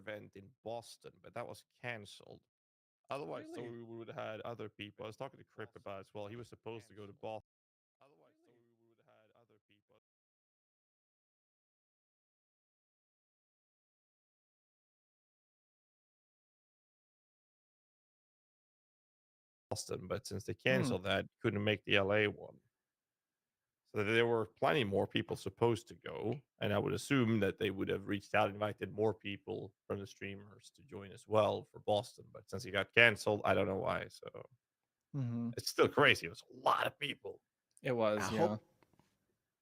event in Boston, but that was canceled. Otherwise, so Really? we would have had other people. I was talking to Crip about it as well. He was supposed to go to Boston. Otherwise, so we would have had other people. Boston, but since they Hmm. canceled that, couldn't make the LA one. So there were plenty more people supposed to go, and I would assume that they would have reached out, invited more people from the streamers to join as well for Boston. But since it got canceled, I don't know why. So Mm-hmm. it's still crazy. It was a lot of people. It I was, yeah. hope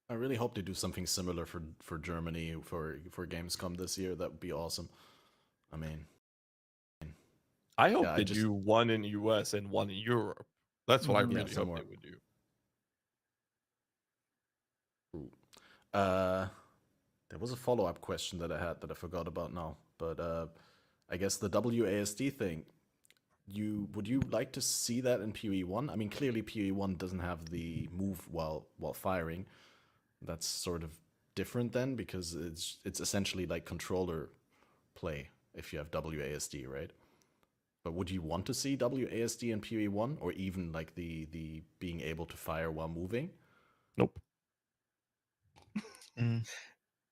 I really hope they do something similar for Germany for Gamescom this year. That would be awesome. I mean, I yeah, hope I they just do one in US and one in Europe. That's what I Mm-hmm. yeah, really hope they somewhere. would do. Uh, there was a follow up question that I had that I forgot about now, but I guess the WASD thing. Would you like to see that in PoE1? I mean, clearly PoE1 doesn't have the move while firing. That's sort of different then because it's essentially like controller play if you have WASD, right? But would you want to see WASD in PoE1 or even like the being able to fire while moving? Nope. Mm.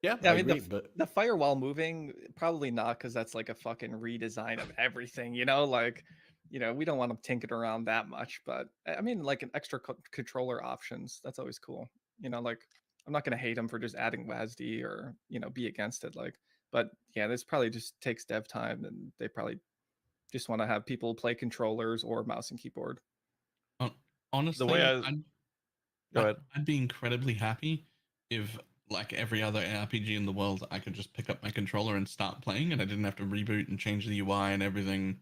Yeah, Yeah, I I mean agree, but the firewall moving probably not because that's like a fucking redesign of everything. Like we don't want to tinker around that much. But I mean, like an extra controller options. That's always cool. Like I'm not gonna hate them for just adding WASD or be against it. Like, but yeah, this probably just takes dev time, and they probably just want to have people play controllers or mouse and keyboard. Hon- The way Honestly, I I'd, go ahead. I'd be incredibly happy if, like every other RPG in the world, I could just pick up my controller and start playing, and I didn't have to reboot and change the UI and everything.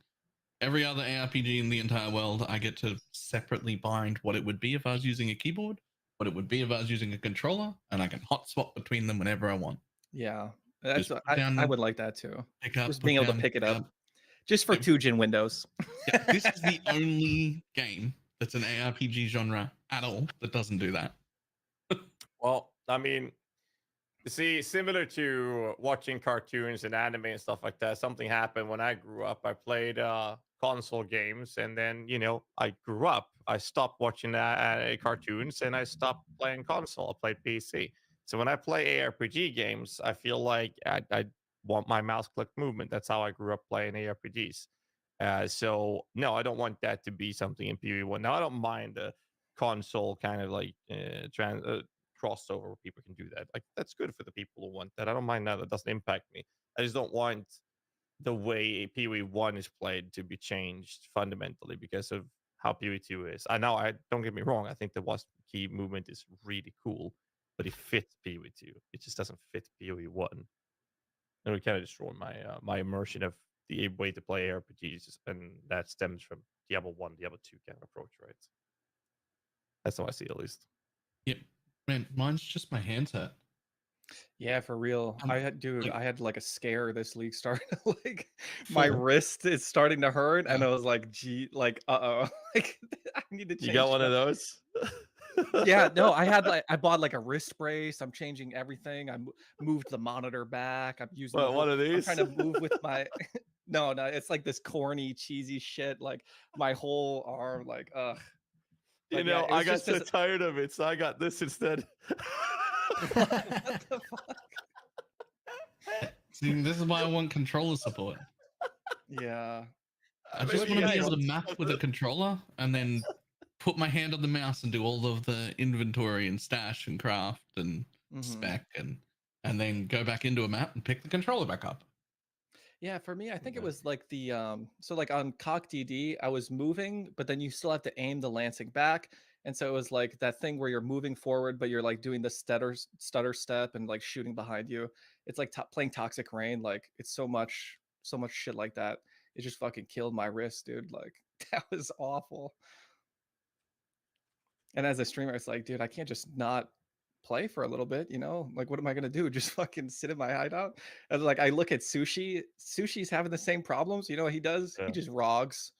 Every other ARPG in the entire world, I get to separately bind what it would be if I was using a keyboard, what it would be if I was using a controller, and I can hot swap between them whenever I want. Yeah, that's Just put I, down I the would like that too. pick up, Just put being able to down, pick it pick up, up. just for Yep. 2gen Windows. Yeah, this is the only game that's an ARPG genre at all that doesn't do that. Well, I mean, see, similar to watching cartoons and anime and stuff like that, something happened when I grew up. I played console games, and then I grew up. I stopped watching cartoons, and I stopped playing console. I played PC. So when I play ARPG games, I feel like I want my mouse click movement. That's how I grew up playing ARPGs. So no, I don't want that to be something in PoE1. Now I don't mind the console kind of like crossover where people can do that. Like that's good for the people who want that. I don't mind that. That doesn't impact me. I just don't want the way PoE1 is played to be changed fundamentally because of how PoE2 is. I know I don't get me wrong. I think the wasp key movement is really cool, but it fits PoE2. It just doesn't fit PoE1. And it kind of destroy my immersion of the way to play RPGs, and that stems from Diablo 1, Diablo 2 kind of approach, right? That's how I see it, at least. Yep. Man, mine's just my handset. Yeah, for real. I had, dude, like- I had like a scare this league started. Like my Full. wrist is starting to hurt, and Yeah. I was like, gee, like, uh-oh. Like I need to change. You got one that. of those? Yeah, no, I bought like a wrist brace. I'm changing everything. Moved the monitor back. I'm using the What, whole, one of I'm these? trying to move with my no, it's like this corny, cheesy shit. Like my whole arm, like, ugh. You But yeah, know, it I was got just so because tired of it, so I got this instead. what the fuck? See, this is why I want controller support. Yeah. I just want to yeah, be able to it's- map with a controller and then put my hand on the mouse and do all of the inventory and stash and craft and Mhm. spec and then go back into a map and pick the controller back up. Yeah, for me, I think it Okay. was like the so like on Cock DD, I was moving, but then you still have to aim the lancing back. And so it was like that thing where you're moving forward, but you're like doing the stutter step and like shooting behind you. It's like playing Toxic Rain. Like it's so much shit like that. It just fucking killed my wrist, dude. Like that was awful. And as a streamer, it's like, dude, I can't just not play for a little bit, Like, what am I gonna do? Just fucking sit in my hideout? And like, I look at Sushi. Sushi's having the same problems. You know what he does? Yeah. He just rogs.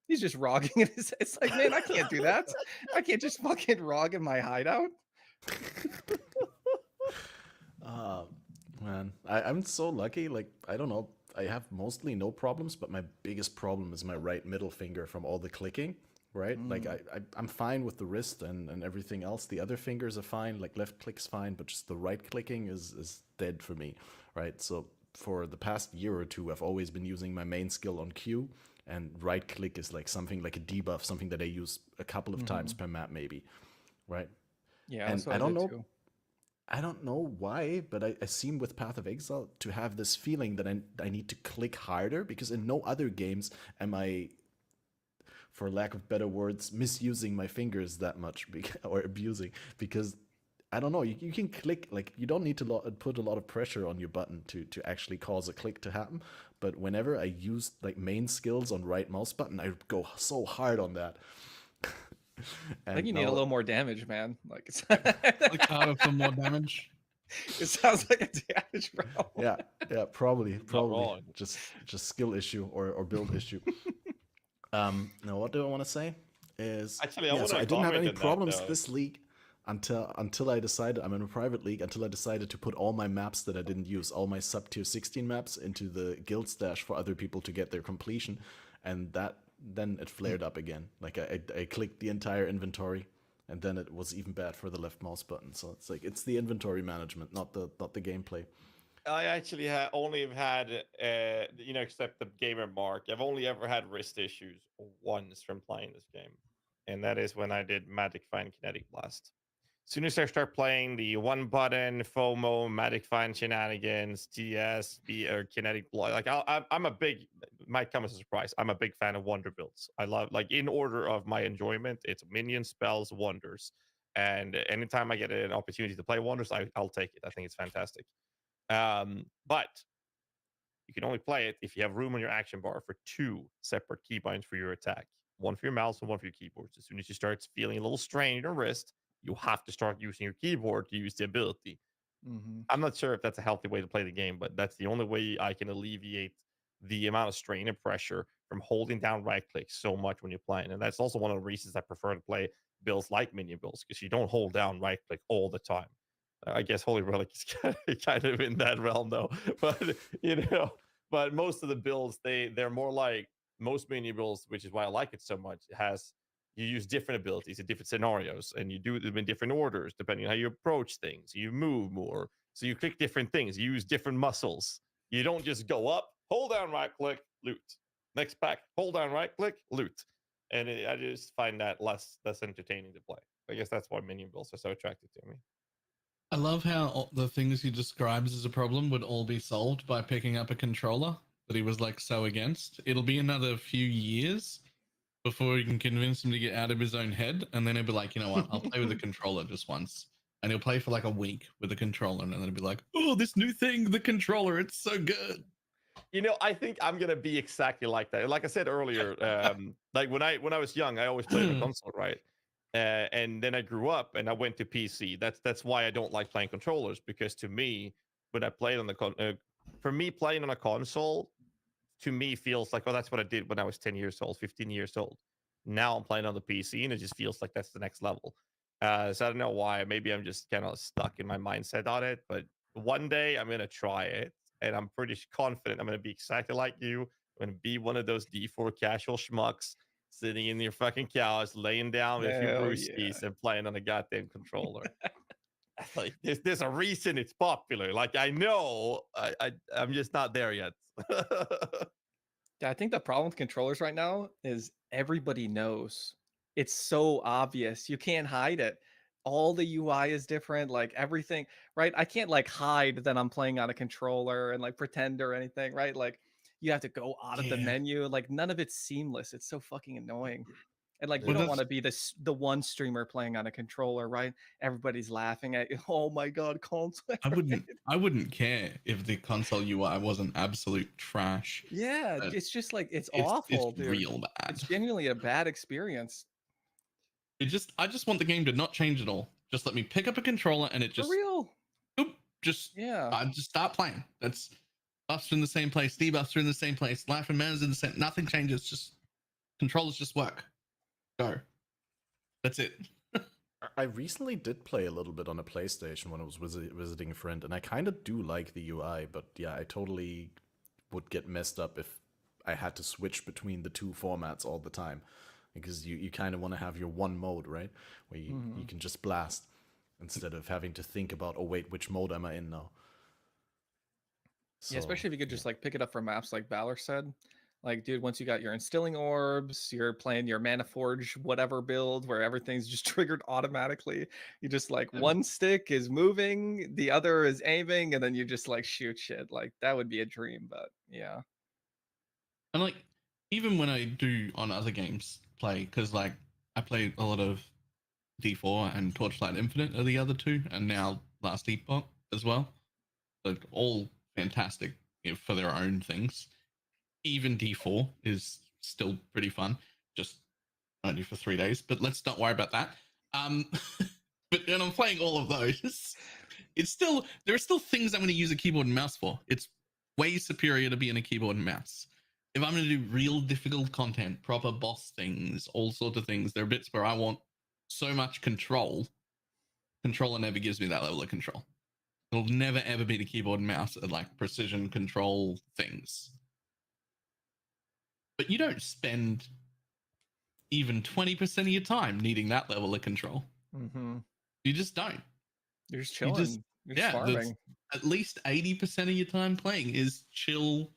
He's just rogging. It's like, man, I can't do that. I can't just fucking rog in my hideout. Man, I'm so lucky. Like, I don't know. I have mostly no problems, but my biggest problem is my right middle finger from all the clicking. Right, like I'm fine with the wrist and everything else. The other fingers are fine, like left click's fine, but just the right clicking is dead for me. Right, so for the past year or two, I've always been using my main skill on Q, and right click is like something like a debuff, something that I use a couple of times per map, maybe. Right, Yeah, and that's what I don't did know. too. I don't know why, but I seem with Path of Exile to have this feeling that I need to click harder, because in no other games am I, for lack of better words, misusing my fingers that much or abusing, because I don't know, you can click, like, you don't need to put a lot of pressure on your button to actually cause a click to happen. But whenever I use like main skills on right mouse button, I go so hard on that. I think you need a little more damage, man. Like it's Click harder for more damage. it sounds like a damage problem. yeah, probably wrong. just skill issue or build issue. Now what do I want to say is, Actually, I yeah, so wanna I didn't have comment any on that, problems though. this league until I decided, I'm in a private league, until I decided to put all my maps that I didn't use, all my sub tier 16 maps, into the guild stash for other people to get their completion, and then it flared up again. Like I clicked the entire inventory, and then it was even bad for the left mouse button. So it's like, it's the inventory management, not the gameplay. I actually only have had, except the gamer mark, I've only ever had wrist issues once from playing this game, and that is when I did Magic Find Kinetic Blast. As soon as I start playing the one button FOMO, Magic Find shenanigans, TS, or Kinetic Blast, like I'm a big, might come as a surprise, I'm a big fan of wonder builds. I love, like, in order of my enjoyment, it's minion, spells, wonders, and anytime I get an opportunity to play wonders, I'll take it. I think it's fantastic. But you can only play it if you have room on your action bar for 2 separate keybinds for your attack. One for your mouse and one for your keyboards. As soon as you start feeling a little strain in your wrist, you have to start using your keyboard to use the ability. I'm not sure if that's a healthy way to play the game, but that's the only way I can alleviate the amount of strain and pressure from holding down right click so much when you're playing. And that's also one of the reasons I prefer to play builds like minion builds, because you don't hold down right click all the time. I guess Holy Relic is kind of in that realm, though. But but most of the builds, they're more like most mini builds, which is why I like it so much. It has, you use different abilities in different scenarios, and you do them in different orders depending on how you approach things. You move more, so you click different things. You use different muscles. You don't just go up, hold down right click, loot. Next pack, hold down right click, loot. And I just find that less entertaining to play. I guess that's why minion builds are so attractive to me. I love how the things he describes as a problem would all be solved by picking up a controller that he was like so against. It'll be another few years before you can convince him to get out of his own head, and then he'll be like, you know what, I'll play with a controller just once. And he'll play for like a week with a controller, and then he'll be like, oh, this new thing, the controller, it's so good. I think I'm gonna be exactly like that. Like I said earlier, like when I was young, I always played on a console, right? And then I grew up and I went to PC. That's why I don't like playing controllers, because to me, when I played on the for me, playing on a console, to me, feels like, oh, that's what I did when I was 10 years old, 15 years old. Now I'm playing on the PC, and it just feels like that's the next level. So I don't know why. Maybe I'm just kind of stuck in my mindset on it. But one day I'm gonna try it, and I'm pretty confident I'm gonna be exactly like you. I'm gonna be one of those D4 casual schmucks sitting in your fucking couch, laying down with a few Hell brewskis and playing on a goddamn controller. Like there's a reason it's popular. Like I know, I'm just not there yet. Yeah, I think the problem with controllers right now is everybody knows. It's so obvious. You can't hide it. All the UI is different, like everything, right? I can't like hide that I'm playing on a controller and like pretend or anything, right? Like you have to go out of the Yeah. menu. Like none of it's seamless. It's so fucking annoying. And like you Well, don't that's- want to be the one streamer playing on a controller, right? Everybody's laughing at you. Oh my god, console. I wouldn't care if the console UI wasn't absolute trash. Yeah, But it's just like it's awful, it's dude. real bad. It's genuinely a bad experience. I just want the game to not change at all. Just let me pick up a controller and it For just real. Yeah. I just start playing. That's buffs are in the same place, debuffs are in the same place, life and manners in the same. Nothing changes. Just controllers just work. Go. That's it. I recently did play a little bit on a PlayStation when I was visiting a friend, and I kind of do like the UI, but yeah, I totally would get messed up if I had to switch between the two formats all the time, because you kind of want to have your one mode, right, where you can just blast instead of having to think about, oh wait, which mode am I in now? Yeah, especially if you could just like pick it up from maps like Valor said. Like, dude, once you got your instilling orbs, you're playing your Mana Forge whatever build where everything's just triggered automatically. You just like one stick is moving, the other is aiming, and then you just like shoot shit. Like that would be a dream, but yeah. And like, even when I do on other games play, because like I play a lot of D4 and Torchlight Infinite are the other two, and now Last Epoch as well. Like all fantastic, you know, for their own things. Even D4 is still pretty fun, just only for 3 days. But let's not worry about that. But when I'm playing all of those, it's still there are still things I'm going to use a keyboard and mouse for. It's way superior to being a keyboard and mouse. If I'm going to do real difficult content, proper boss things, all sorts of things, there are bits where I want so much control. Controller never gives me that level of control. It'll never ever be the keyboard and mouse at like precision control things. But you don't spend even 20% of your time needing that level of control. You just don't. You're just chilling. You're just farming. At least 80% of your time playing is chill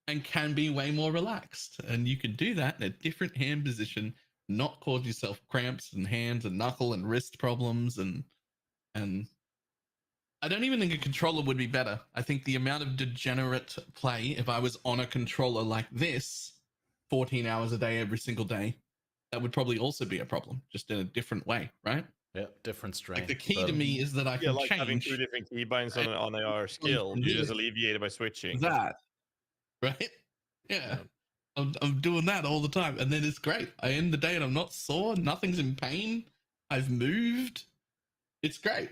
and can be way more relaxed. And you can do that in a different hand position, not cause yourself cramps and hands and knuckle and wrist problems. And I don't even think a controller would be better. I think the amount of degenerate play, if I was on a controller like this, 14 hours a day, every single day, that would probably also be a problem, just in a different way, right? Yeah, different strain. Like the key to me is that I can like change. having two different keybinds on our skill is alleviated by switching. That, right? Yeah. I'm doing that all the time, and then it's great. I end the day and I'm not sore. Nothing's in pain. I've moved. It's great.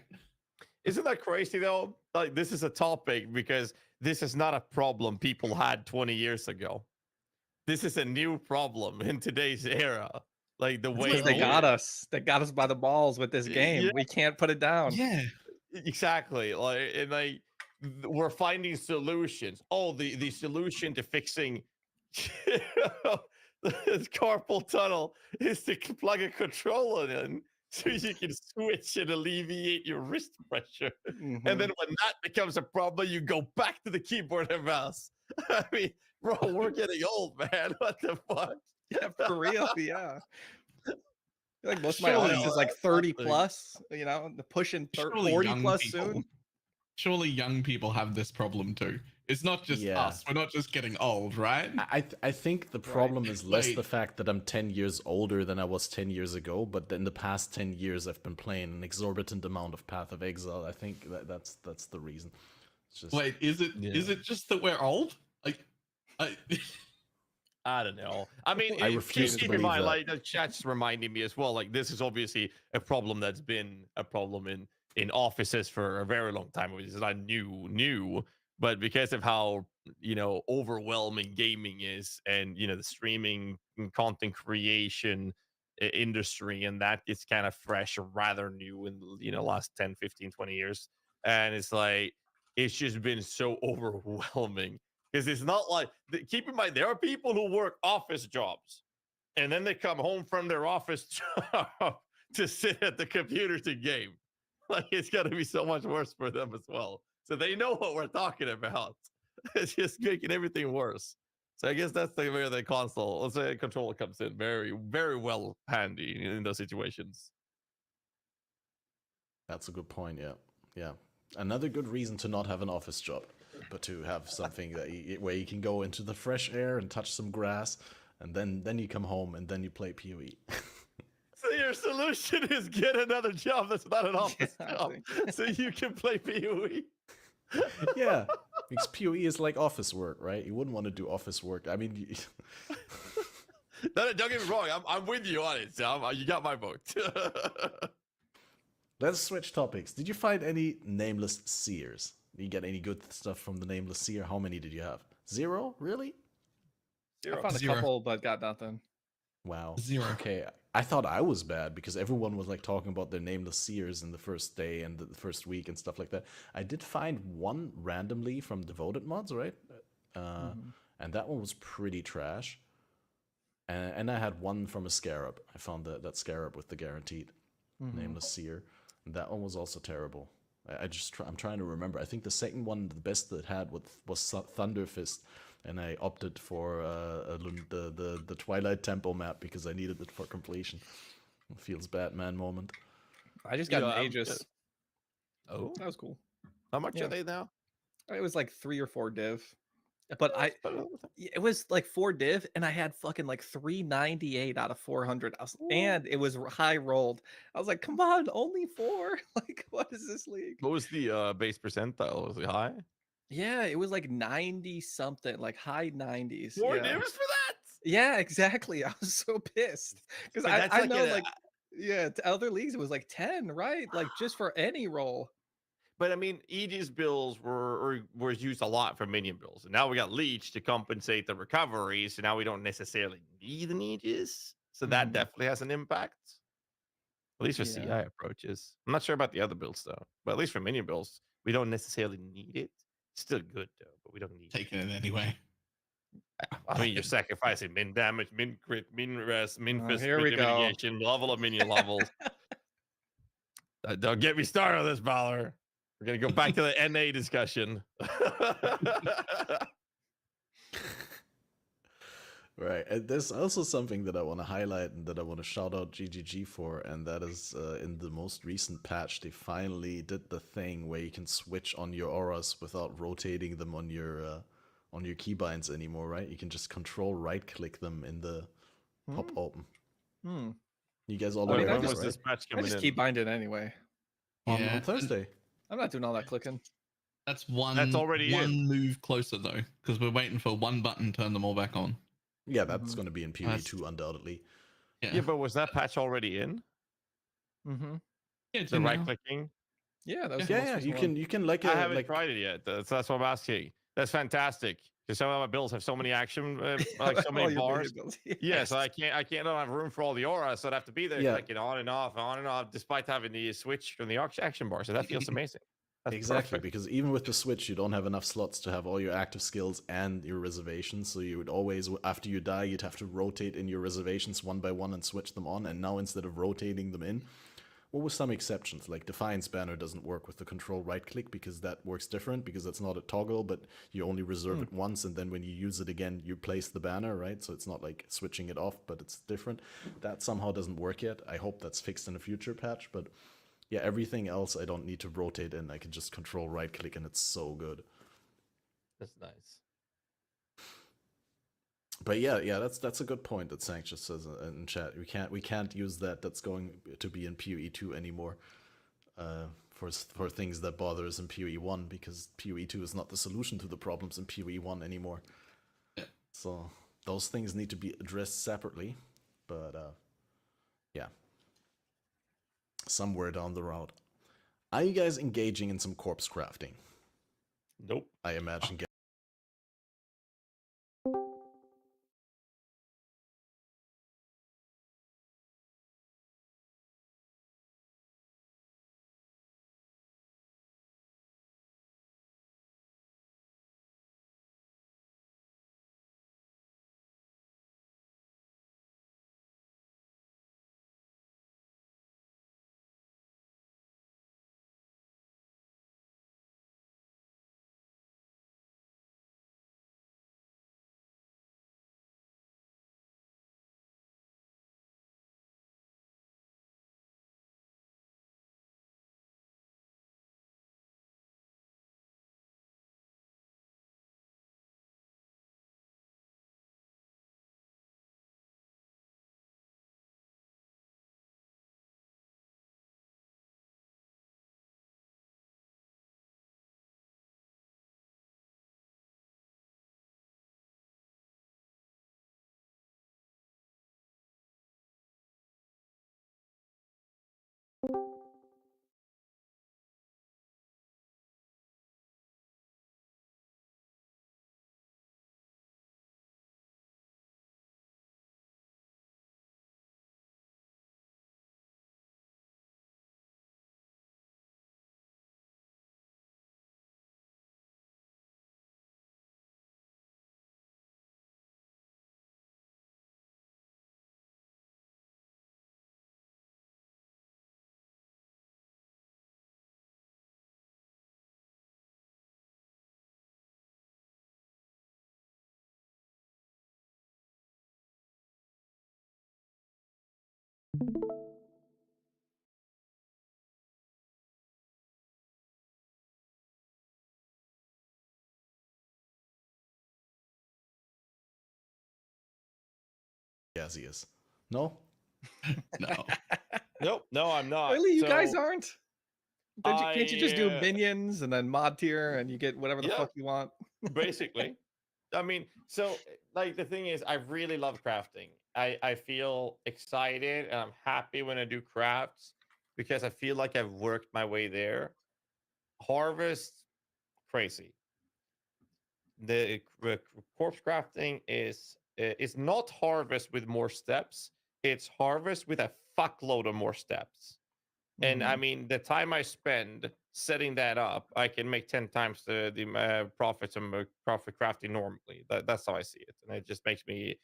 Isn't that crazy though? Like this is a topic because this is not a problem people had 20 years ago. This is a new problem in today's era. Like the way they got us by the balls with this game. Yeah. We can't put it down. Yeah, exactly. Like, and like we're finding solutions. Oh, the solution to fixing this carpal tunnel is to plug a controller in so you can switch and alleviate your wrist pressure. And then when that becomes a problem, you go back to the keyboard and mouse. I mean, bro, we're getting old, man. What the fuck? Yeah, for real. Yeah. I feel like most of my audience is like 30 plus, you know, pushing 40 plus soon. Surely young people have this problem too. It's not just us. We're not just getting old, right? I think the problem is less the fact that I'm 10 years older than I was 10 years ago, but in the past 10 years I've been playing an exorbitant amount of Path of Exile. I think that's the reason. It's just, wait, is it just that we're old? Like, I don't know. I mean, I refuse to keep in believe mind, that. like the chat's reminding me as well. Like this is obviously a problem that's been a problem in offices for a very long time. It's not new, but because of how overwhelming gaming is, and the streaming and content creation industry, and that it's kind of fresh or rather new in last 10, 15, 20 years, and it's like it's just been so overwhelming. Because it's not like, keep in mind, there are people who work office jobs and then they come home from their office job to sit at the computer to game. Like, it's got to be so much worse for them as well. So they know what we're talking about. It's just making everything worse. So I guess that's where the console, let's say, controller comes in very, very well handy in those situations. That's a good point. Yeah. Another good reason to not have an office job, but to have something where you can go into the fresh air and touch some grass, and then you come home and then you play PoE. So your solution is get another job that's not an office job, so you can play PoE. Yeah, because PoE is like office work, right? You wouldn't want to do office work. I mean, don't get me wrong. I'm with you on it. So you got my vote. Let's switch topics. Did you find any nameless seers? Did you get any good stuff from the nameless seer? How many did you have? 0? Really? I found a couple, but got nothing. Wow. 0. Okay, I thought I was bad because everyone was like talking about their nameless seers in the first day and the first week and stuff like that. I did find one randomly from Devoted Mods, right? Mhm. and that one was pretty trash. And I had one from a Scarab. I found that Scarab with the guaranteed Mhm. Nameless Seer. And that one was also terrible. I'm trying to remember. I think the second one, the best that had was Thunder Fist, and I opted for the Twilight Temple map because I needed it for completion. It feels Batman moment. I just You got know, an I'm Aegis. Oh, That was cool. how much Yeah. are they now? It was like 3 or 4 div. But That's better than everything. it was like 4 div, and I had fucking like 398 out of 400. Ooh. And it was high rolled. I was like, come on, only 4? Like, what is this league? What was the base percentile? Was it high? Yeah, it was like 90 something, like high 90s. Four Yeah. divs for that? Yeah, exactly. I was so pissed because But that's I like know, an, like, yeah, to other leagues it was like 10, right? Like just for any roll. But I mean, Aegis bills were used a lot for minion bills, and now we got Leech to compensate the recovery. So now we don't necessarily need an Aegis. So that Mhm. definitely has an impact. At least for Yeah. CI approaches. I'm not sure about the other builds though, but at least for minion bills, we don't necessarily need it. Still good though, but we don't need it. Taking it anyway. I mean, you're sacrificing min damage, min crit, min rest, min Oh, fist here we crit go. mitigation, level of minion levels. Don't get me started on this, Baller. We're gonna go back to the NA discussion. Right, and there's also something that I want to highlight and that I want to shout out GGG for, and that is in the most recent patch, they finally did the thing where you can switch on your auras without rotating them on your keybinds anymore, right? You can just control right-click them in the pop open. Hmm. You guys all I mean, aware I of when that, was right? this patch I coming just in? keep binding anyway. On Yeah, and Thursday. I'm not doing all that clicking. That's one. That's already one in. move closer though, because we're waiting for one button to turn them all back on. Yeah, that's Mhm. going to be in PoE That's- 2 undoubtedly. Yeah, Yeah, but was that patch already in? Mm-hmm. yeah, it's The in right now. clicking? Yeah, that was Yeah. the most Yeah, recent you one. can like I haven't like tried it yet. That's what I'm asking. That's fantastic. Because some of my builds have so many action, like so All many your bars. variables, Yeah, so yes. I don't have room for all the auras, so I'd have to be there Yeah. clicking on and off, despite having the switch from the action bar. So that feels amazing. That's exactly, perfect. because even with the Switch, you don't have enough slots to have all your active skills and your reservations. So you would always, after you die, you'd have to rotate in your reservations one by one and switch them on. And now instead of rotating them in, well, with some exceptions, like Defiance Banner doesn't work with the control right click because that works different because it's not a toggle, but you only reserve it once, and then when you use it again, you place the banner, right? So it's not like switching it off, but it's different. That somehow doesn't work yet. I hope that's fixed in a future patch, but yeah, everything else I don't need to rotate in. I can just control right click and it's so good. That's nice. But yeah, that's a good point that Sanct just says in chat. We can't use that. That's going to be in PoE 2 anymore. For things that bother us in PoE 1, because PoE 2 is not the solution to the problems in PoE 1 anymore. Yeah. So those things need to be addressed separately. But yeah, somewhere down the road. Are you guys engaging in some corpse crafting? Nope. I imagine. Cassie is. No? No. Nope, no, I'm not. Really, you guys So, aren't? Can't you just do I, minions and then mod tier and you get whatever the yeah, fuck you want? basically. I mean, so like the thing is, I really love crafting. I feel excited and I'm happy when I do crafts because I feel like I've worked my way there. Harvest, crazy. The corpse crafting is not harvest with more steps. It's harvest with a fuckload of more steps. And I Mhm. mean, the time I spend setting that up, I can make 10 times the profits of profit crafting normally. That's how I see it. And it just makes me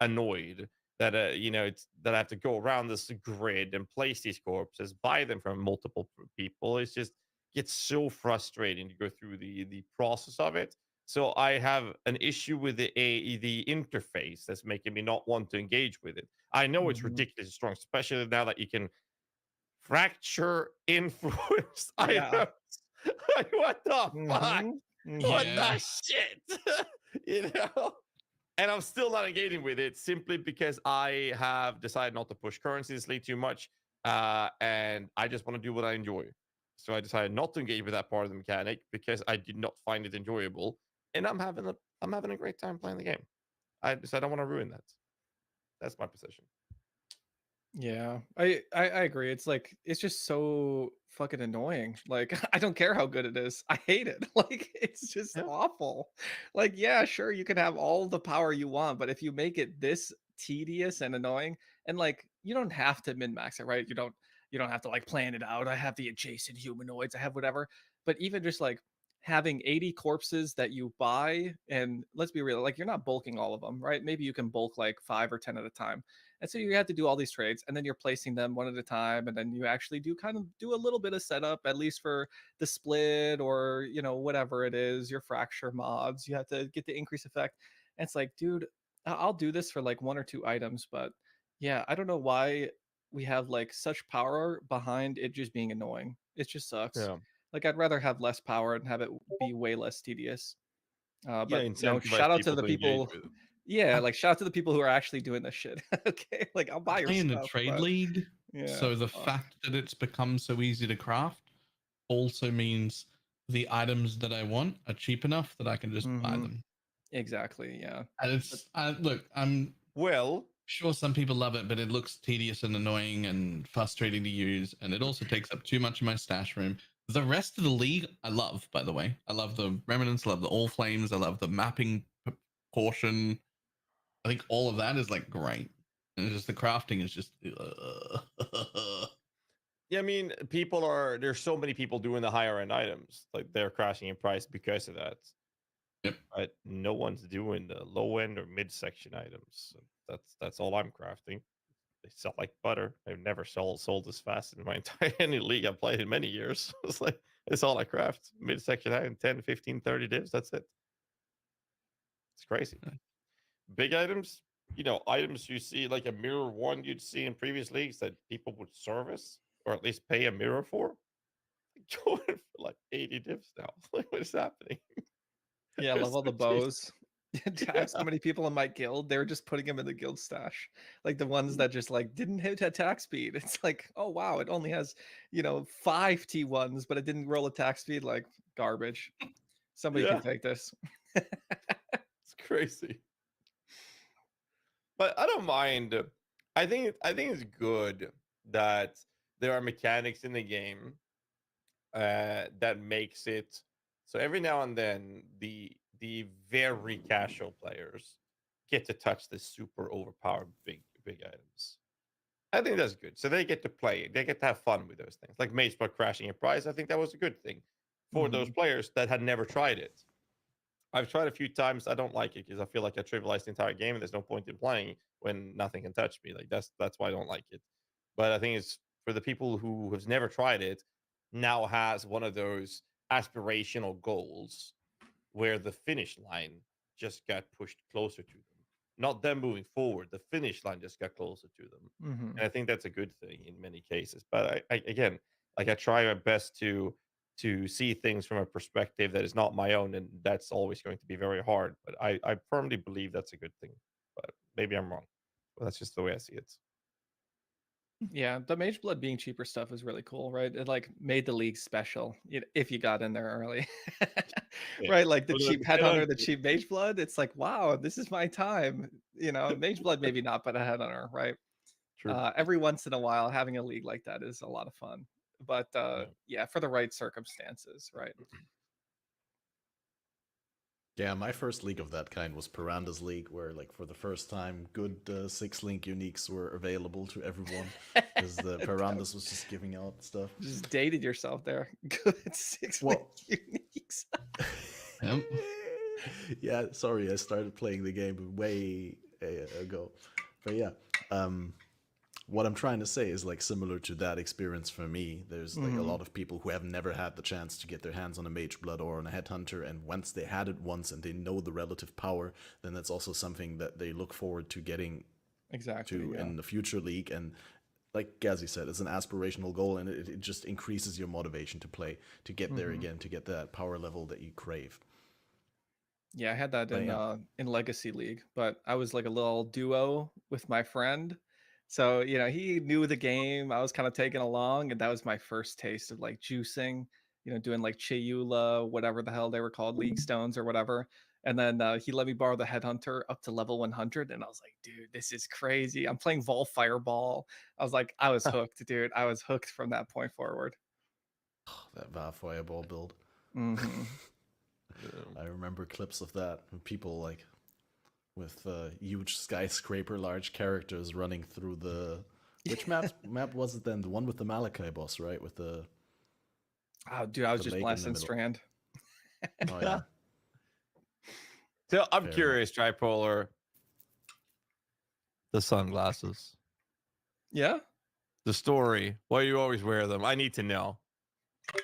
annoyed that, it's that I have to go around this grid and place these corpses, buy them from multiple people. It's just gets so frustrating to go through the process of it. So I have an issue with the interface that's making me not want to engage with it. I know it's Mhm. ridiculously strong, especially now that you can fracture influence Yeah. items. Like, what the fuck? Mhm. What Mhm. Yeah. the shit? you know? And I'm still not engaging with it simply because I have decided not to push currency this league too much. And I just want to do what I enjoy. So I decided not to engage with that part of the mechanic because I did not find it enjoyable. And I'm having a great time playing the game. So I don't want to ruin that. That's my position. Yeah, I agree. It's like it's just so fucking annoying. Like I don't care how good it is. I hate it. Like it's just Yeah. awful. Like yeah, sure you can have all the power you want, but if you make it this tedious and annoying, and like you don't have to min max it, right? You don't have to like plan it out. I have the adjacent humanoids. I have whatever. But even just like having 80 corpses that you buy, and let's be real, like you're not bulking all of them, right? Maybe you can bulk like 5 or 10 at a time, and so you have to do all these trades and then you're placing them one at a time. And then you actually do kind of do a little bit of setup, at least for the split or, whatever it is, your fracture mods. You have to get the increase effect. And it's like, dude, I'll do this for like 1 or 2 items. But yeah, I don't know why we have like such power behind it just being annoying. It just sucks. Yeah. Like, I'd rather have less power and have it be way less tedious. Yeah. But Incentivize shout out to people the to engage people. with it. Yeah, like shout out to the people who are actually doing this shit. Okay, like I'll buy I your play in a stuff, trade but league, yeah, so the fuck. fact that it's become so easy to craft also means the items that I want are cheap enough that I can just buy Hmm. them. Exactly. Yeah. And But look, I'm Well, sure some people love it, but it looks tedious and annoying and frustrating to use, and it also takes up too much of my stash room. The rest of the league, I love, by the way. I love the remnants, I love the all flames, I love the mapping portion. I think all of that is like great. And it's just the crafting is just yeah, I mean, there's so many people doing the higher end items, like they're crashing in price because of that. Yep. But no one's doing the low end or midsection items. So that's all I'm crafting. They sell like butter. I've never sold as fast in my entire any league I've played in many years. It's like it's all I craft. Midsection item, 10, 15, 30 divs. That's it. It's crazy. Big items, items you see like a mirror one you'd see in previous leagues that people would service or at least pay a mirror for. Going for like 80 divs now. Like, what is happening? yeah, I love It's all so the cheap. bows. I have so many people in my guild. They're just putting them in the guild stash, like the ones that just like didn't hit attack speed. It's like, oh wow, it only has 5 T1s, but it didn't roll attack speed. Like garbage. Somebody can Yeah, take this. it's crazy. But I don't mind. I think it's good that there are mechanics in the game that makes it so every now and then the very casual players get to touch the super overpowered big items. I think that's good. So they get to play. They get to have fun with those things. Like Macebot crashing a prize. I think that was a good thing for those Hmm. players that had never tried it. I've tried a few times. I don't like it because I feel like I trivialized the entire game, and there's no point in playing when nothing can touch me. Like that's why I don't like it. But I think it's for the people who have never tried it, now has one of those aspirational goals where the finish line just got pushed closer to them. Not them moving forward, the finish line just got closer to them. Hmm. And I think that's a good thing in many cases. But I again, like I try my best to see things from a perspective that is not my own, and that's always going to be very hard. But I firmly believe that's a good thing. But maybe I'm wrong. Well, that's just the way I see it. Yeah, the Mage Blood being cheaper stuff is really cool, right? It like made the league special if you got in there early. Yeah. Right, like the Well, cheap the Headhunter, the Headhunter- cheap Mage Blood, it's like, wow, this is my time. Mage Blood maybe not, but a Headhunter, right? True. Every once in a while, having a league like that is a lot of fun. But yeah, for the right circumstances, right? Yeah, my first league of that kind was Piranda's League, where like for the first time, good 6-link uniques were available to everyone because the Pirandas was just giving out stuff. Just dated yourself there. Good 6 Well- uniques. Yep. Yeah, sorry, I started playing the game way ago, but yeah, what I'm trying to say is like similar to that experience for me. There's like a lot of people who have never had the chance to get their hands on a Mage Blood or on a Headhunter, and once they had it once and they know the relative power, then that's also something that they look forward to getting Exactly. to Yeah. in the future league. And like Gazzy said, it's an aspirational goal, and it just increases your motivation to play, to get there again, to get that power level that you crave. Yeah, I had that But in Legacy League, but I was like a little duo with my friend. So, he knew the game. I was kind of taking along, and that was my first taste of like juicing, doing like Chayula, whatever the hell they were called, League Stones or whatever. And then he let me borrow the Headhunter up to level 100, and I was like, dude, this is crazy. I'm playing Vol Fireball. I was like, I was hooked, dude. I was hooked from that point forward. That VAR Fireball build. Mhm. I remember clips of that, and people like with huge skyscraper large characters running through the which map was it then? The one with the Malachi boss, right? With the Oh, dude, I was The just lake in the blasting middle. Strand. oh yeah. So I'm Fair curious, Tripolar. The sunglasses, Yeah. the story. Why you always wear them? I need to know.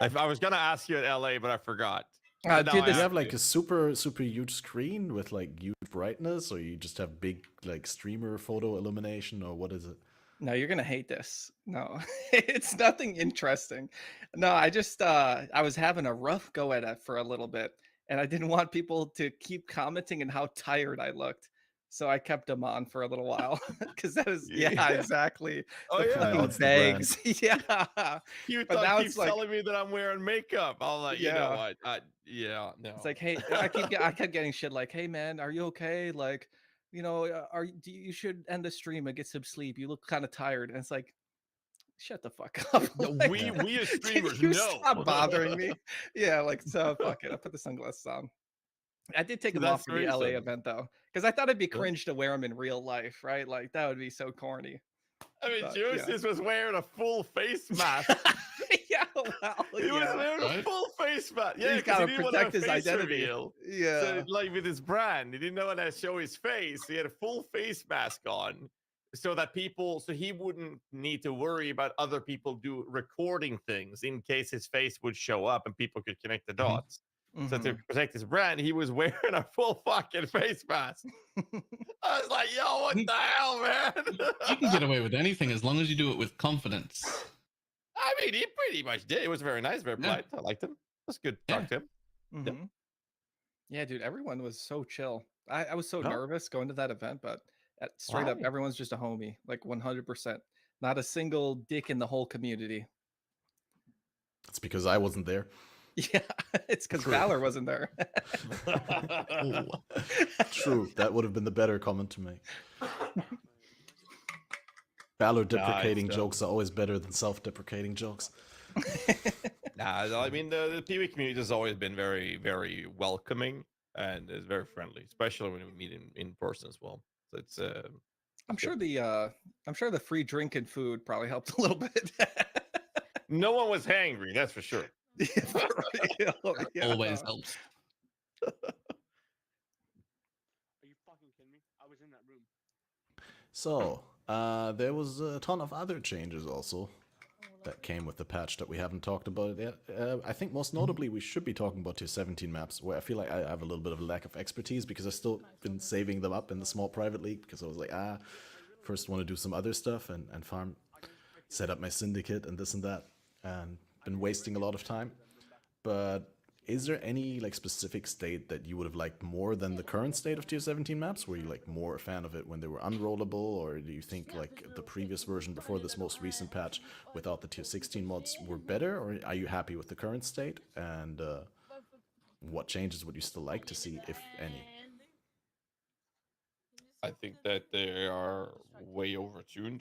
I was gonna ask you at LA, but I forgot. But now Dude, I Do you this, have like to. a super huge screen with like huge brightness, or you just have big like streamer photo illumination, or what is it? no, you're gonna hate this. No, it's nothing interesting. No, I just I was having a rough go at it for a little bit, and I didn't want people to keep commenting on how tired I looked. So I kept them on for a little while because that is yeah, Yeah. exactly. Oh The yeah. fucking That's the brand. bags. Yeah. You But now keep it's like telling me that I'm wearing makeup. I'm like, you know yeah. what? Yeah, no. It's like, hey, I kept getting shit like, hey man, are you okay? Like, you should end the stream and get some sleep. You look kind of tired. And it's like, shut the fuck up. No, Like, we as can streamers you know. stop bothering me? Yeah, like so fuck it. I put the sunglasses on. I did take them off That's for the the LA reason. event though, because I thought it'd be Yeah. cringe to wear them in real life, right? Like that would be so corny. I mean, But, yeah. Juices was wearing a full face mask. Yeah, well, He was yeah. wearing a Right? full face mask. Yeah, He's 'cause got he to didn't want to protect have his face identity. reveal. Yeah. So, like with his brand, he didn't know how to show his face. He had a full face mask on, so that so he wouldn't need to worry about other people recording things in case his face would show up and people could connect the dots. So to Mhm. protect his brand, he was wearing a full fucking face mask. I was like, yo, what the hell, man? You can get away with anything as long as you do it with confidence. I mean, he pretty much did. It was very nice, very Yeah. polite. I liked him. It was good to talk to him. Mhm. Yeah, dude, everyone was so chill. I was so No. nervous going to that event, but straight up, Why? everyone's just a homie, like 100%. Not a single dick in the whole community. It's because I wasn't there. Yeah, it's because True. Valor wasn't there. Oh, True, that would have been the better comment to make. Valor deprecating Nice, jokes are always better than self-deprecating jokes. Nah, I mean, the PvE community has always been very, very welcoming and is very friendly, especially when we meet in person as well. So it's I'm sure the free drink and food probably helped a little bit. no one was hangry, that's for sure. Yeah, for real, yeah. always helps. Are you fucking kidding me? I was in that room. So, there was a ton of other changes also that came with the patch that we haven't talked about yet. I think most notably we should be talking about tier 17 maps, where I feel like I have a little bit of a lack of expertise because I've still been saving them up in the small private league because I was like, first want to do some other stuff and farm, set up my syndicate and this and that, and been wasting a lot of time. But is there any like specific state that you would have liked more than the current state of tier 17 maps? Were you like more a fan of it when they were unrollable, or do you think like the previous version before this most recent patch without the tier 16 mods were better, or are you happy with the current state? And what changes would you still like to see, if any? I think that they are way overtuned.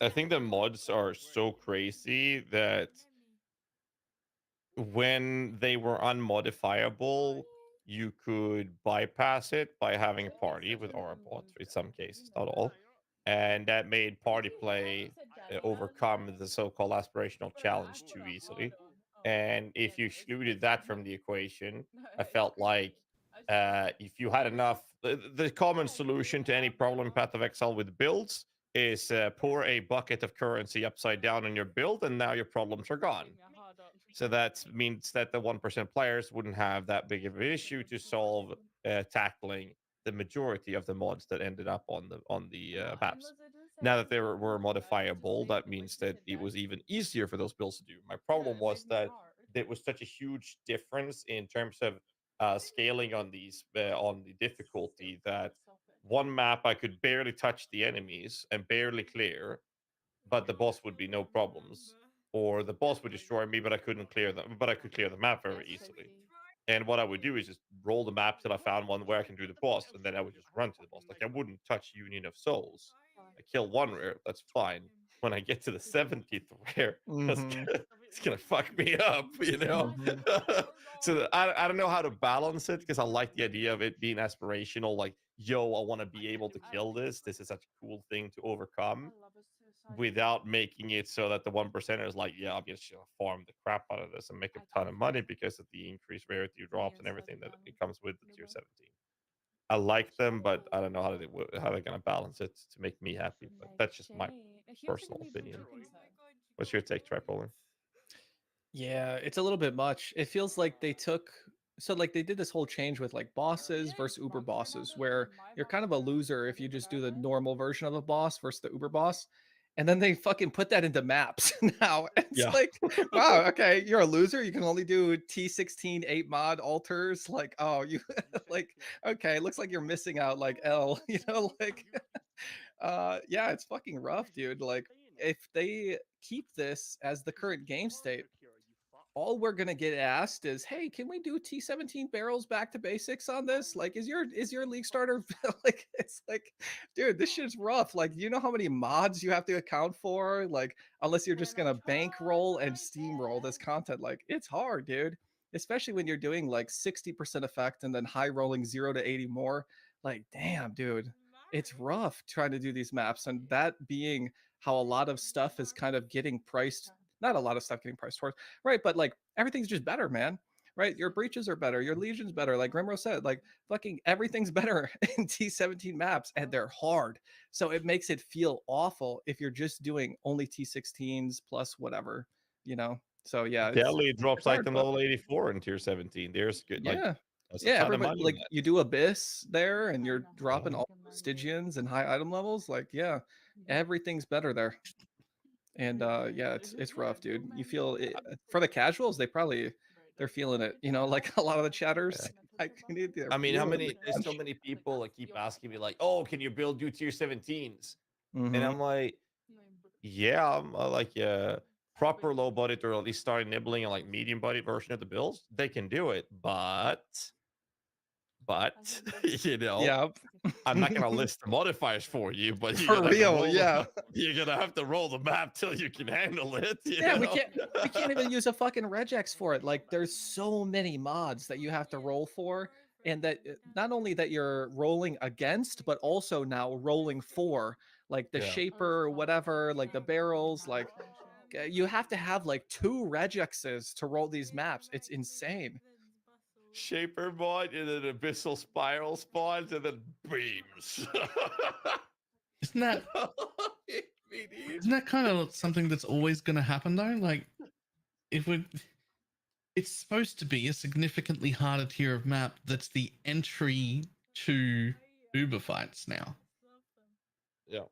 I think the mods are so crazy that when they were unmodifiable, you could bypass it by having a party with aura bots in some cases, not all. And that made party play overcome the so-called aspirational challenge too easily. And if you excluded that from the equation, I felt like if you had enough, the common solution to any problem in Path of Exile with builds is pour a bucket of currency upside down on your build, and now your problems are gone. So that means that the 1% players wouldn't have that big of an issue to solve tackling the majority of the mods that ended up on the maps. Now that they were modifiable, that means that it was even easier for those builds to do. My problem was that there was such a huge difference in terms of scaling on these on the difficulty that one map I could barely touch the enemies and barely clear, but the boss would be no problems, or the boss would destroy me, but I couldn't clear them, but I could clear the map very easily. And what I would do is just roll the map till I found one where I can do the boss, and then I would just run to the boss. Like I wouldn't touch Union of Souls. I kill one rare, that's fine. When I get to the 70th rare, it's gonna fuck me up, you know. So I don't know how to balance it, because I like the idea of it being aspirational. Like, yo, I want to be able to kill this. This is such a cool thing to overcome, without making it so that the 1% is like, yeah, I'm just gonna farm the crap out of this and make a ton of money because of the increased rarity drops and everything that it comes with the tier 17. I like them, but I don't know how they're gonna balance it to make me happy. But that's just my personal opinion. What's your take, Tripolar? Yeah, it's a little bit much. It feels like they took so like they did this whole change with like bosses versus uber bosses, where you're kind of a loser if you just do the normal version of a boss versus the uber boss. And then they fucking put that into maps now. It's Yeah. like, wow, okay, you're a loser. You can only do T16 8 mod altars. Like, oh, you like, okay, looks like you're missing out like L, like yeah, it's fucking rough, dude. Like, if they keep this as the current game state, all we're gonna get asked is, "Hey, can we do T17 barrels back to basics on this? Like, is your league starter like?" It's like, dude, this shit's rough. Like, you know how many mods you have to account for? Like, unless you're just gonna bankroll and steamroll this content, like, it's hard, dude. Especially when you're doing like 60% effect and then high rolling 0 to 80 more. Like, damn, dude, it's rough trying to do these maps, and that being how a lot of stuff is kind of getting priced. Not a lot of stuff getting priced towards, right? But like everything's just better, man. Right? Your breaches are better, your legions better. Like Grimro said, like fucking everything's better in T17 maps, and they're hard. So it makes it feel awful if you're just doing only T16s plus whatever, you know. So yeah, Delhi drops hard, item but level 84 in tier 17. There's good, like, yeah. that's a Yeah, ton of everybody money in like that. you do Abyss there and you're dropping all Stygians and high item levels. Like, yeah, everything's better there. And yeah, it's rough, dude. You feel it, for the casuals, they're feeling it, like a lot of the chatters. They're I mean, how feeling many? the There's so crunch. many people that keep asking me like, "Oh, can you build do tier 17s?" And Mhm. I'm like, "Yeah, I'm like proper low budget, or at least starting nibbling on like medium budget version of the builds. They can do it, but you know, Yeah. I'm not gonna list the modifiers for you, but For real, yeah. you're gonna have to roll the map till you can handle it. You Yeah, know? we can't even use a fucking regex for it. Like, there's so many mods that you have to roll for, and that not only that you're rolling against, but also now rolling for, like the Yeah. shaper, whatever, like the barrels, like you have to have like 2 regexes to roll these maps. It's insane. Shaper mod, and then abyssal spiral spawns, and then beams. Isn't that isn't that kind of something that's always going to happen though? Like, if we, it's supposed to be a significantly harder tier of map that's the entry to Uber fights now. Yeah.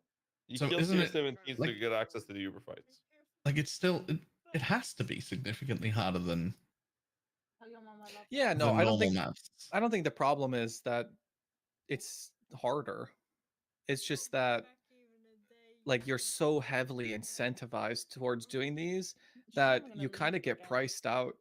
You So kill isn't tier it 17 like- to get access to the Uber fights. Like, it's still it has to be significantly harder than Yeah, the no, I don't normal think maps. the problem is that it's harder. It's just that like you're so heavily incentivized towards doing these that you kind of get priced out.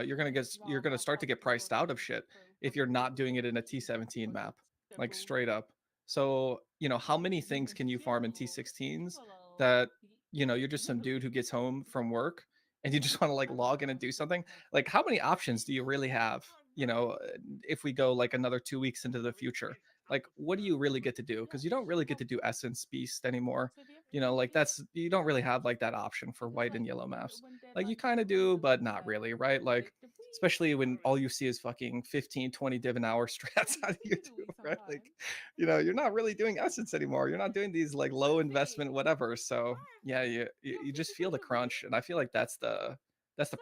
You're gonna start to get priced out of shit if you're not doing it in a T17 map, like straight up. So how many things can you farm in T16s that you're just some dude who gets home from work and you just want to like log in and do something? Like how many options do you really have? If we go like another 2 weeks into the future, like what do you really get to do? Because you don't really get to do Essence Beast anymore. Like you don't really have like that option for white and yellow maps. Like you kind of do, but not really, right? Like especially when all you see is fucking 15, 20 div an hour strats on YouTube, right? Like, you're not really doing Essence anymore. You're not doing these like low investment whatever. So yeah, you just feel the crunch, and I feel like that's the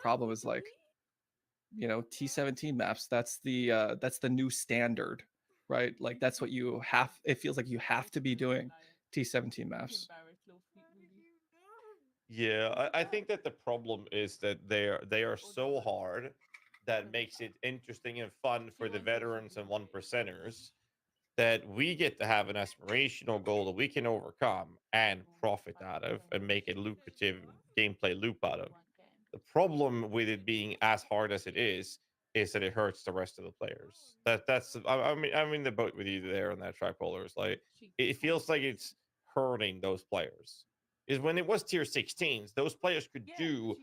problem is like, T17 maps. That's the new standard, right? Like that's what you have. It feels like you have to be doing T17 maps. Yeah, I think that the problem is that they are so hard that makes it interesting and fun for the veterans and one percenters that we get to have an aspirational goal that we can overcome and profit out of and make a lucrative gameplay loop out of. The problem with it being as hard as it is that it hurts the rest of the players. I'm in the boat with you there on that tripolar. It's like it feels like it's hurting those players. Is when it was tier 16s, those players could do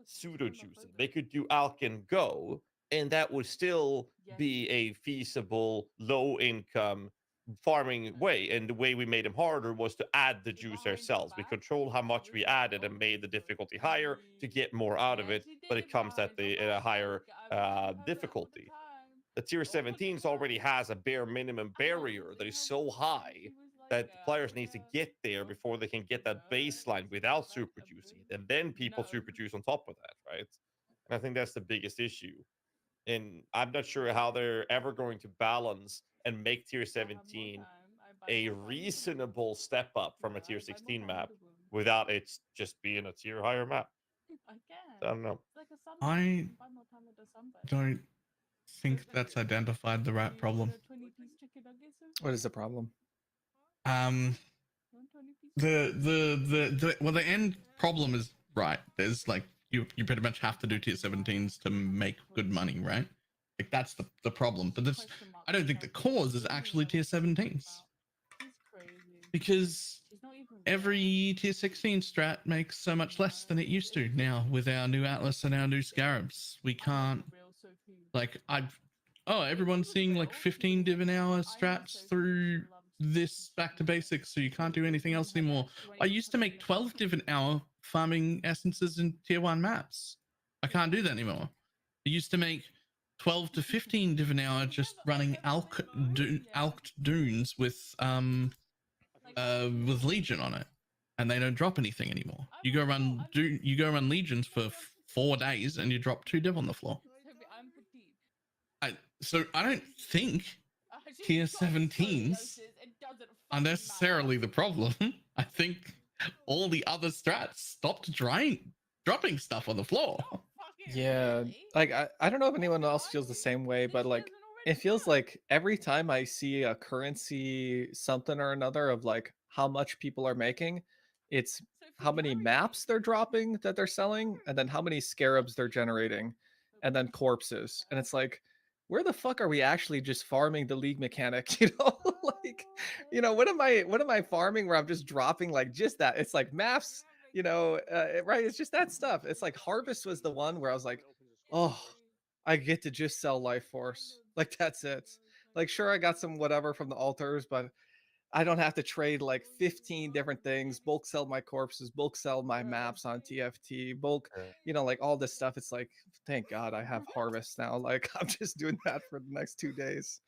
pseudo juicing. They could do Alk and Go, and that would still be a feasible low income farming way. And the way we made them harder was to add the juice ourselves. We controlled how much we added and made the difficulty higher to get more out of it, but it comes at a higher difficulty. The tier 17s already has a bare minimum barrier that is so high that the players need to get there before they can get that baseline without super juicing it. And then people super juice on top of that, right? And I think that's the biggest issue. And I'm not sure how they're ever going to balance and make tier 17 a reasonable step up from a tier 16 map without it just being a tier higher map. I don't know. I don't think that's identified the right problem. What is the problem? The end problem is right. There's like you pretty much have to do tier 17s to make good money, right? Like that's the problem. But this, I don't think the cause is actually tier 17s, because every tier 16 strat makes so much less than it used to now with our new Atlas and our new Scarabs. We can't like everyone's seeing like 15 div an hour strats through this back to basics, so you can't do anything else anymore. I used to make 12 div an hour farming essences in tier 1 maps. I can't do that anymore. I used to make 12 to 15 div an hour just running alked dunes with Legion on it, and they don't drop anything anymore. You go run Legions for 4 days and you drop 2 div on the floor. So I don't think tier 17s are necessarily the problem. I think all the other strats stopped dropping stuff on the floor. Yeah, like I don't know if anyone else feels the same way, but like it feels like every time I see a currency something or another of like how much people are making, it's how many maps they're dropping that they're selling, and then how many scarabs they're generating, and then corpses. And it's like, where the fuck are we actually just farming the league mechanic? Like, what am I farming where I'm just dropping like just that? It's like maps, right? It's just that stuff. It's like Harvest was the one where I was like, oh, I get to just sell Life Force. Like that's it. Like sure, I got some whatever from the altars, but I don't have to trade like 15 different things, bulk sell my corpses, bulk sell my maps on TFT, bulk, like all this stuff. It's like, thank God I have Harvest now. Like I'm just doing that for the next 2 days.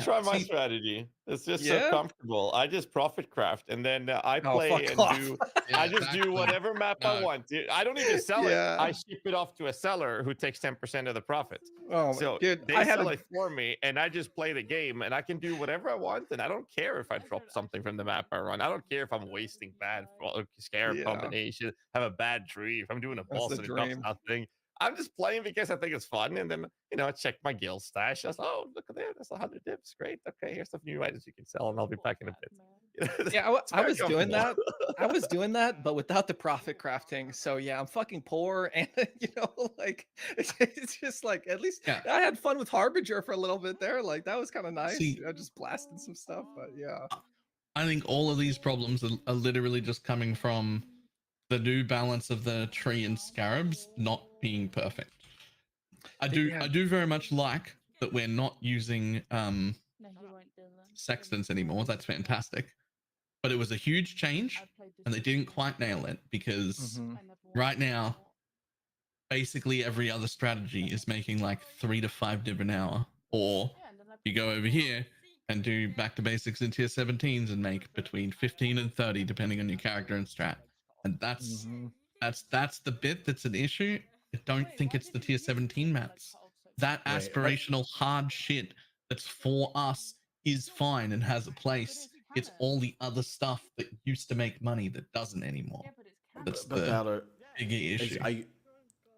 Try my strategy. It's just so comfortable. I just profit craft, and then I play and do. I just do whatever map I want. I don't even sell it. I ship it off to a seller who takes 10% of the profit. Oh, so dude, they sell it for me, and I just play the game, and I can do whatever I want, and I don't care if I drop something from the map I run. I don't care if I'm wasting bad scarab combination, have a bad tree, if I'm doing a boss and it drops nothing. I'm just playing because I think it's fun, and then I check my guild stash. I was, oh, look at that, that's 100 dips, great. Okay, here's some new items you can sell, and I'll be back in a bit. Yeah, I, It's I very was doing that. comfortable. I was doing that, but without the profit crafting. So yeah, I'm fucking poor, and like it's just like at least Yeah. I had fun with Harbinger for a little bit there. Like that was kind of nice. See- Just blasting some stuff, but yeah. I think all of these problems are literally just coming from the new balance of the tree and scarabs not being perfect. I Yeah. do very much like that we're not using sextants anymore. That's fantastic. But it was a huge change, and they didn't quite nail it because Mhm. right now, basically every other strategy is making like 3 to 5 div an hour. Or you go over here and do back to basics in tier 17s and make between 15 and 30 depending on your character and strat. And that's Mhm. that's the bit that's an issue. I don't think it's the tier 17 maps. That Right. aspirational hard shit that's for us is fine and has a place. It's all the other stuff that used to make money that doesn't anymore. That's But the Valor, bigger issue.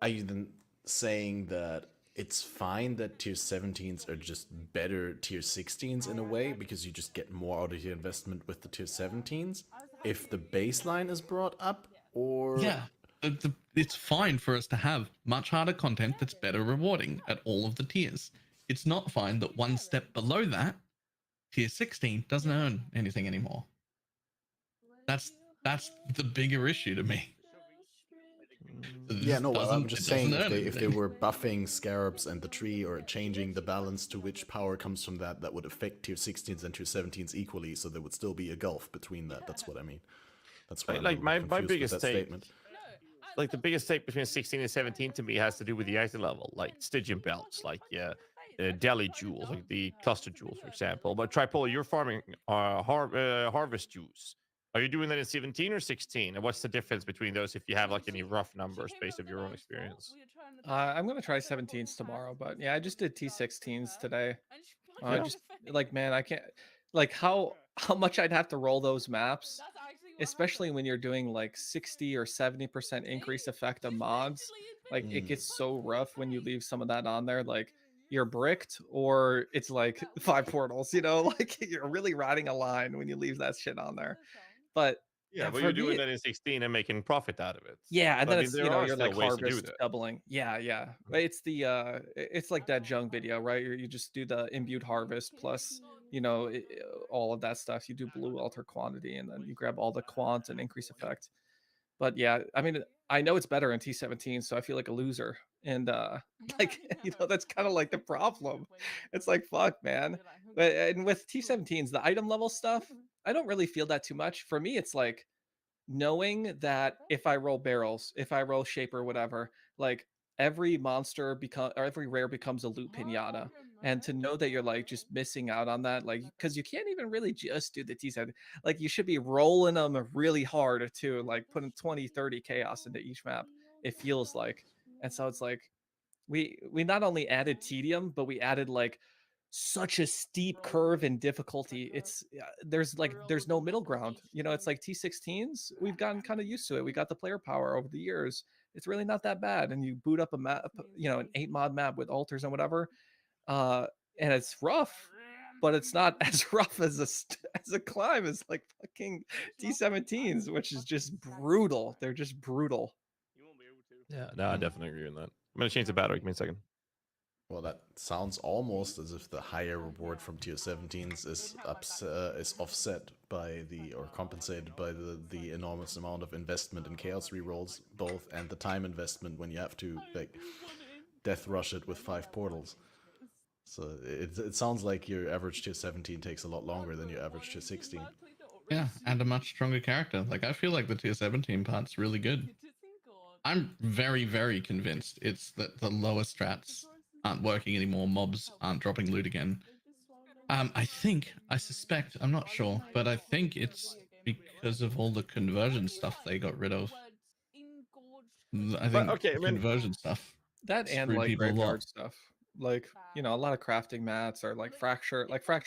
are you then saying that it's fine that tier 17s are just better tier 16s in a way because you just get more out of your investment with the tier 17s if the baseline is brought up, or Yeah, it's fine for us to have much harder content that's better rewarding at all of the tiers. It's not fine that one step below that, tier 16, doesn't earn anything anymore. That's the bigger issue to me. It Yeah, just no, I'm doesn't- just it saying doesn't earn if they anything. were buffing scarabs and the tree or changing the balance to which power comes from that, that would affect tier 16s and tier 17s equally, so there would still be a gulf between that. That's what I mean. That's why I'm Like a my little confused with biggest that take, statement. like the biggest take between 16 and 17 to me has to do with the item level, like Stygian belts, like Delhi jewels, like the cluster jewels, for example. But Tripolar, you're farming harvest jewels. Are you doing that in 17 or 16? And what's the difference between those if you have like any rough numbers based on your own experience? I'm gonna try 17s tomorrow, but yeah, I just did T16s today. I Yeah. just like, man, I can't like how much I'd have to roll those maps, especially when you're doing like 60 or 70% increase effect of mods. Like it gets so rough when you leave some of that on there. Like you're bricked or it's like 5 portals, like you're really riding a line when you leave that shit on there. But Yeah, but for you're doing me, that in 16 and making profit out of it. yeah, and So, I then mean, it's there are you're still like ways to do harvest that. doubling. Yeah. But it's the it's like that Jung video, right? You just do the imbued harvest plus all of that stuff. You do blue alter quantity and then you grab all the quant and increase effect. But yeah, I mean, I know it's better in T17, so I feel like a loser. And like that's kind of like the problem. It's like fuck, man. But and with T17s, the item level stuff, I don't really feel that too much. For me, it's like knowing that if I roll barrels, if I roll shape or whatever, like every monster become or every rare becomes a loot pinata. And to know that you're like just missing out on that, like because you can't even really just do the T7. Like you should be rolling them really hard too, like putting 20, 30 chaos into each map, it feels like. And so it's like we not only added tedium, but we added like such a steep curve in difficulty. It's there's no middle ground. It's like T16s. We've gotten kind of used to it. We got the player power over the years. It's really not that bad. And you boot up a map, an 8 mod map with altars and whatever. And it's rough, but it's not as rough as a climb as like fucking T17s, which is just brutal. They're just brutal. You won't be able to. Yeah, no, I definitely agree with that. I'm gonna change the battery. Give me a second. Well, that sounds almost as if the higher reward from tier 17s is offset by or compensated by the enormous amount of investment in chaos rerolls, both, and the time investment when you have to like death rush it with 5 portals. So it sounds like your average tier 17 takes a lot longer than your average tier 16. Yeah, and a much stronger character. Like I feel like the tier 17 part's really good. I'm very, very convinced it's that the lower strats aren't working anymore. Mobs aren't dropping loot again. I suspect, I'm not sure, but I think it's because of all the conversion stuff they got rid of. I think okay, I mean- conversion stuff. That and screwed like people a lot. graveyard stuff. Like, a lot of crafting mats or like fracture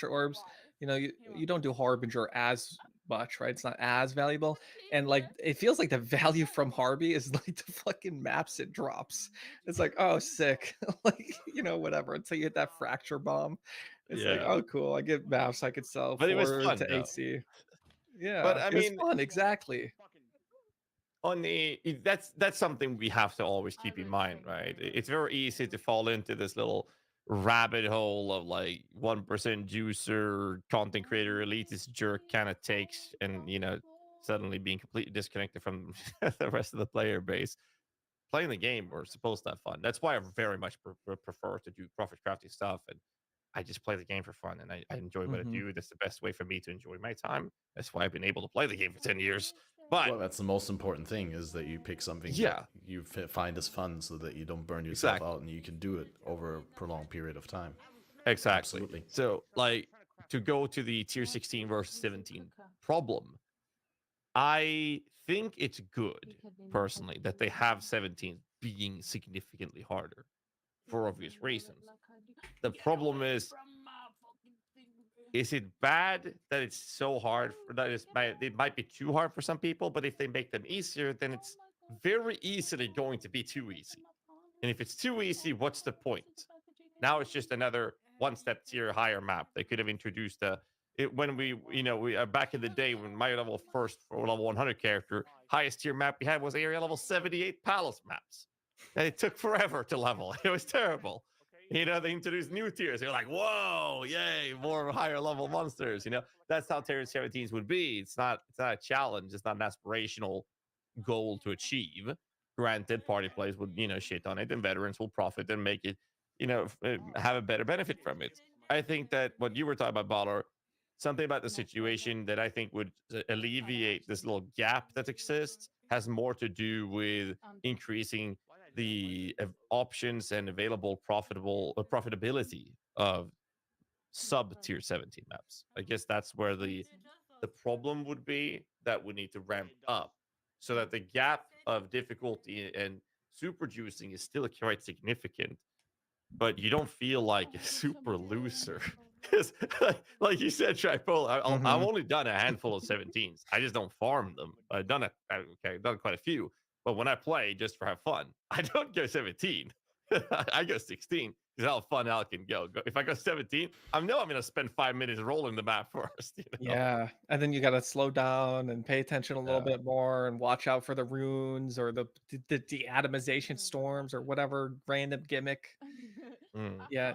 orbs. You don't do Harbinger as much, right? It's not as valuable. And like it feels like the value from Harvey is like the fucking maps it drops. It's like, oh sick. Like, whatever, until you hit that fracture bomb. It's like, Yeah, oh cool. I get maps I could sell but it was 4 fun to though. 8C. But Yeah, I it was mean, fun, exactly. on the that's something we have to always keep in mind, right? It's very easy to fall into this little rabbit hole of like 1% juicer content creator elitist jerk kind of takes, and suddenly being completely disconnected from the rest of the player base. Playing the game, we're supposed to have fun. That's why I very much prefer to do profit crafting stuff, and I just play the game for fun, and I enjoy what I Mhm. do. That's the best way for me to enjoy my time. That's why I've been able to play the game for 10 years. But Well, that's the most important thing, is that you pick something that yeah, you find as fun, so that you don't burn yourself exactly. out and you can do it over a prolonged period of time. Exactly. Absolutely. So, like, to go to the tier 16 versus 17 problem, I think it's good, personally, that they have 17 being significantly harder for obvious reasons. The problem is it bad that it's so hard? That it might be too hard for some people, but if they make them easier, then it's very easily going to be too easy. And if it's too easy, what's the point? Now it's just another one step tier higher map. They could have introduced when we back in the day when my level first or level 100 character highest tier map we had was area level 78 palace maps, and it took forever to level. It was terrible. They introduced new tiers. You're like, whoa, yay, more higher level monsters. That's how tier 17s would be. It's not a challenge. It's not an aspirational goal to achieve. Granted, party players would shit on it, and veterans will profit and make it have a better benefit from it. I think that what you were talking about, Baller, something about the situation that I think would alleviate this little gap that exists has more to do with increasing the options and available profitability of sub tier 17 maps. I guess that's where the problem would be, that we need to ramp up so that the gap of difficulty and super juicing is still quite significant, but you don't feel like a super loser. Because, like you said, Tripolar, I've Mhm. only done a handful of 17s. I just don't farm them. I've done it. Okay, I've done quite a few. But when I play just for have fun, I don't go 17. I go 16 because how fun Al can go. If I go 17, I know I'm going to spend 5 minutes rolling the map first. Yeah, and then you gotta slow down and pay attention a little Yeah. bit more and watch out for the runes or the deatomization storms or whatever random gimmick. Mm. Yeah,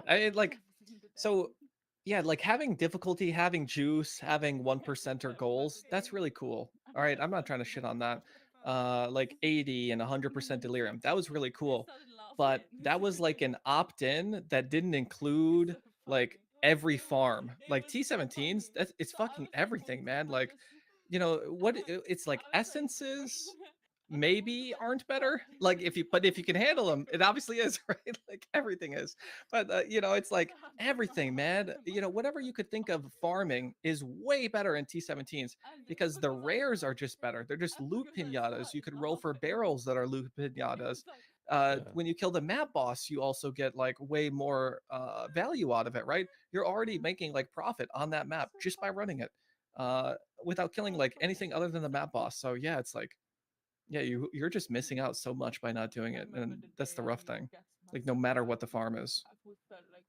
so yeah, like having difficulty, having juice, having 1% goals, that's really cool. All right, I'm not trying to shit on that. Like 80 and 100% delirium, that was really cool. But that was like an opt-in that didn't include like every farm. Like T17s, it's fucking everything, man. Like, it's like essences maybe aren't better, like if you can handle them, it obviously is. Right, like everything is. But it's like everything, man. Whatever you could think of farming is way better in T17s, because the rares are just better. They're just loot pinatas. You could roll for barrels that are loot pinatas. Yeah. When you kill the map boss, you also get like way more value out of it, right? You're already making like profit on that map just by running it, uh without killing like anything other than the map boss. So yeah, it's like, yeah, you're just missing out so much by not doing it, and that's the rough thing. Like no matter what the farm is.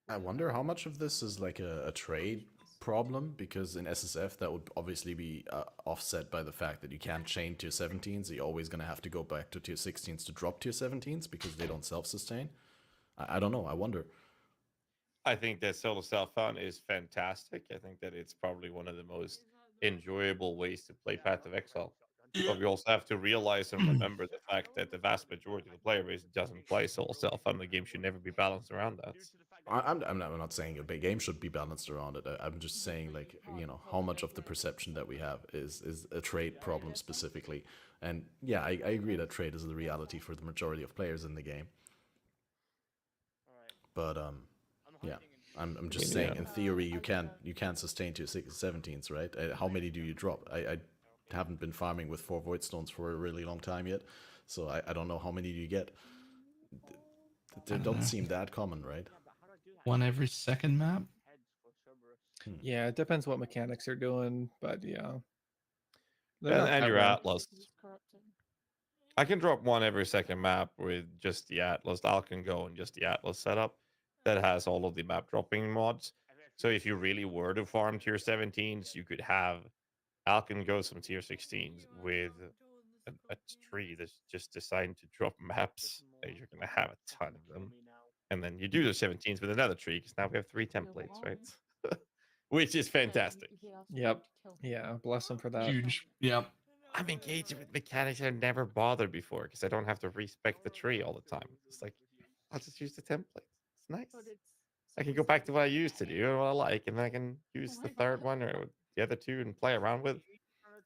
I wonder how much of this is like a trade problem, because in SSF that would obviously be offset by the fact that you can't chain tier 17s. You're always going to have to go back to tier 16s to drop tier 17s because they don't self-sustain. I don't know. I wonder. I think that solo self found is fantastic. I think that it's probably one of the most enjoyable ways to play Path of Exile. But we also have to realize and remember the fact that the vast majority of the player base doesn't play solo self found. The game should never be balanced around that. I'm not saying a big game should be balanced around it. I'm just saying, like, how much of the perception that we have is a trade problem specifically. And yeah, I agree that trade is the reality for the majority of players in the game. But yeah, I'm just saying, Yeah. in theory, you can't sustain to 17s, right? How many do you drop? I haven't been farming with 4 void stones for a really long time yet, so I don't know how many do you get. They don't seem that common, right? One every second map. Yeah, it depends what mechanics you're doing, but yeah. They're not and that your rare. Atlas. I can drop one every second map with just the Atlas. Alcan Go and just the Atlas setup that has all of the map dropping mods. So if you really were to farm tier 17s, you could have Alcan Go some tier 16s with a tree that's just designed to drop maps. And you're gonna have a ton of them. And then you do the 17s with another tree because now we have 3 templates, right? Which is fantastic. Yep. Yeah, bless them for that. Huge. Yep. I'm engaging with mechanics I never bothered before because I don't have to respec the tree all the time. It's like I'll just use the template. It's nice. I can go back to what I used to do and what I like, and I can use the third one or the other two and play around with.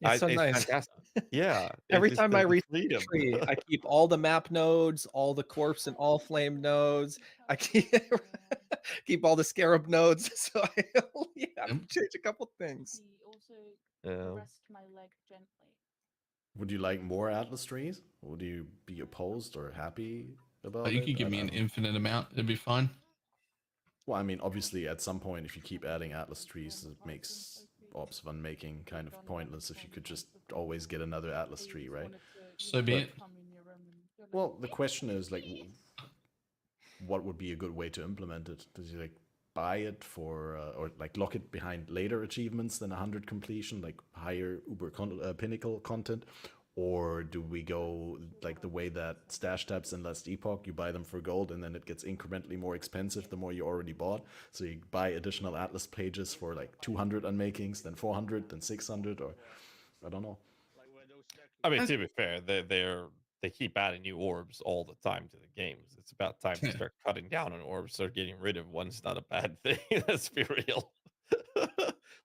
It's so It's nice. fantastic. Yeah. Every it's time I the reach freedom. tree, I keep all the map nodes, all the corpse and all flame nodes. I keep keep all the scarab nodes. So I only have to change a couple things. Yeah. Would you like more Atlas trees? Would you be opposed or happy about But you it? could give I me an don't know. infinite amount. It'd be fine. Well, I mean, obviously, at some point, if you keep adding Atlas trees, it makes Orbs of Unmaking kind of pointless if you could just always get another Atlas tree, right? So be it. Well, the question is, like, what would be a good way to implement it? Does you, like, buy it for, or, like, lock it behind later achievements than 100 completion, like higher pinnacle content? Or do we go like the way that stash tabs in Last Epoch, you buy them for gold and then it gets incrementally more expensive the more you already bought? So you buy additional Atlas pages for like 200 unmakings, then 400, then 600, or I don't know. I mean, to be fair, they keep adding new orbs all the time to the games. It's about time to start cutting down on orbs. Start getting rid of one's not a bad thing. Let's be real.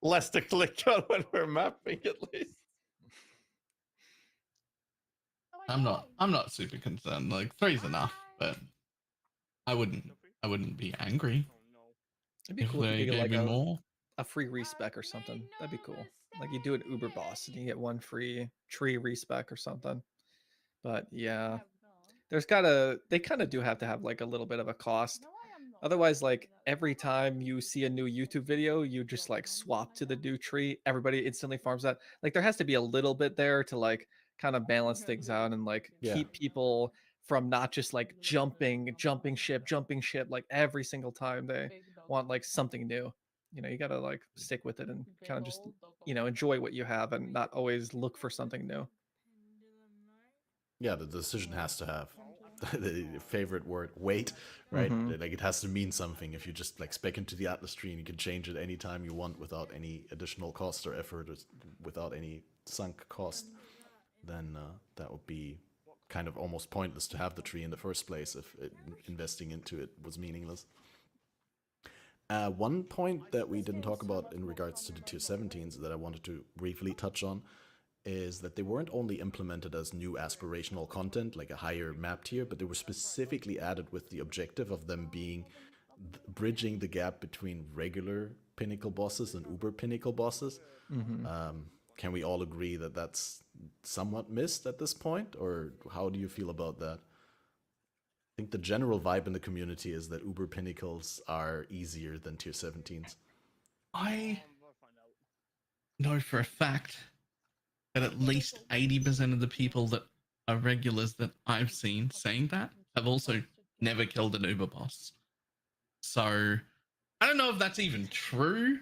Less to click on when we're mapping, at least. I'm not super concerned. Like 3's enough, but I wouldn't be angry It'd be if cool if they you get gave like me more. a free respec or something. That'd be cool. Like you do an Uber boss and you get one free tree respec or something. But yeah, they kind of do have to have like a little bit of a cost. Otherwise, like every time you see a new YouTube video, you just like swap to the new tree. Everybody instantly farms that. Like there has to be a little bit there to like kind of balance things out and like keep people from not just like jumping ship like every single time they want like something new. You know, you gotta like stick with it and kind of just enjoy what you have and not always look for something new. Yeah, the decision has to have the favorite word, weight, right? Mhm. Like it has to mean something. If you just like spec into the Atlas tree and you can change it anytime you want without any additional cost or effort, or without any sunk cost, then that would be kind of almost pointless to have the tree in the first place if investing into it was meaningless. One point that we didn't talk about in regards to the tier 17s that I wanted to briefly touch on is that they weren't only implemented as new aspirational content, like a higher map tier, but they were specifically added with the objective of them being bridging the gap between regular pinnacle bosses and uber pinnacle bosses. Can we all agree that that's somewhat missed at this point, or how do you feel about that? I think the general vibe in the community is that uber pinnacles are easier than tier 17s. I know for a fact that at least 80% of the people that are regulars that I've seen saying that have also never killed an Uber boss. So I don't know if that's even true.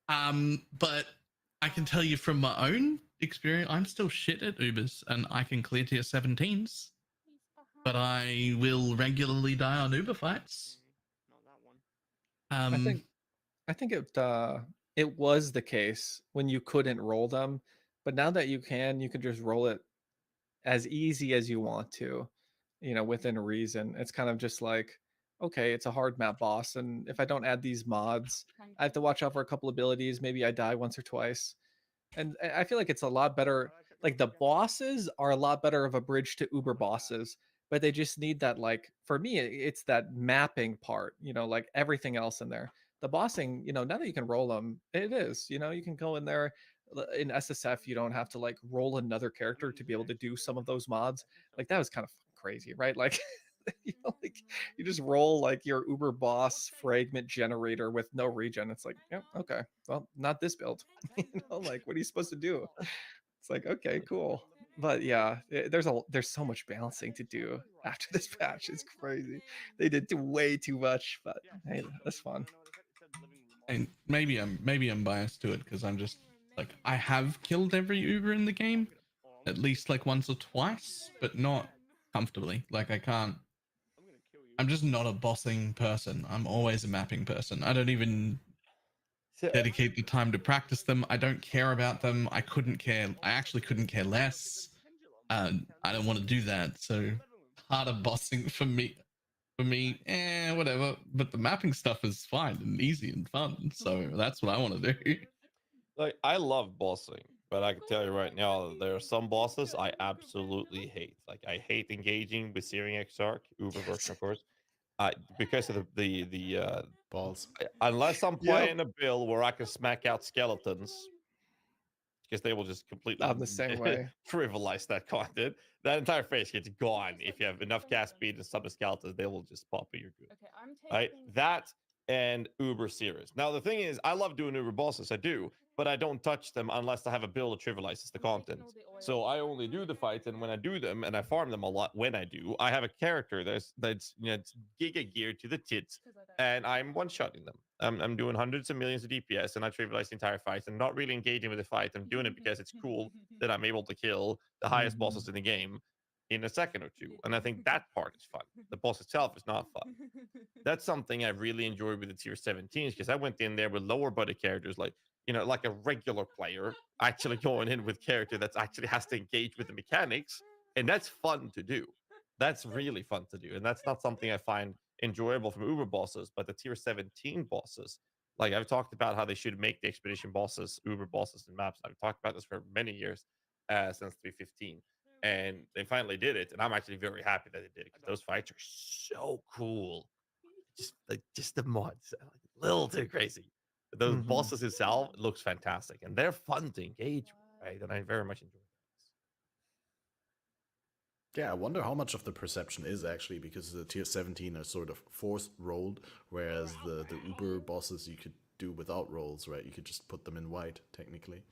But I can tell you from my own experience, I'm still shit at Ubers and I can clear tier 17s. But I will regularly die on Uber fights. I think it was the case when you couldn't roll them, but now that you can just roll it as easy as you want to, within reason. It's kind of just like, okay, it's a hard map boss, and if I don't add these mods, I have to watch out for a couple abilities. Maybe I die once or twice, and I feel like it's a lot better. Like the bosses are a lot better of a bridge to Uber bosses, but they just need that, like, for me it's that mapping part, like everything else in there. The bossing, now that you can roll them, it is, you can go in there. In SSF you don't have to like roll another character to be able to do some of those mods. Like that was kind of crazy, right? Like You know, like you just roll like your Uber boss fragment generator with no regen. It's like, yeah, okay, well, not this build. You know, like what are you supposed to do? It's like, okay, cool. But yeah, there's so much balancing to do after this patch. It's crazy. They did way too much, but hey, that's fun. And maybe I'm biased to it because I'm just like I have killed every Uber in the game at least like once or twice, but not comfortably. Like I can't. I'm just not a bossing person. I'm always a mapping person. I don't even dedicate the time to practice them. I don't care about them. I actually couldn't care less. I don't want to do that. So harder bossing for me, whatever. But the mapping stuff is fine and easy and fun. So that's what I want to do. Like I love bossing, but I can tell you right now, there are some bosses I absolutely hate. Like I hate engaging with Searing Exarch, Uber version, of course. Because of the Balls. unless I'm playing a build where I can smack out skeletons, because they will just completely I'm the same way. trivialize that content. That entire phase gets gone if you have enough cast speed and some skeletons. They will just pop you. You're good. Okay, I'm Right? taking That and Uber series. Now the thing is, I love doing Uber bosses. I do, but I don't touch them unless I have a build that trivializes the content. So I only do the fights, and when I do them, and I farm them a lot. When I do, I have a character that's it's giga geared to the tits, and I'm one-shotting them. I'm doing hundreds of millions of DPS, and I trivialize the entire fight. I'm not really engaging with the fight. I'm doing it because it's cool that I'm able to kill the highest bosses in the game in a second or two. And I think that part is fun. The boss itself is not fun. That's something I really enjoyed with the tier 17s, because I went in there with lower budget characters, like like a regular player, actually going in with character that actually has to engage with the mechanics, and that's fun to do. That's really fun to do, and that's not something I find enjoyable from Uber bosses. But the tier 17 bosses, like I've talked about how they should make the expedition bosses Uber bosses in maps. I've talked about this for many years, since 315. And they finally did it, and I'm actually very happy that they did it, because those fights are so cool. Just the mods, like, a little too crazy. Those bosses itself looks fantastic, and they're fun to engage with, right? And I very much enjoy that. Yeah, I wonder how much of the perception is actually because the tier 17 are sort of force rolled, whereas the Uber bosses you could do without rolls, right? You could just put them in white, technically.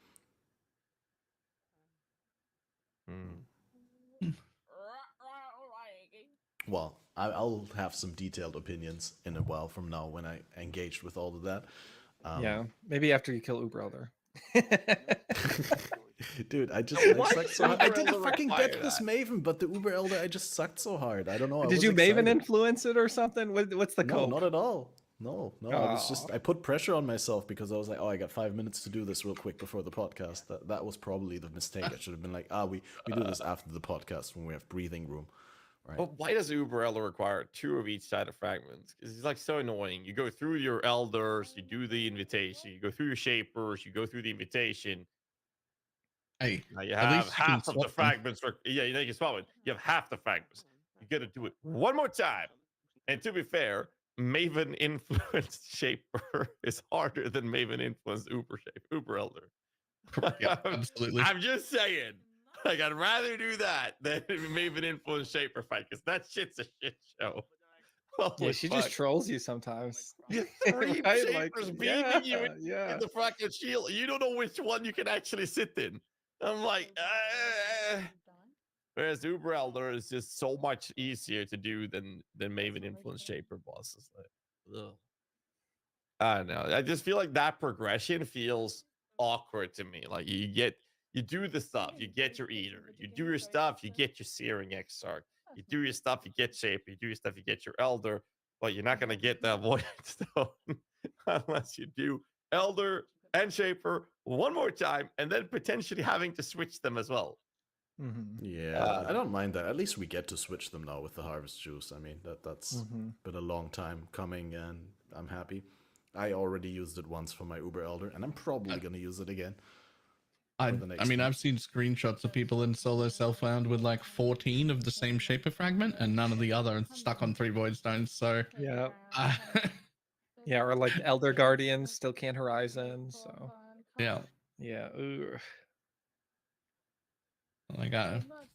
Well, I'll have some detailed opinions in a while from now when I engaged with all of that. Yeah, maybe after you kill Uber Elder. Dude, I Why sucked so hard. Uber I didn't Elder fucking require get this that? Maven, but the Uber Elder, I just sucked so hard. I don't know. I Did was you Maven excited. influence it or something? What's the No, cope? not at all. No. I was just Aw. I put pressure on myself because I was like, oh, I got 5 minutes to do this real quick before the podcast. That was probably the mistake. I should have been like, we do this after the podcast when we have breathing room. Right. But why does Uber Elder require 2 of each side of fragments? Because it's like so annoying. You go through your elders, you do the invitation, you go through your shapers, you go through the invitation. Hey, Now you at have least you can half of the swap them. fragments. You can swap it. You have half the fragments. You got to do it one more time. And to be fair, Maven influenced Shaper is harder than Maven influenced Uber Elder. Yeah, absolutely. I'm just saying. Like, I'd rather do that than Maven influenced Shaper fight, because that shit's a shit show. Yeah, Holy she fuck. just trolls you sometimes. You have 3 Right? Shapers Like, beaming you yeah. in the fucking shield. You don't know which one you can actually sit in. I'm like, whereas Uber Elder is just so much easier to do than Maven influenced Shaper bosses. Like, ugh. I don't know. I just feel like that progression feels awkward to me. Like you do the stuff, you get your Eater. You do your stuff, you get your Searing Exarch. You do your stuff, you get Shaper. You do your stuff, you get your Elder. But you're not going to get that Void Stone unless you do Elder and Shaper one more time, and then potentially having to switch them as well. Yeah, I don't mind that. At least we get to switch them now with the Harvest Juice. I mean, that's been a long time coming, and I'm happy. I already used it once for my Uber Elder, and I'm probably going to use it again. I mean, I've seen screenshots of people in solo self-found with like 14 of the same Shaper fragment and none of the other, stuck on 3 Void Stones. So Yeah. uh, Yeah, or like Elder Guardians still can't Horizon. So yeah, yeah. Ooh. like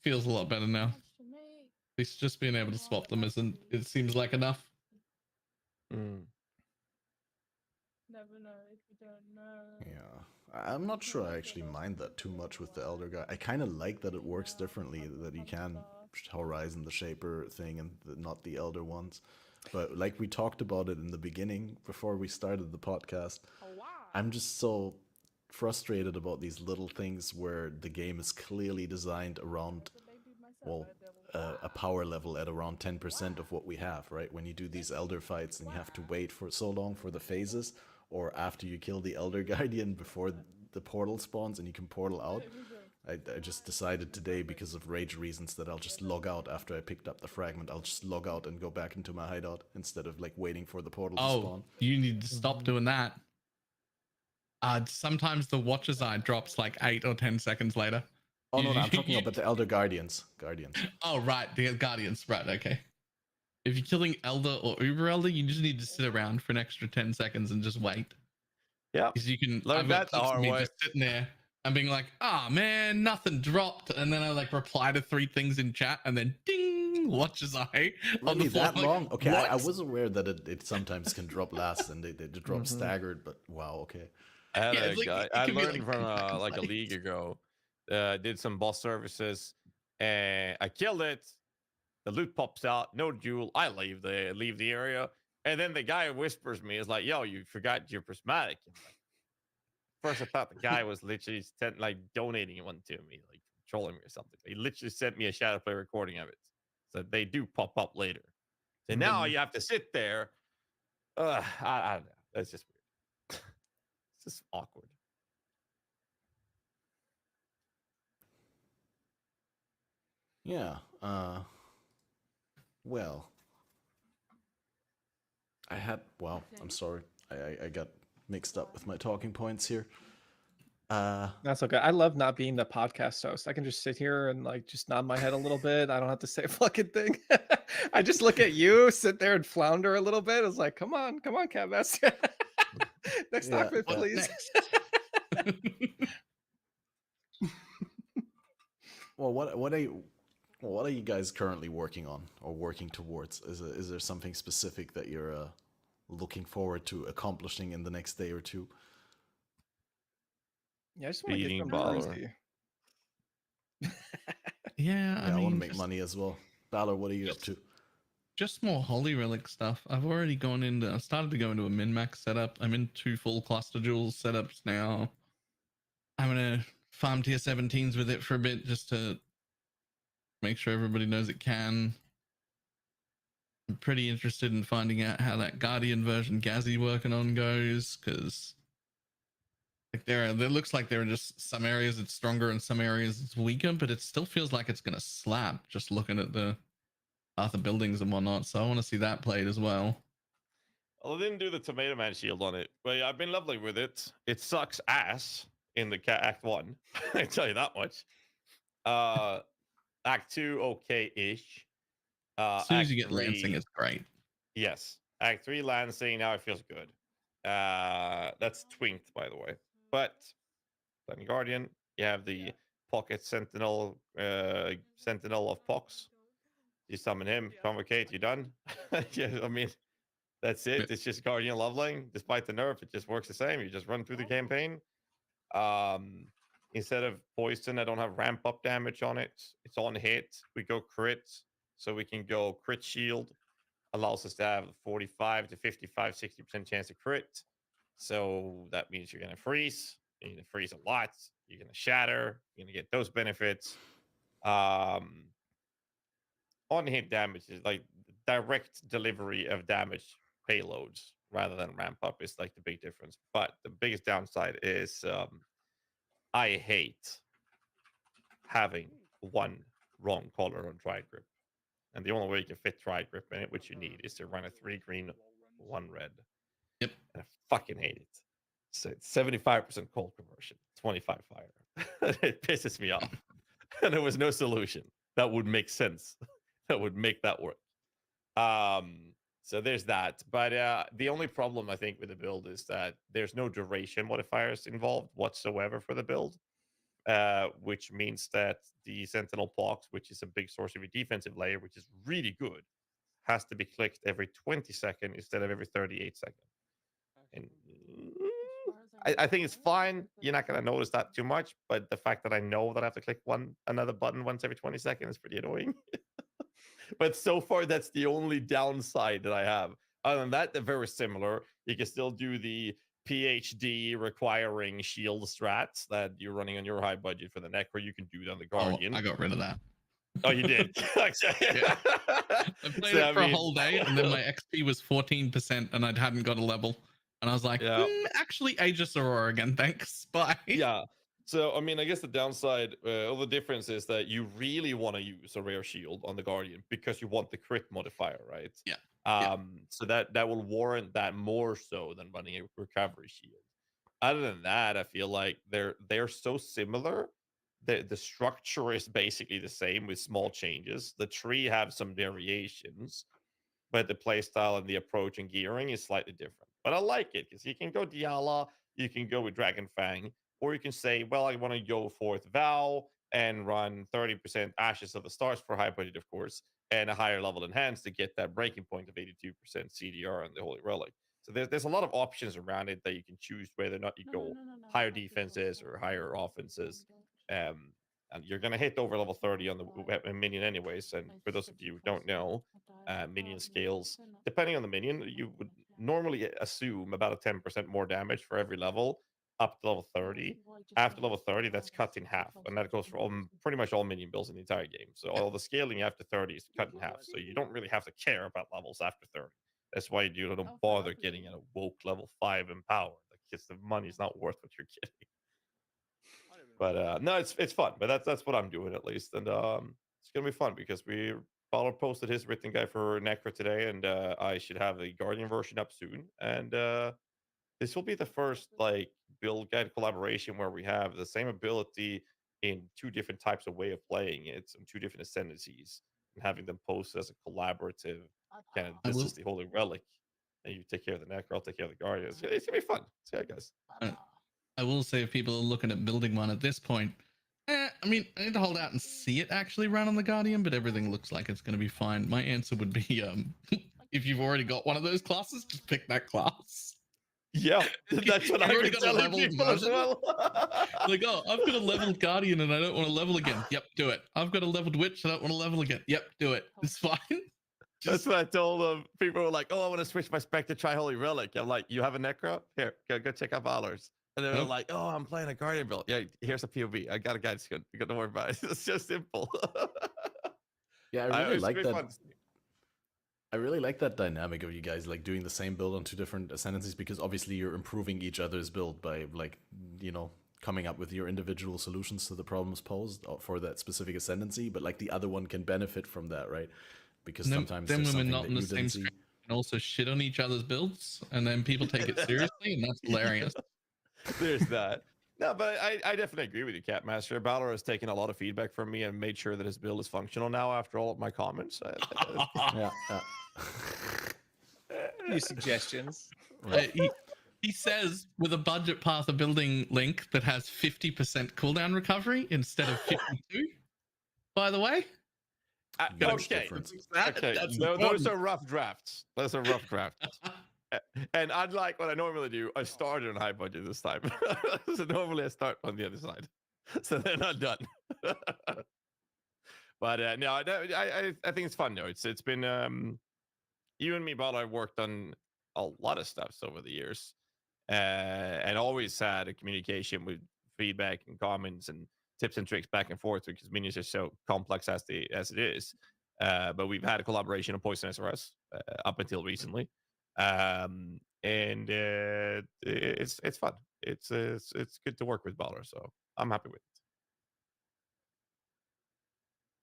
feels a lot better now. least just being able to swap them isn't. It seems like enough. Mm. Never know if you don't know. Yeah, I'm not sure I actually mind that too much with the Elder guy. I kind of like that it works differently, that you can Horizon the Shaper thing and not the Elder ones. But like we talked about it in the beginning before we started the podcast, I'm just so frustrated about these little things where the game is clearly designed around, well, a power level at around 10% of what we have, right? When you do these Elder fights and you have to wait for so long for the phases, or after you kill the Elder Guardian before the portal spawns and you can portal out. I just decided today, because of rage reasons, that I'll just log out after I picked up the fragment. I'll just log out and go back into my hideout instead of like waiting for the portal to spawn. You need to stop doing that. Sometimes the Watcher's Eye drops like 8 or 10 seconds later. Oh no, I'm talking about the Elder Guardians. Oh right, the Guardians. Right, okay. If you're killing Elder or Uber Elder, you just need to sit around for an extra 10 seconds and just wait. Yeah, because you can learn that the hard way. Just sitting there and being like, "Ah, man, nothing dropped," and then I like reply to 3 things in chat, and then ding, Watcher's Eye on the Really floor. that long? Like, Okay, I what? was aware that it sometimes can drop last and they drop staggered, but wow, okay. I had Yeah, a it's like- guy. it I can be learned like from 2 seconds like a late. league ago. Did some boss services, and I killed it. The loot pops out, no duel. I leave the area, and then the guy whispers me, "Is like, yo, you forgot your prismatic." I'm like, first, I thought the guy was literally like donating one to me, like trolling me or something. He literally sent me a Shadowplay recording of it. So they do pop up later. So now you have to sit there. I don't know. That's just weird. It's just awkward. Yeah. Well, I'm sorry. I got mixed up with my talking points here. That's okay. I love not being the podcast host. I can just sit here and like just nod my head a little bit. I don't have to say a fucking thing. I just look at you, sit there and flounder a little bit. It's like, come on, Cat Best. Next Yeah, topic, yeah. please. Well, what are you guys currently working on or working towards? Is there something specific that you're looking forward to accomplishing in the next day or two? Yeah, I just want to get Beating some Balor. crazy. Yeah, I want to mean, make money as well. Balor, what are you up to? Just more Holy Relic stuff. I've started to go into a min-max setup. I'm in 2 full cluster jewels setups now. I'm gonna farm tier 17s with it for a bit just to make sure everybody knows it can. I'm pretty interested in finding out how that Guardian version Ghazi working on goes, because like there looks like there are just some areas it's stronger and some areas it's weaker, but it still feels like it's gonna slap just looking at the buildings and whatnot. So I want to see that played as well. Well, I didn't do the Tomato Man shield on it, but I've been lovely with it. It sucks ass in the Act 1. I tell you that much. Act 2, okay-ish. As soon as Act you get 3, Lancing, it's great. yes. Act 3 Lancing, now it feels good. That's twinked, by the way. But Planet Guardian, you have the Pocket Sentinel, Sentinel of Pox. You summon him, convocate, you're done. Yeah, I mean, that's it. It's just Guardian Loveling. Despite the nerf, it just works the same. You just run through the campaign. Instead of poison, I don't have ramp up damage on it. It's on hit. We go crit, so we can go crit shield. Allows us to have 45 to 55, 60% chance to crit. So that means you're going to freeze. You're going to freeze a lot. You're going to shatter. You're going to get those benefits. On hit damage is like direct delivery of damage payloads rather than ramp up is like the big difference. But the biggest downside is I hate having one wrong color on Triad Grip. And the only way you can fit Triad Grip in it, which you need, is to run a 3 green, 1 red. Yep. And I fucking hate it. So it's 75% cold conversion, 25 fire. It pisses me off. And there was no solution that would make sense. That would make that work. So there's that. But the only problem I think with the build is that there's no duration modifiers involved whatsoever for the build. which means that the Sentinel box, which is a big source of your defensive layer, which is really good, has to be clicked every 20 seconds instead of every 38 seconds. And I think it's fine. You're not going to notice that too much, but the fact that I know that I have to click another button once every 20 seconds is pretty annoying. But so far, that's the only downside that I have. Other than that, they're very similar. You can still do the PhD requiring shield strats that you're running on your high budget for the Necro. You can do it on the Guardian. I got rid of that. Oh, you did? I played it for a whole day, and then my XP was 14%, and I hadn't got a level. And I was like, actually, Aegis Aurora again, thanks. Bye. Yeah. So, I mean, I guess the downside, or the difference is that you really want to use a rare shield on the Guardian because you want the crit modifier, right? Yeah. So that will warrant that more so than running a recovery shield. Other than that, I feel like they're so similar. The structure is basically the same with small changes. The tree have some variations, but the playstyle and the approach and gearing is slightly different. But I like it because you can go Diala, you can go with Dragon Fang, or you can say, well, I want to go fourth Vow and run 30% Ashes of the Stars for high budget, of course, and a higher level enhance to get that breaking point of 82% CDR on the Holy Relic. So there's a lot of options around it that you can choose whether or not you go higher defenses or higher offenses. And you're going to hit over level 30 on the minion anyways. And for those of you who don't know, minion scales, depending on the minion, you would normally assume about a 10% more damage for every level up to level 30. After level 30, that's cut in half. And that goes for pretty much all minion builds in the entire game. So all the scaling after 30 is cut in half. So you don't really have to care about levels after 30. That's why you don't bother getting a woke level 5 in power. Because the money's not worth what you're getting. But no, it's fun. But that's what I'm doing at least, and it's gonna be fun because Fowler posted his written guide for Necro today, and I should have the Guardian version up soon. And this will be the first like build guide collaboration where we have the same ability in two different types of way of playing it, and two different ascendancies, and having them post as a collaborative kind of. This is the Holy Relic, and you take care of the Necro, I'll take care of the Guardian. It's gonna be fun. See how it goes. I will say, if people are looking at building one at this point, I mean, I need to hold out and see it actually run on the Guardian, but everything looks like it's going to be fine. My answer would be, if you've already got one of those classes, just pick that class. Yeah, that's what I've been telling people as well. Like, oh, I've got a leveled Guardian and I don't want to level again. Yep, do it. I've got a leveled Witch and I don't want to level again. Yep, do it. It's fine. That's what I told them. People were like, oh, I want to switch my spec to try Holy Relic. I'm like, you have a Necro? Here, go check out Valor's. And they were like, oh, I'm playing a Guardian build. Yeah, here's a POV. I got a guide. You got to worry about it. It's just simple. Yeah, I really like that. I really like that dynamic of you guys like doing the same build on two different ascendancies, because obviously you're improving each other's build by like, you know, coming up with your individual solutions to the problems posed for that specific ascendancy, but like the other one can benefit from that, right? Because sometimes then there's when we're something not that in the you same didn't see. stream and also shit on each other's builds, and then people take it seriously, and that's hilarious. There's that. No, but I definitely agree with you, Catmaster. Balor has taken a lot of feedback from me and made sure that his build is functional now after all of my comments. Yeah. New suggestions. He says with a budget path a building link that has 50% cooldown recovery instead of 52. By the way, okay. Those are rough drafts. Those are rough drafts. And unlike what I normally do, I started on high budget this time. So normally I start on the other side. So they're not done. But no, I think it's fun though. It's been you and me, Bob, I worked on a lot of stuff over the years, and always had a communication with feedback and comments and tips and tricks back and forth, because Minions are so complex as it is. But we've had a collaboration on Poison SRS up until recently. And it's fun. It's good to work with Baller, so I'm happy with it.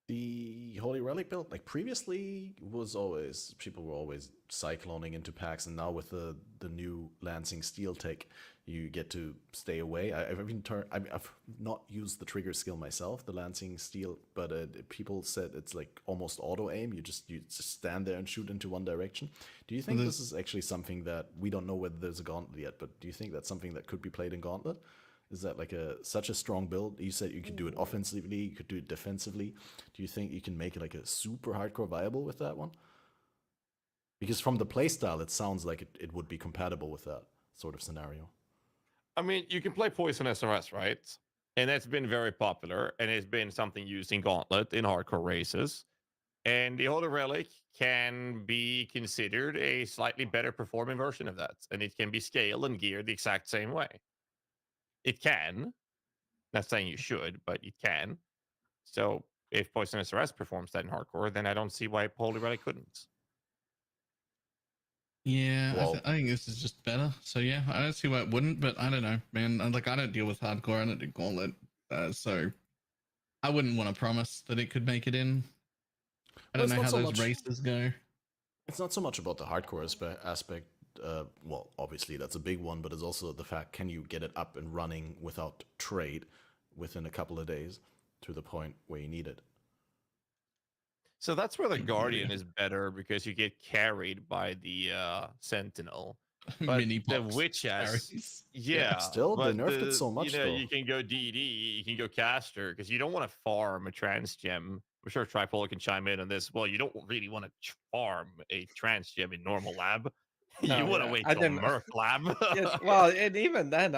The Holy Relic build, like previously, was always people were always cycloning into packs, and now with the new Lancing Steel tech, you get to stay away. I've not used the trigger skill myself, the Lancing Steel, but people said it's like almost auto aim. You just stand there and shoot into one direction. Do you think this is actually something that we don't know whether there's a Gauntlet yet? But do you think that's something that could be played in Gauntlet? Is that like such a strong build? You said you could do it offensively, you could do it defensively. Do you think you can make it like a super hardcore viable with that one? Because from the playstyle, it sounds like it would be compatible with that sort of scenario. I mean, you can play Poison SRS, right? And that's been very popular, and it's been something used in Gauntlet in hardcore races. And the Holy Relic can be considered a slightly better performing version of that, and it can be scaled and geared the exact same way. It can. Not saying you should, but it can. So if Poison SRS performs that in hardcore, then I don't see why Holy Relic couldn't. Yeah, Well- I think this is just better. So yeah, I don't see why it wouldn't, but I don't know, man. Like, I don't deal with hardcore. I don't do Gauntlet, so I wouldn't want to promise that it could make it in. I Well, don't it's know not how so those much- races go. It's not so much about the hardcore aspect. Well, obviously that's a big one, but it's also the fact, can you get it up and running without trade within a couple of days to the point where you need it? So that's where the Yeah. Guardian is better because you get carried by the Sentinel. But Mini the box Witch has, carries. yeah. Still, they but nerfed it so much, You know, though. you can go DD, you can go caster because you don't want to farm a trans gem. I'm sure Tripolar can chime in on this. Well, you don't really want to farm a trans gem in normal lab. No, you want to yeah, wait I till didn't- Merc lab. Yeah, well, and even then,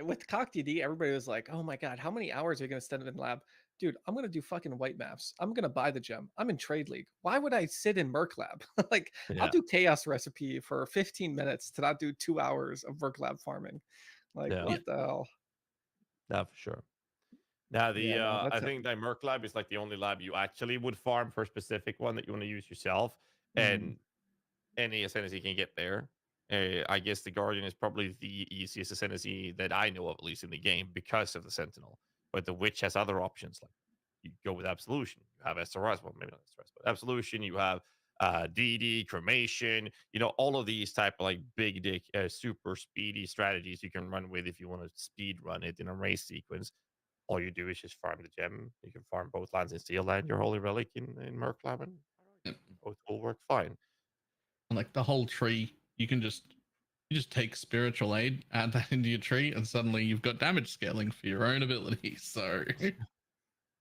with Cock DD, everybody was like, "Oh my god, how many hours are you gonna spend in lab?" Dude, I'm gonna do fucking white maps. I'm gonna buy the gem. I'm in trade league. Why would I sit in Merc lab? Like, Yeah. I'll do chaos recipe for 15 minutes to not do 2 hours of Merc lab farming. Like, Yeah. what the hell? Yeah, for sure. Now the Yeah, no, I that's think the Merc lab is like the only lab you actually would farm for a specific one that you want to use yourself, and any ascendancy can get there. I guess the Guardian is probably the easiest ascendancy that I know of, at least in the game, because of the Sentinel. But the Witch has other options, like you go with Absolution, you have SRS, well maybe not SRS, but Absolution, you have DD, Cremation, you know, all of these type of like big dick, super speedy strategies you can run with if you want to speed run it in a race sequence. All you do is just farm the gem. You can farm both lands in Steel and your Holy Relic in Merc lab, and Yep. both will work fine. And like the whole tree, you just take spiritual aid, add that into your tree, and suddenly you've got damage scaling for your own abilities. So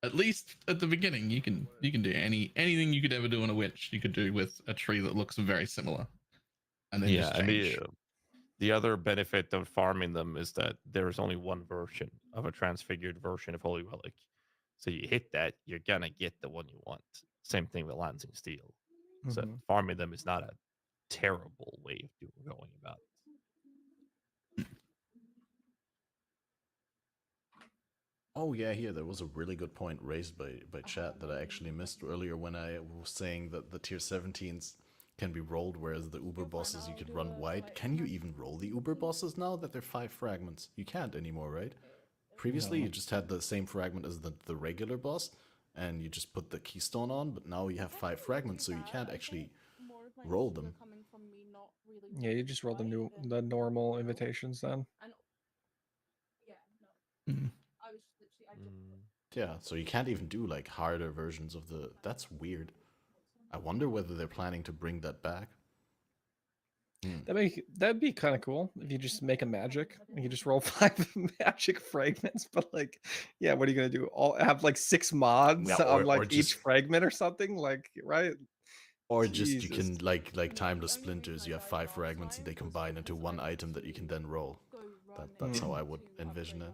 at least at the beginning, you can do anything you could ever do on a witch, you could do with a tree that looks very similar. And then just And change. the other benefit of farming them is that there's only one version of a transfigured version of Holy Relic. So you hit that, you're gonna get the one you want. Same thing with lands in Steel. So Mhm. farming them is not a terrible way of going about it. Oh yeah, here there was a really good point raised by chat that I actually missed earlier when I was saying that the tier 17s can be rolled, whereas the Uber bosses you could run white. Can you even roll the Uber bosses now that they're 5 fragments? You can't anymore, right? Previously you just had the same fragment as the regular boss, and you just put the keystone on, but now you have 5 fragments, so you can't actually roll them. Yeah, you just roll the normal invitations then. Mm. Yeah, so you can't even do like harder versions of the... That's weird. I wonder whether they're planning to bring that back. That'd be kind of cool if you just make a magic and you just roll 5 magic fragments. But like, yeah, what are you gonna do? All have like 6 mods Yeah, on or like each just- fragment or something? Like, right? Or just you Jesus. can like timeless splinters, you have 5 fragments and they combine into one item that you can then roll. That's how I would envision it.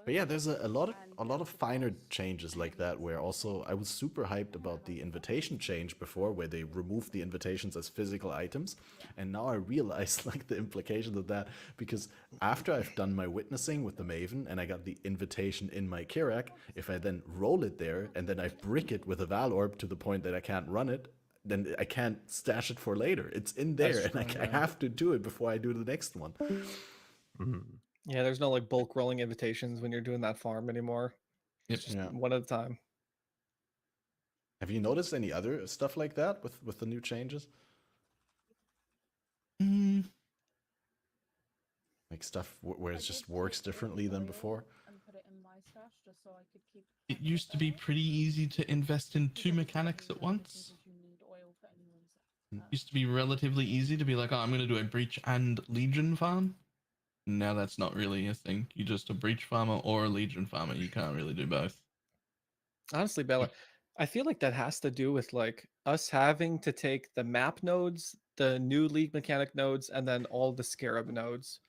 But yeah, there's a lot of finer changes like that, where also I was super hyped about the invitation change before, where they removed the invitations as physical items, and now I realize like the implications of that, because after I've done my witnessing with the Maven and I got the invitation in my Kirak, if I then roll it there and then I brick it with a Val Orb to the point that I can't run it, then I can't stash it for later. It's in there, That's and true, I yeah. have to do it before I do the next one. Yeah, there's no like bulk rolling invitations when you're doing that farm anymore. Yep. Just Yeah. one at a time. Have you noticed any other stuff like that with the new changes? Mm. Like stuff where it just works differently than before? It used to be pretty easy to invest in 2 mechanics at once. It used to be relatively easy to be like, oh, I'm going to do a Breach and Legion farm. now that's not really a thing. You're just a breach farmer or a legion farmer. You can't really do both. Honestly, Bella, I feel like that has to do with like us having to take the map nodes, the new league mechanic nodes, and then all the scarab nodes.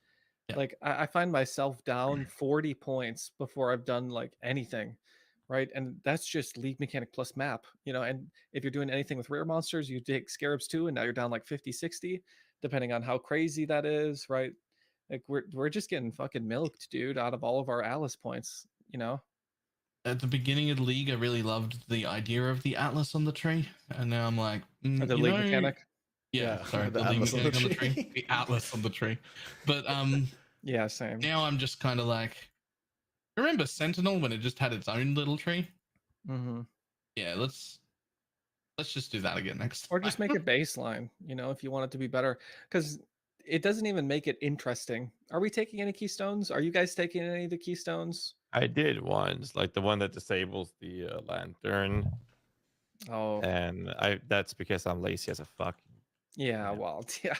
Yeah. Like I find myself down 40 points before I've done like anything, right? And that's just league mechanic plus map, you know. And if you're doing anything with rare monsters, you take scarabs too, and now you're down like 50, 60, depending on how crazy that is, right? Like we're just getting fucking milked, dude, out of all of our Alice points, you know. At the beginning of the league, I really loved the idea of the Atlas on the tree, and now I'm like, The you league know, mechanic. Yeah, Yeah, sorry, the the league Atlas on the mechanic on the tree. tree, the Atlas on the tree. But Yeah, same. now I'm just kind of like, remember Sentinel when it just had its own little tree? Mm-hmm. Yeah, let's just do that again next Or just time. make it baseline, you know, if you want it to be better, because it doesn't even make it interesting. Are we taking any keystones? Are you guys taking any of the keystones? I did once, like the one that disables the lantern, Oh, and that's because I'm lazy as a fuck. yeah, Yeah. well, yeah.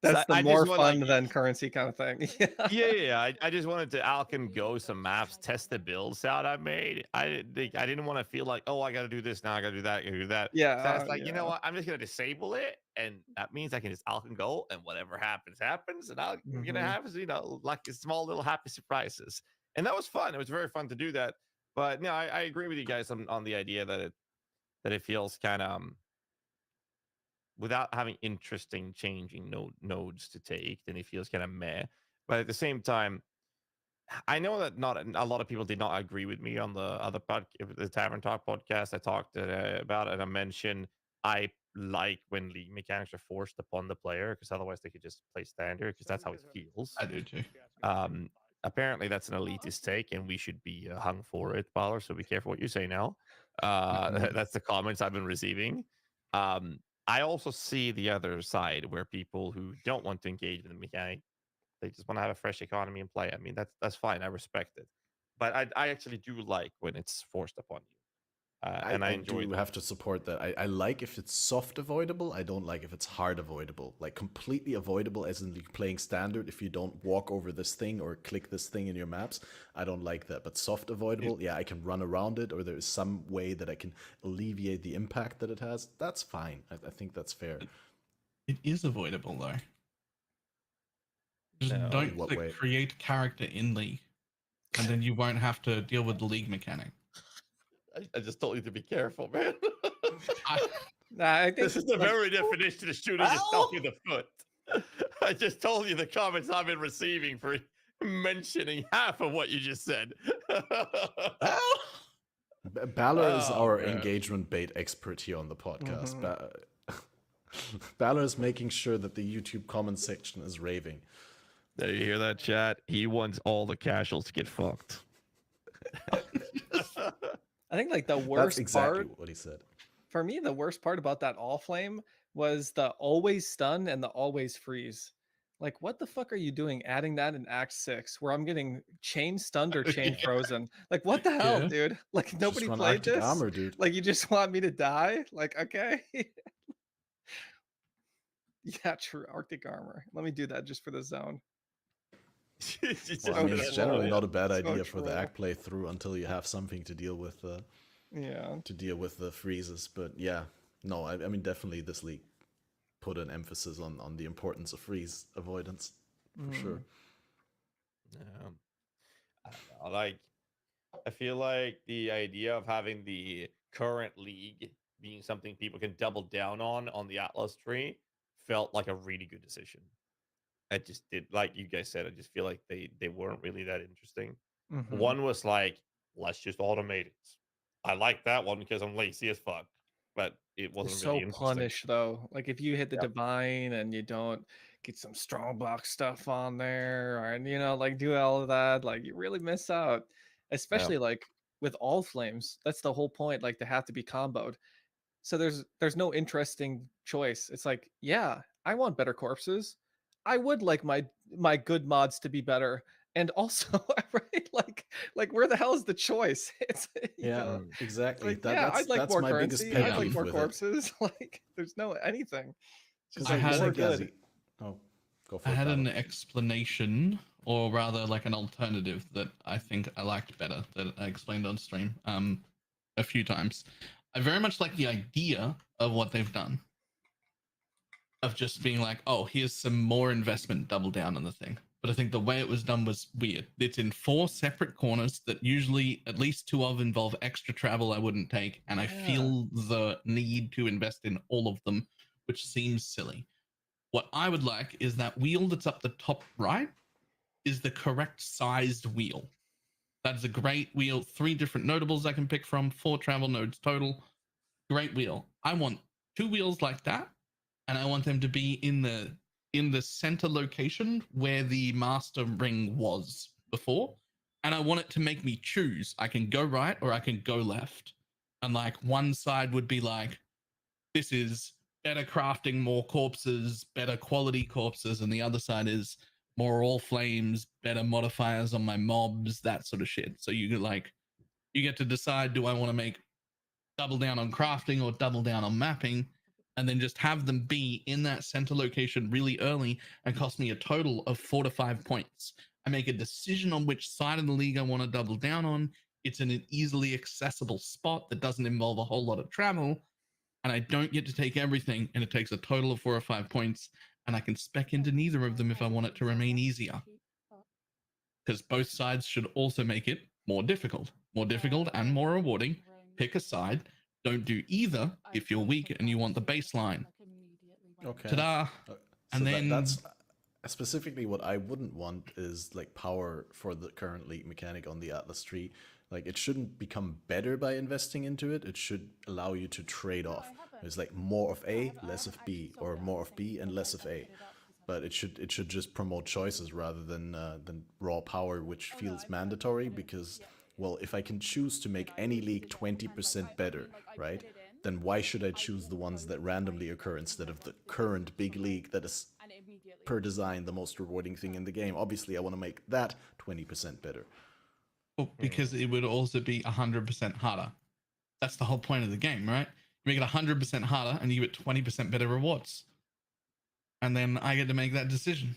That's the I just more want, fun like, than currency kind of thing. Yeah. I just wanted to Alkin go some maps, test the builds out I made. I didn't want to feel like, oh, I got to do this now, I got to do that, I got to do that. Yeah, So I was like, you know yeah. what? I'm just gonna disable it, and that means I can just Alkin go, and whatever happens, happens, and I'm gonna Mhm. have like small little happy surprises, and that was fun. It was very fun to do that. But no, I agree with you guys on the idea that it feels kind of without having interesting changing nodes to take, then it feels kind of meh. But at the same time, I know that not a lot of people did not agree with me on the other the Tavern Talk podcast I talked about, and I mentioned I like when league mechanics are forced upon the player, because otherwise they could just play standard, because that's how it feels. I do too. Apparently that's an elitist take, and we should be hung for it, Baller. So be careful what you say now. That's the comments I've been receiving. I also see the other side, where people who don't want to engage with the mechanic, they just want to have a fresh economy and play. I mean, that's fine. I respect it, but I actually do like when it's forced upon you, and I enjoy do that. have to support that. I like if it's soft avoidable. I don't like if it's hard avoidable. Like completely avoidable, as in playing standard. If you don't walk over this thing or click this thing in your maps, I don't like that. But soft avoidable, yeah, I can run around it, or there is some way that I can alleviate the impact that it has. That's fine. I think that's fair. It is avoidable though. Just No, don't in what way? create character in league, and then you won't have to deal with the league mechanic. I just told you to be careful, man. Nah, I think This is the like, very definition of shooting yourself in the foot. I just told you the comments I've been receiving for mentioning half of what you just said. Balor is Oh, our man. engagement bait expert here on the podcast. Mhm. Balor is making sure that the YouTube comment section is raving. Did you hear that, chat? He wants all the casuals to get fucked. I think like the That's worst exactly part what he said. for me, the worst part about that all flame was the always stun and the always freeze. Like, what the fuck are you doing adding that in Act 6 where I'm getting chain stunned or chain Yeah. frozen? Like, what the hell, Yeah. dude? Like, nobody Just run played Arctic this. Armor, dude. Like, you just want me to die? Like, okay. Yeah, true. Arctic armor. Let me do that just for the zone. Well, I mean, it's generally not a bad So idea for the troll. act playthrough until you have something to deal with Yeah. the freezes. But yeah, no, I mean definitely this league put an emphasis on the importance of freeze avoidance for sure. Yeah. I don't know, like, I feel like the idea of having the current league being something people can double down on the Atlas tree felt like a really good decision. I just did, like you guys said, I just feel like they weren't really that interesting. Mhm. One was like, let's just automate it. I like that one because I'm lazy as fuck, but it It's wasn't so really interesting. punish though. Like if you hit the Yep. divine and you don't get some strong block stuff on there, or you know, like do all of that, like you really miss out. Especially like with all flames. That's the whole point. Like they have to be comboed. So there's no interesting choice. It's like, yeah, I want better corpses. I would like my good mods to be better. And also, right, like where the hell is the choice? It's you Yeah, know, exactly. like, yeah, I'd like that's more my biggest currency. pet I'd like peeve more with it. corpses. Like, there's no anything. Just Because I like had more a good. oh, Go for I it, had an Battle. explanation, or rather, like an alternative that I think I liked better that I explained on stream a few times. I very much like the idea of what they've done, of just being like, oh, here's some more investment, double down on the thing. But I think the way it was done was weird. It's in 4 separate corners that usually at least 2 of involve extra travel I wouldn't take, and I Yeah. feel the need to invest in all of them, which seems silly. What I would like is that wheel that's up the top right is the correct sized wheel. That's a great wheel. 3 different notables I can pick from, 4 travel nodes total. Great wheel. I want 2 wheels like that, and I want them to be in the center location where the master ring was before. And I want it to make me choose. I can go right or I can go left. And like one side would be like, this is better crafting, more corpses, better quality corpses, and the other side is more all flames, better modifiers on my mobs, that sort of shit. So you get to decide, do I want to make double down on crafting or double down on mapping, and then just have them be in that center location really early and cost me a total of 4 to 5 points. I make a decision on which side of the league I want to double down on. It's in an easily accessible spot that doesn't involve a whole lot of travel, and I don't get to take everything, and it takes a total of 4 or 5 points, and I can spec into neither of them if I want it to remain easier. Because both sides should also make it more difficult and more rewarding. Pick a side. Don't do either if you're weak and you want the baseline. Okay. Ta-da! And then that's specifically what I wouldn't want is like power for the current league mechanic on the Atlas tree. Like it shouldn't become better by investing into it. It should allow you to trade off. There's like more of A, less of B, or more of B and less of A. But it should just promote choices rather than raw power, which feels mandatory because, well, if I can choose to make any league 20% better, right, then why should I choose the ones that randomly occur instead of the current big league that is, per design, the most rewarding thing in the game? Obviously, I want to make that 20% better. Well, because it would also be 100% harder. That's the whole point of the game, right? You make it 100% harder and you get 20% better rewards. And then I get to make that decision.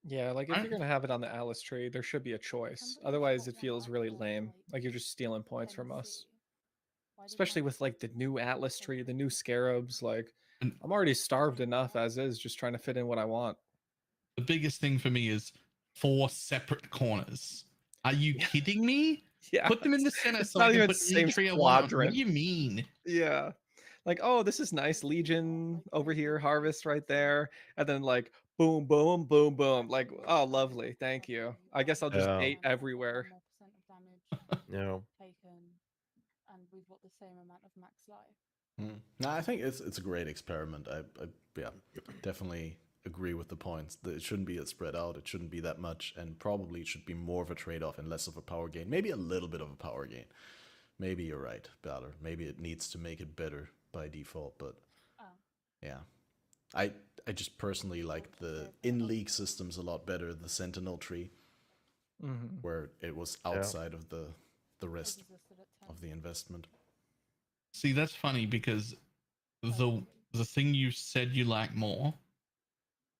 Yeah, like if you're gonna have it on the Atlas tree, there should be a choice. Otherwise, it feels really lame. Like you're just stealing points from us. Especially with like the new Atlas tree, the new scarabs. Like And- I'm already starved enough as is, just trying to fit in what I want. The biggest thing for me is 4 separate corners. Are you kidding me? Yeah, Put them in the center it's so not I can even put the same any tree I want. What quadrant. do you mean? Yeah. Like, oh, this is nice. Legion over here, harvest right there. And then like boom, boom, boom, boom. Like, oh, lovely. Thank you. I guess I'll just Yeah. bait everywhere. No. And we've got the same amount of max life. No, I think it's a great experiment. I yeah, definitely agree with the points. That it shouldn't be as spread out. It shouldn't be that much, and probably it should be more of a trade-off and less of a power gain. Maybe a little bit of a power gain. Maybe you're right, Baller. Maybe it needs to make it better by default, but yeah. I just personally like the in-league systems a lot better, the Sentinel tree, where it was outside of the rest of the investment. See, that's funny because the thing you said you like more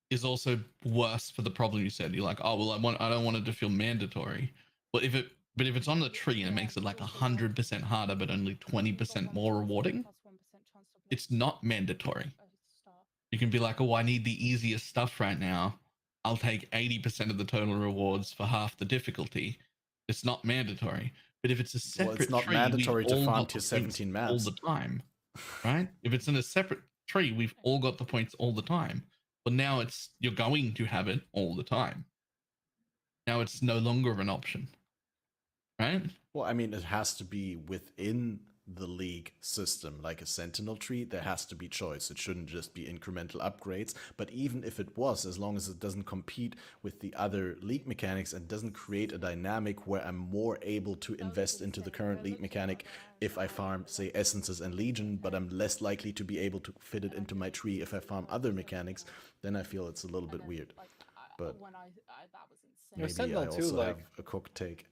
is also worse for the problem you said. You're like, oh well, I don't want it to feel mandatory. But if it's on the tree and it makes it like 100% harder, but only 20% more rewarding, it's not mandatory. You can be like, oh, I need the easiest stuff right now. I'll take 80% of the total rewards for half the difficulty. It's not mandatory. But if it's a separate Well, it's not tree, mandatory we've to all farm got to the 17 points all maps. the time, right? If it's in a separate tree, we've all got the points all the time. But now you're going to have it all the time. Now it's no longer an option, right? Well, I mean, it has to be within the league system, like a Sentinel tree. There has to be choice. It shouldn't just be incremental upgrades. But even if it was, as long as it doesn't compete with the other league mechanics and doesn't create a dynamic where I'm more able to invest into the current league mechanic if I farm, say, Essences and Legion, but I'm less likely to be able to fit it into my tree if I farm other mechanics, then I feel it's a little bit weird. But maybe Sentinel I too, also like- have a cooked take.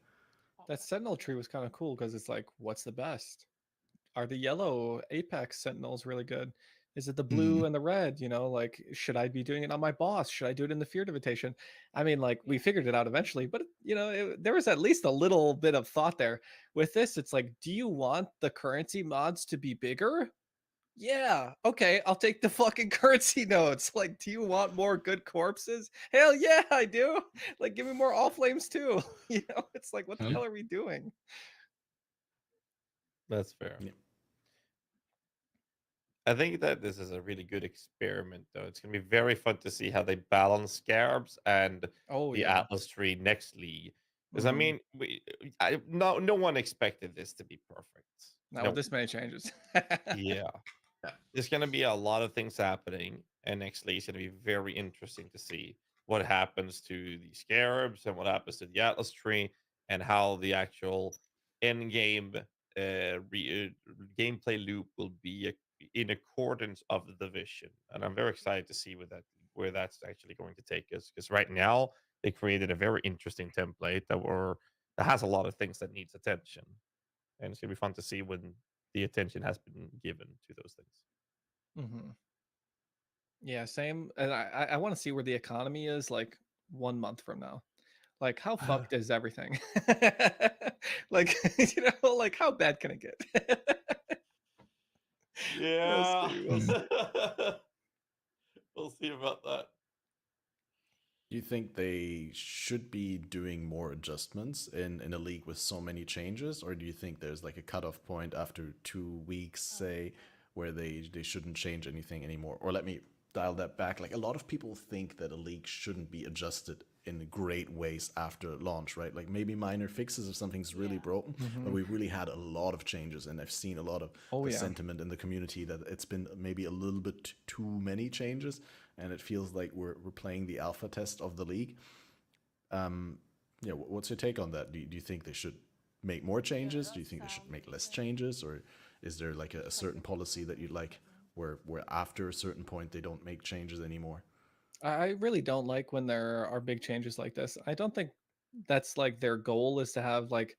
That Sentinel tree was kind of cool because it's like, what's the best? Are the yellow Apex Sentinels really good? Is it the blue and the red? Like, should I be doing it on my boss? Should I do it in the feared invitation? I mean, like, we figured it out eventually, but there was at least a little bit of thought there. With this, it's like, do you want the currency mods to be bigger? Yeah, okay, I'll take the fucking currency notes. Like, do you want more good corpses? Hell yeah, I do. Like, give me more all flames too. It's like, what the Huh? hell are we doing? That's fair. Yeah. I think that this is a really good experiment, though. It's going to be very fun to see how they balance Scarabs and Oh the yeah. Atlas Tree next league. Because I Mhm. mean, no one expected this to be perfect. Not No, with this many changes. yeah, there's going to be a lot of things happening, and next league is going to be very interesting to see what happens to the Scarabs and what happens to the Atlas Tree, and how the actual end game gameplay loop will be in accordance of the division. And I'm very excited to see where that's actually going to take us. Because right now they created a very interesting template that has a lot of things that needs attention, and it's gonna be fun to see when the attention has been given to those things. Hmm. Yeah, same. And I want to see where the economy is like 1 month from now. Like, how fucked is everything? Like, like, how bad can it get? We'll see. We'll see. We'll see about that. Do you think they should be doing more adjustments in a league with so many changes, or do you think there's like a cutoff point after 2 weeks, say, where they shouldn't change anything anymore? Or let me dial that back. Like, a lot of people think that a league shouldn't be adjusted in great ways after launch, right? Like, maybe minor fixes if something's really broken, but we've really had a lot of changes, and I've seen a lot of Oh, the yeah. sentiment in the community that it's been maybe a little bit too many changes, and it feels like we're playing the alpha test of the league. Yeah, what's your take on that? Do you think they should make more changes? Do you think they should make less changes, or is there like a certain policy that you'd like where after a certain point they don't make changes anymore? I really don't like when there are big changes like this. I don't think that's like their goal is to have like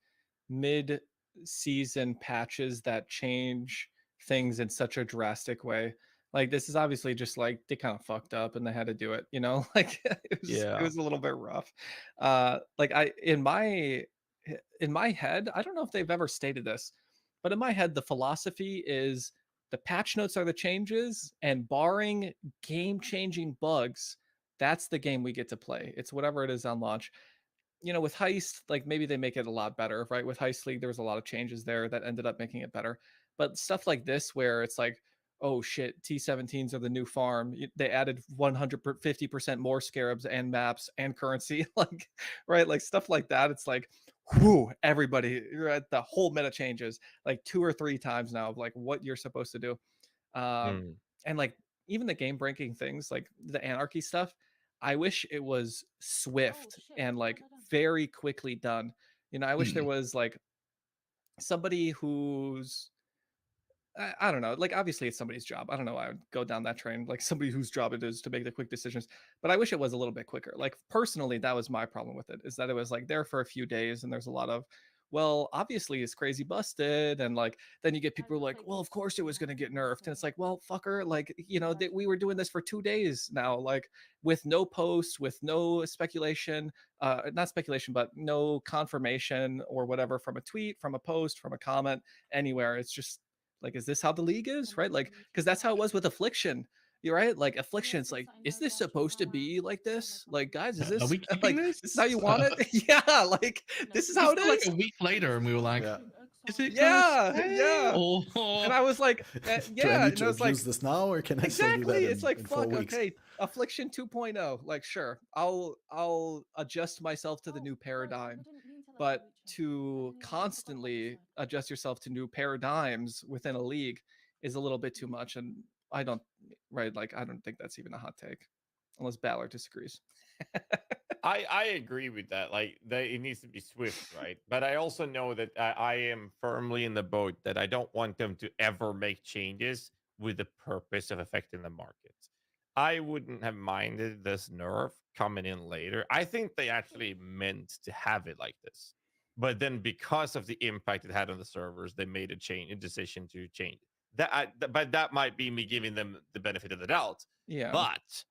mid-season patches that change things in such a drastic way. Like, this is obviously just like they kind of fucked up and they had to do it, like it was a little bit rough. Like, in my head, I don't know if they've ever stated this, but in my head the philosophy is the patch notes are the changes, and barring game-changing bugs, that's the game we get to play. It's whatever it is on launch. With Heist, like, maybe they make it a lot better, right? With Heist League, there was a lot of changes there that ended up making it better. But stuff like this, where it's like, oh shit, T17s are the new farm. They added 150% more scarabs and maps and currency, like, right? Like, stuff like that. It's like, whoo, everybody, right? The whole meta changes like 2 or 3 times now of like what you're supposed to do. Mm. And like, even the game breaking things like the anarchy stuff, I wish it was swift and like very quickly done. I wish there was like somebody who's I don't know. Like, obviously, it's somebody's job. I don't know why I would go down that train. Like, somebody whose job it is to make the quick decisions. But I wish it was a little bit quicker. Like, personally, that was my problem with it, is that it was like there for a few days, and there's a lot of, well, obviously it's crazy busted, and like then you get people who are like, well, of course it was going to get nerfed, and it's like, well, fucker, like, that we were doing this for 2 days now, like, with no posts, with no speculation, not speculation, but no confirmation or whatever from a tweet, from a post, from a comment, anywhere. It's just like, is this how the league is, right? Like, because that's how it was with Affliction. You're right. Like, Affliction's like, is this supposed to be like this? Like, guys, is Are this we keeping like this? this is how you want it? Yeah, like, this is how it Like is. a week later, and we were like, Yeah. "Is it?" Yeah, gonna yeah. stay? And I was like, Do I yeah, need and to I was like, abuse this now, or can I still do exactly. that It's like, in 4 fuck, weeks? okay, Affliction 2.0. Like, sure, I'll adjust myself to the new paradigm. But to constantly adjust yourself to new paradigms within a league is a little bit too much. And I don't, right? Like, I don't think that's even a hot take, unless Ballard disagrees. I agree with that. Like, it needs to be swift, right? But I also know that I am firmly in the boat that I don't want them to ever make changes with the purpose of affecting the market. I wouldn't have minded this nerf coming in later. I think they actually meant to have it like this, but then because of the impact it had on the servers, they made a decision to change. but that might be me giving them the benefit of the doubt. Yeah, But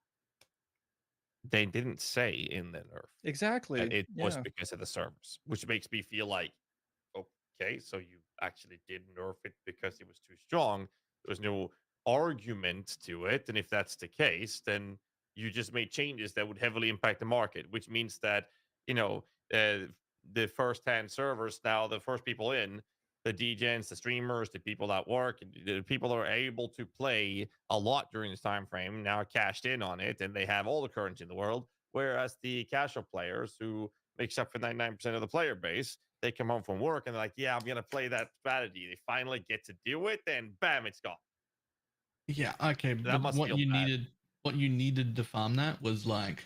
they didn't say in the nerf exactly. that it was Yeah. because of the servers, which makes me feel like, okay, so you actually did nerf it because it was too strong. There was no argument to it, and if that's the case, then you just made changes that would heavily impact the market, which means that you know the first-hand servers now, the first people in, the DJs, the streamers, the people that work, the people that are able to play a lot during this time frame now cashed in on it, and they have all the currency in the world. Whereas the casual players, who makes up for 99% of the player base, they come home from work and they're like, "Yeah, I'm gonna play that strategy." They finally get to do it, and bam, it's gone. Yeah, okay, That but must what feel you bad. needed to farm that was like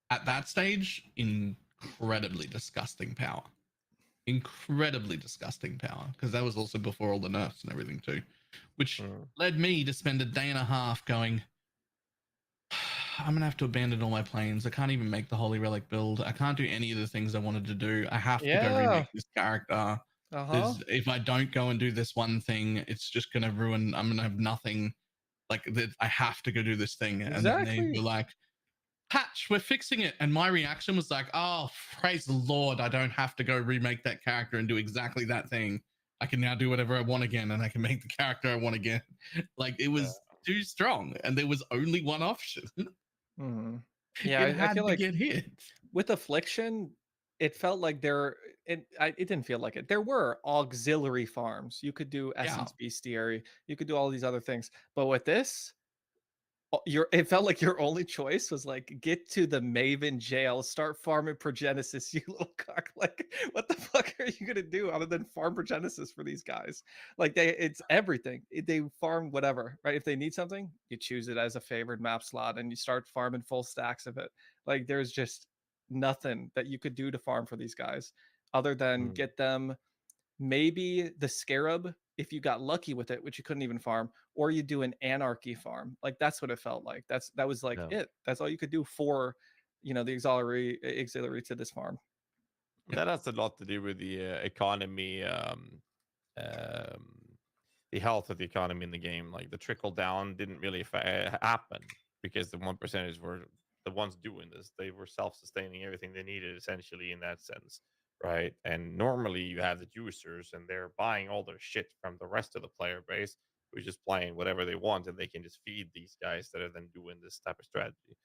at that stage incredibly disgusting power. Incredibly disgusting power, because that was also before all the nerfs and everything too, which Mm. led me to spend a day and a half going, I'm gonna have to abandon all my planes. I can't even make the Holy Relic build. I can't do any of the things I wanted to do. I have to go Yeah. remake this character. Uh-huh. Because if I don't go and do this one thing, it's just gonna ruin. I'm gonna have nothing. Like that, I have to go do this thing. And then they Exactly. were like, "Patch, we're fixing it." And my reaction was like, "Oh, praise the Lord! I don't have to go remake that character and do exactly that thing. I can now do whatever I want again, and I can make the character I want again." Like it was too strong, and there was only one option. Mhm. Yeah, It I had feel to like get hit. with Affliction, it felt like it didn't feel like it. There were auxiliary farms. You could do Essence Bestiary, you could do all these other things. But with this, it felt like your only choice was like get to the Maven jail, start farming Progenesis, you little cock. Like, what the fuck are you gonna do other than farm Progenesis for these guys? Like it's everything. They farm whatever, right? If they need something, you choose it as a favored map slot and you start farming full stacks of it. Like there's just nothing that you could do to farm for these guys other than Mm. get them maybe the Scarab if you got lucky with it, which you couldn't even farm, or you do an Anarchy farm. Like that's what it felt like. That was like Yeah. it. That's all you could do for, the auxiliary to this farm. That has a lot to do with the economy, the health of the economy in the game. Like the trickle down didn't really happen because the 1%ers were the ones doing this. They were self-sustaining everything they needed essentially in that sense, right? And normally you have the juicers and they're buying all their shit from the rest of the player base, who's just playing whatever they want, and they can just feed these guys that are then doing this type of strategy.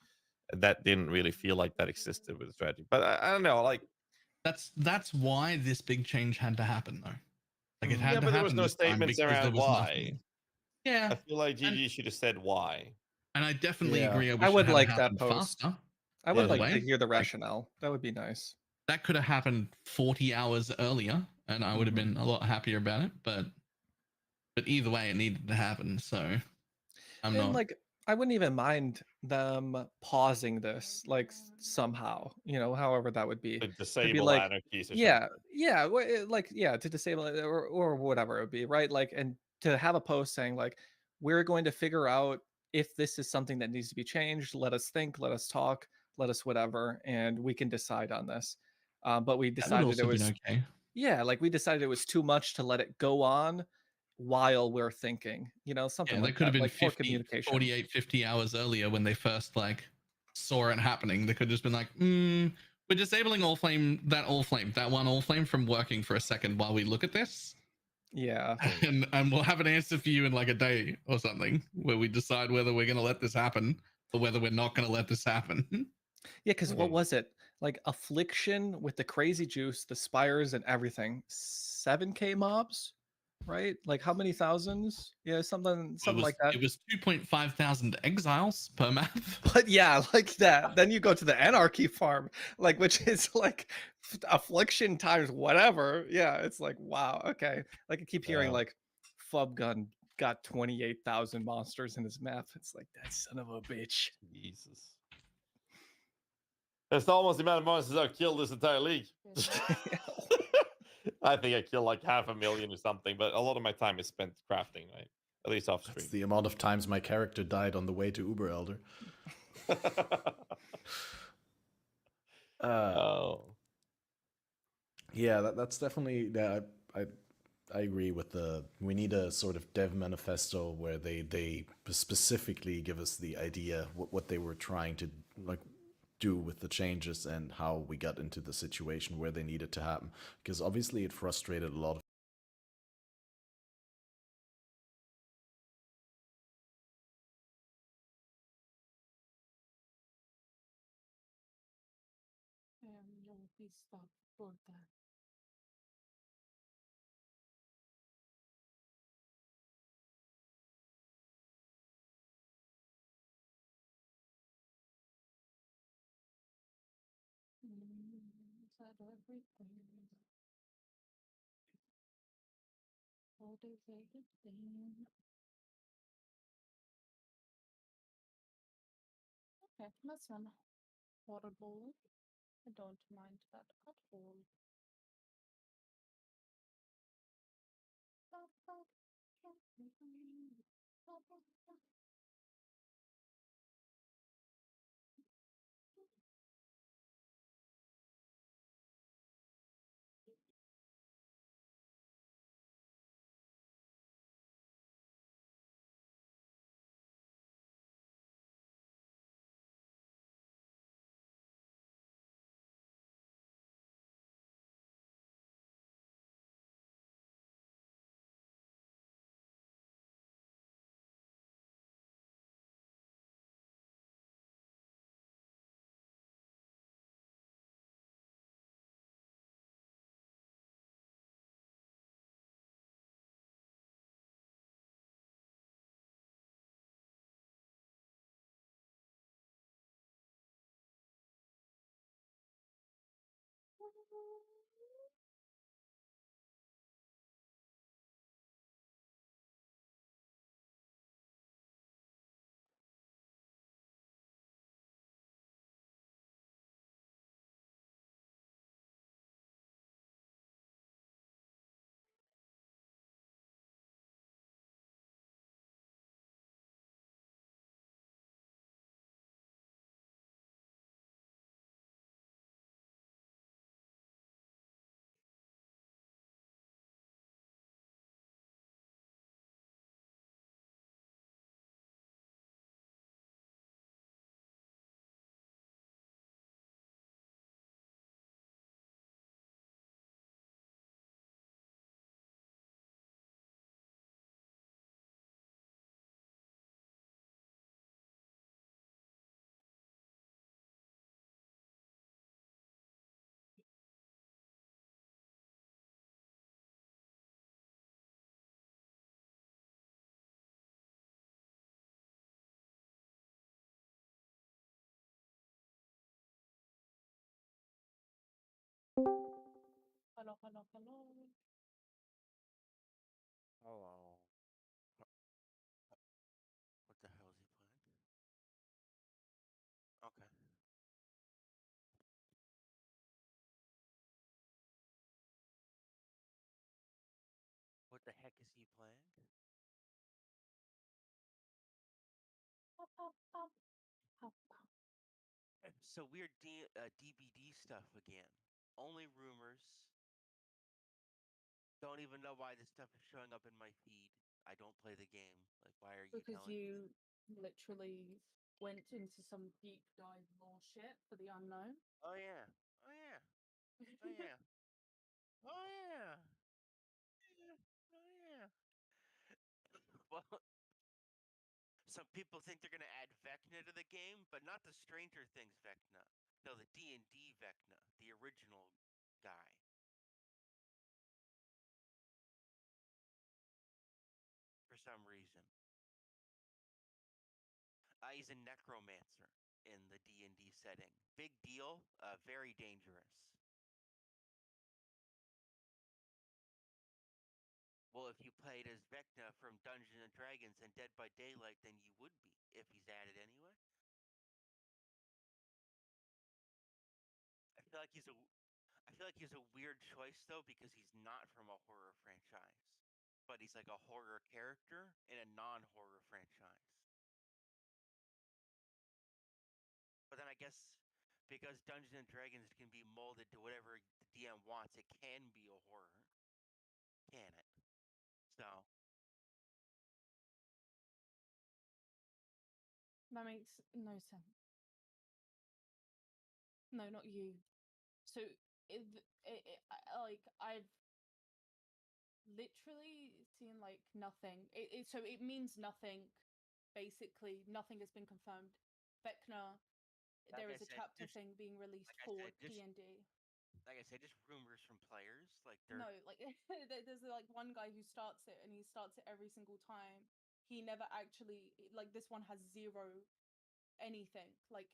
And that didn't really feel like that existed with the strategy. But I don't know, like That's why this big change had to happen, though. Like it Mhm. had yeah, to but there was happen no this time statements because there around was why. nothing. Yeah, I feel like and, GG should have said why. and I definitely Yeah. agree. I I wish would it had like that happened post. faster. I would by the like to way. hear the Like, rationale. That would be nice. that could have happened 40 hours earlier, and I would have Mhm. been a lot happier about it. But either way, it needed to happen. So I'm And not. like I wouldn't even mind them pausing this like somehow, however that would be. To To be disable like, anarchies or yeah, something. yeah, like yeah, to disable it or whatever it would be, right? Like, and to have a post saying like, we're going to figure out if this is something that needs to be changed. Let us think, let us talk, let us whatever, and we can decide on this. But we That would decided it also been was okay. yeah, like we decided it was too much to let it go on while we're thinking, something Yeah, like that could have that, been like more 50, communication. 48, 50 hours earlier when they first like saw it happening. They could have just been like, we're disabling all flame, that one all flame from working for a second while we look at this. Yeah. And we'll have an answer for you in like a day or something where we decide whether we're going to let this happen or whether we're not going to let this happen. Yeah, because what Mm. was it? Like Affliction with the crazy juice, the spires and everything. 7K mobs, right? Like how many thousands? Yeah, something like that. It was 2.5 thousand exiles per map. But yeah, like that. Then you go to the Anarchy farm, like which is like Affliction times whatever. Yeah, it's like wow, okay. Like I keep hearing Yeah. like Fubgun got 28,000 monsters in his map. It's like that son of a bitch. Jesus. That's almost the amount of monsters I've killed this entire league. I think I killed like 500,000 or something, but a lot of my time is spent crafting, right? At least off That's stream. the amount of times my character died on the way to Uber Elder. Oh. Yeah, that's definitely. Yeah, I agree with we need a sort of dev manifesto where they specifically give us the idea what they were trying to like do with the changes and how we got into the situation where they needed to happen, because obviously it frustrated a lot of No, please stop for that. Inside everything. What is everything? Okay, that's one. Horrible. I don't mind that at all. Hello, hello, hello. Hello. What the hell is he playing? Okay. What the heck is he playing? Pop, pop, pop, pop, pop. So weird DBD stuff again. Only rumors. Don't even know why this stuff is showing up in my feed. I don't play the game. Like, why are you Because telling me? you literally went into some deep dive bullshit for the unknown. Oh yeah. Oh yeah. Oh yeah. Oh yeah. Yeah. Oh yeah. Well, some people think they're gonna add Vecna to the game, but not the Stranger Things Vecna. No, the D&D Vecna, the original guy. For some reason. He's a necromancer in the D&D setting. Big deal, very dangerous. Well, if you played as Vecna from Dungeons and Dragons and Dead by Daylight, then you would be, if he's added anyway. I feel like he's a weird choice though, because he's not from a horror franchise. But he's like a horror character in a non-horror franchise. But then I guess because Dungeons and Dragons can be molded to whatever the DM wants, it can be a horror. Can it? So That makes no sense. No, not you. So, like, I've literally seen like nothing. So it means nothing. Basically, nothing has been confirmed. Vecna, Like there I is a said, chapter just thing being released like I for said, just D&D. like I said, just rumors from players. Like they're No, like there's like one guy who starts it and he starts it every single time. He never actually like this one has zero anything, like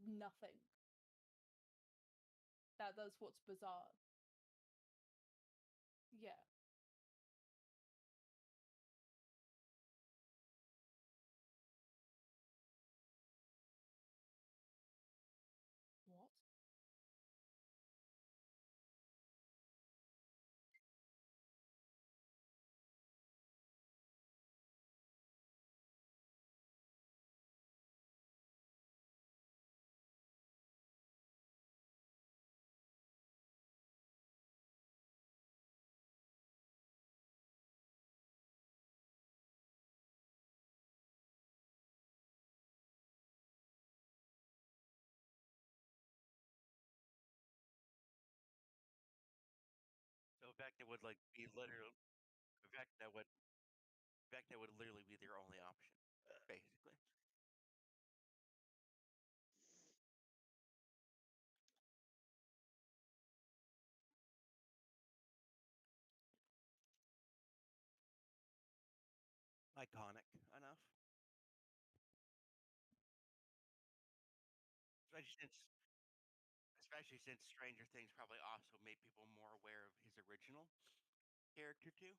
nothing. That's what's bizarre. Yeah. What? so Vecna would like be literally Vecna would literally be their only option, basically. Iconic enough. Especially since especially since Stranger Things probably also made people more aware of his original character too.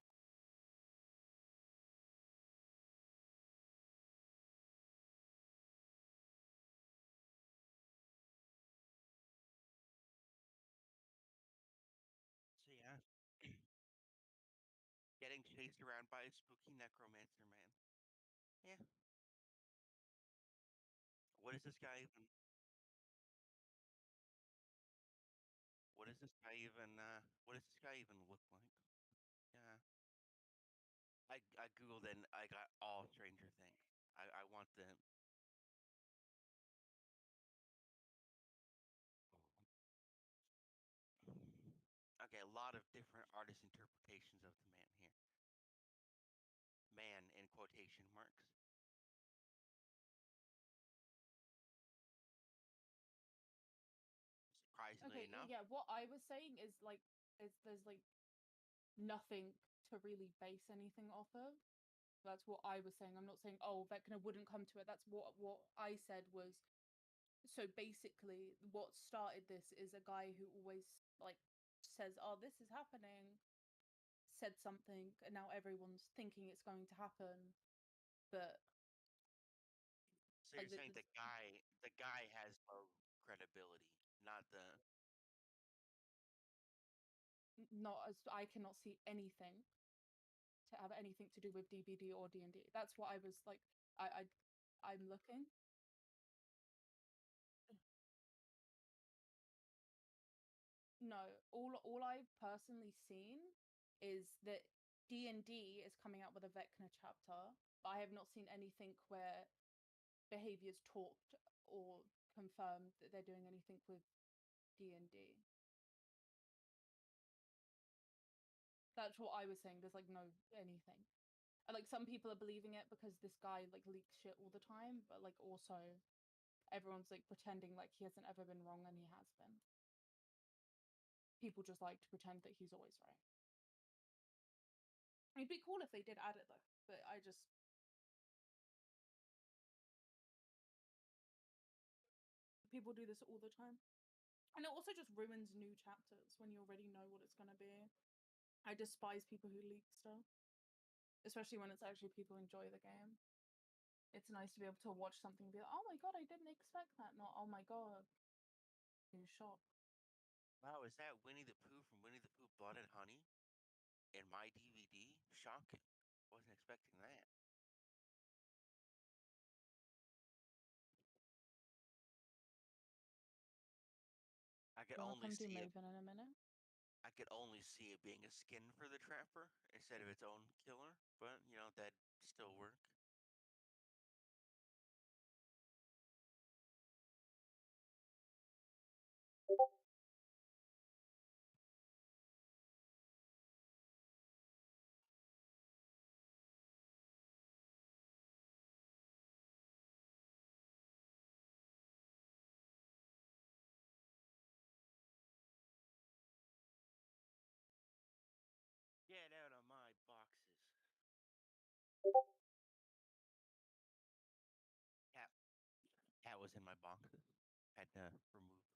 So yeah, getting chased around by a spooky necromancer man. Yeah. What is this guy even? What does this guy even? What does this guy even look like? Yeah. I googled and I got all Stranger Things. I want the. Okay, a lot of different artist interpretations of the man here. Man in quotation marks. Surprisingly Okay, enough, yeah, what I was saying is like is there's like nothing to really base anything off of. That's what I was saying. I'm not saying oh Vecna wouldn't come to it. That's what I said was so basically what started this is a guy who always like says, "Oh, this is happening." Said something and now everyone's thinking it's going to happen, but so you're like saying the guy has low credibility, not the. not as I cannot see anything to have anything to do with DBD or D&D. That's what I was like. I'm looking. No, all I've personally seen is that D&D is coming out with a Vecna chapter, but I have not seen anything where behaviors talked or confirmed that they're doing anything with D&D. That's what I was saying. There's like no anything. And, like some people are believing it because this guy like leaks shit all the time, but like also everyone's like pretending like he hasn't ever been wrong and he has been. People just like to pretend that he's always right. It'd be cool if they did add it though, but I just people do this all the time. And it also just ruins new chapters when you already know what it's gonna be. I despise people who leak stuff. Especially when it's actually people who enjoy the game. It's nice to be able to watch something and be like, oh my god, I didn't expect that. Not oh my god. You're shocked. Wow, is that Winnie the Pooh from Winnie the Pooh Blood and Honey in my DVD? Shocking. Wasn't expecting that. I could You wanna only come do see it. Maven in a minute? I could only see it being a skin for the trapper instead of its own killer, but you know that'd still work. Get out of my boxes. Cat, cat was in my boxes. Had to remove them.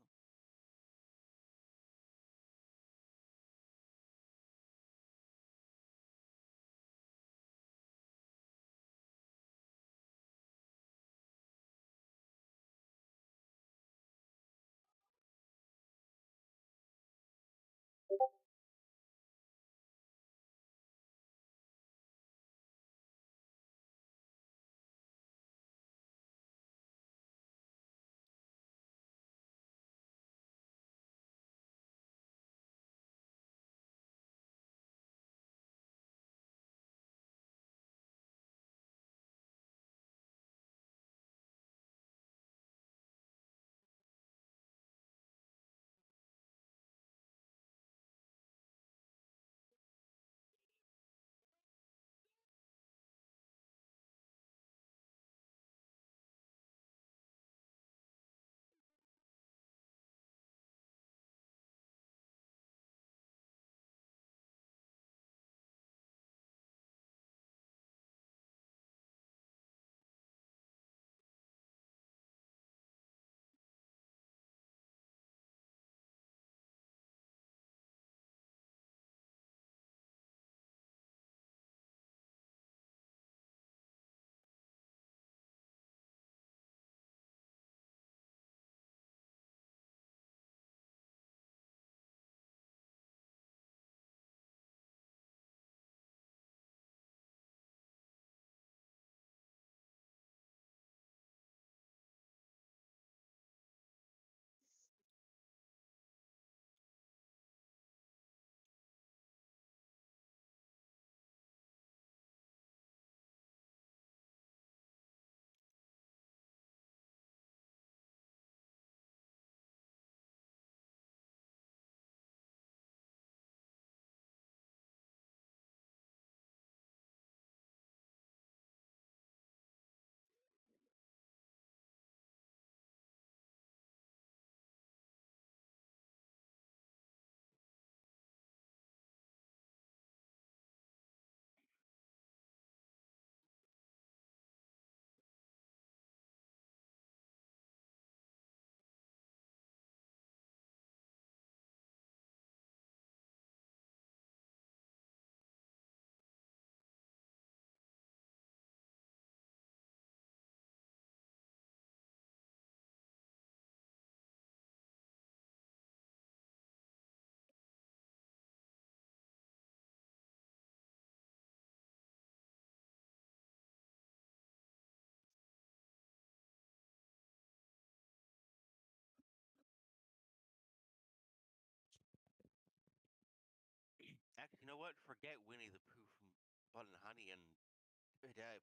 Actually, you know what? Forget Winnie the Pooh from Blood and Honey and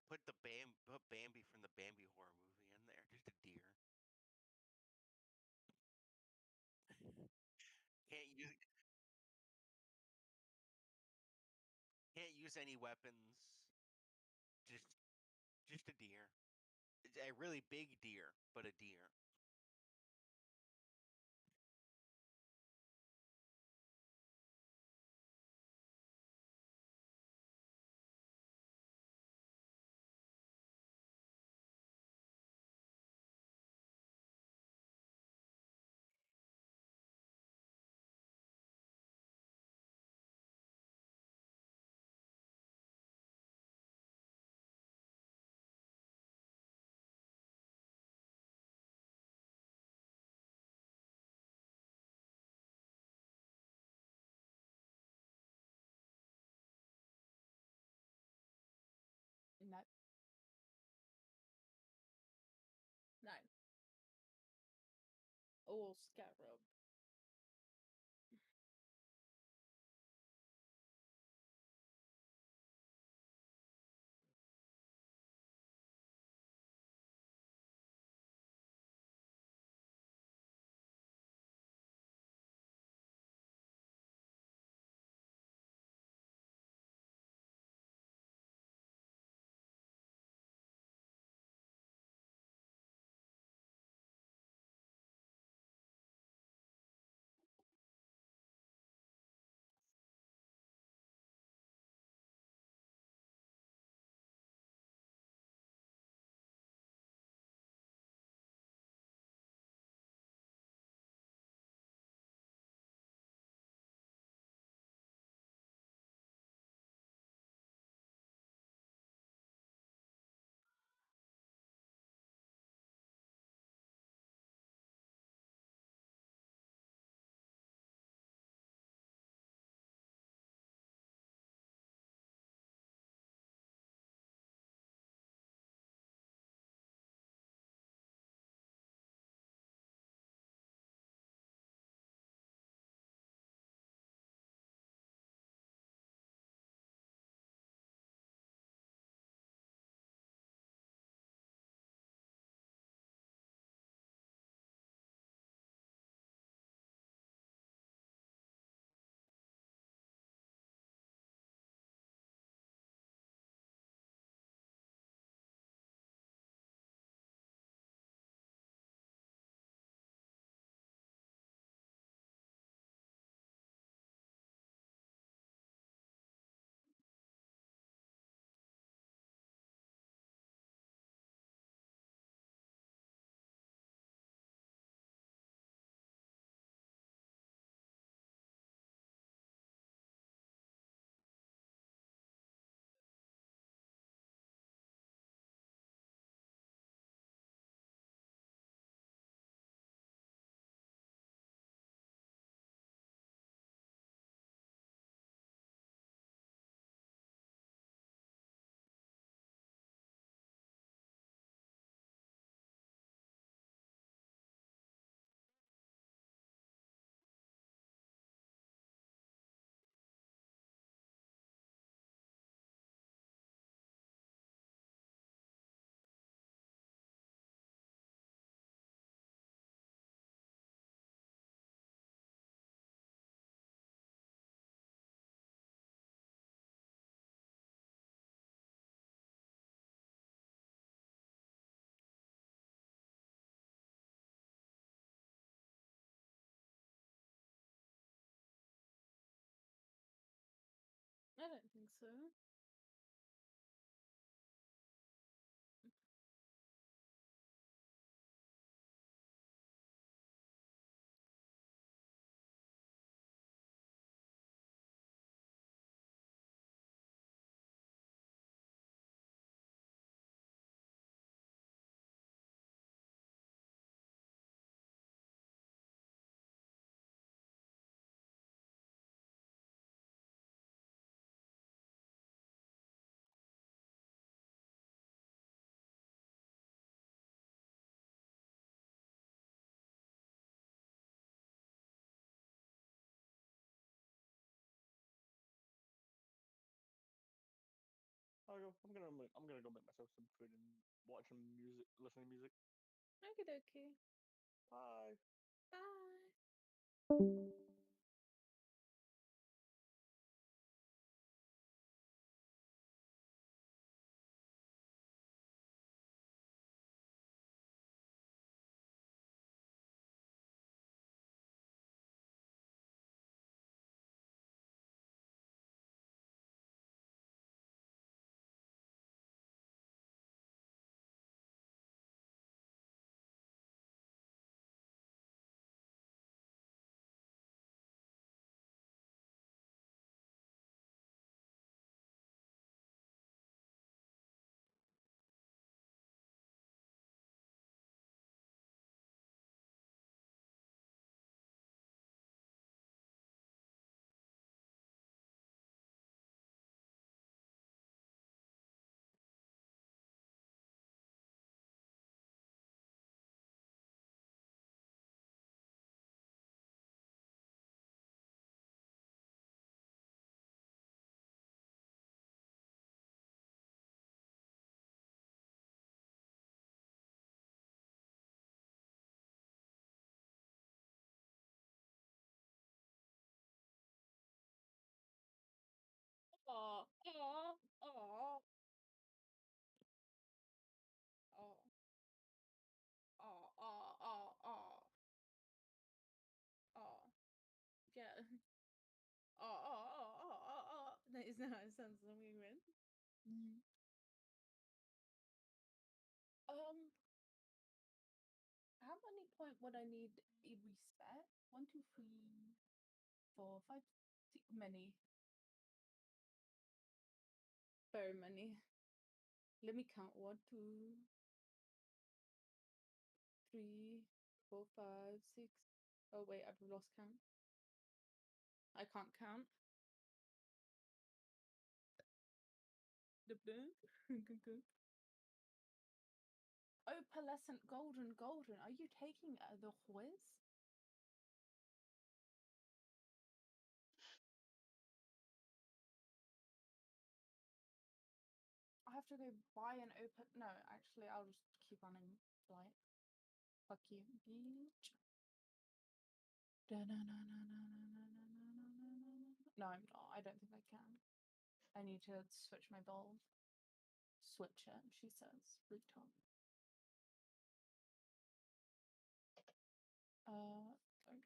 put Bambi from the Bambi horror movie in there. Just a deer. Can't use can't use any weapons. Just just a deer. It's a really big deer, but a deer. No. 9. Oh, Scarab. so. I'm gonna go make myself some food and watch some music, listen to music. Okie dokie. Bye. Bye. Oh, oh, oh. Oh. Oh, oh, oh, oh. Oh. Yeah. Oh, oh, oh, oh, oh, oh. That is not how it sounds when we win. How many point would I need a reset? 1, 2, 3, 4, 5, 6. Many. Very many. Let me count. 1, 2, 3, 4, 5, 6. Oh wait, I've lost count. I can't count. Opalescent golden. Are you taking the quiz? I have to go buy an open. No, actually, I'll just keep running flight. Fuck you, bitch. No, I'm not. I don't think I can. I need to switch my bulb. Switch it, she says. Retard. Okay.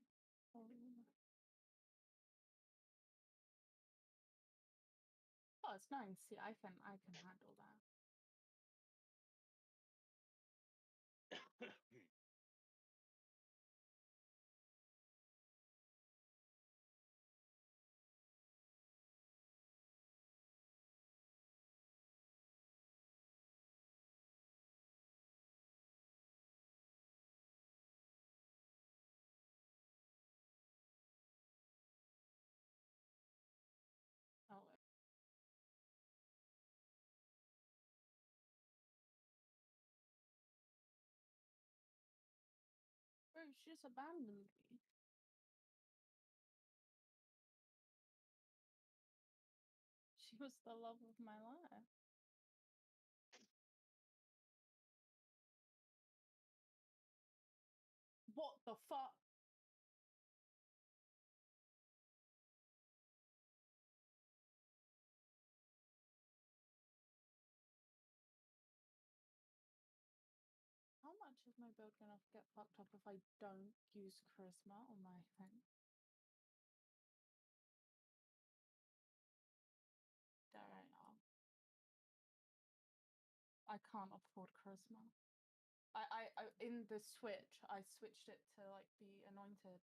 Oh, it's nice. See, I can handle that. Oh, bro, she just abandoned me. She was the love of my life. What the fuck? How much is my build gonna get fucked up if I don't use charisma on my thing? There. I can't afford charisma. I in the Switch, I switched it to like the anointed,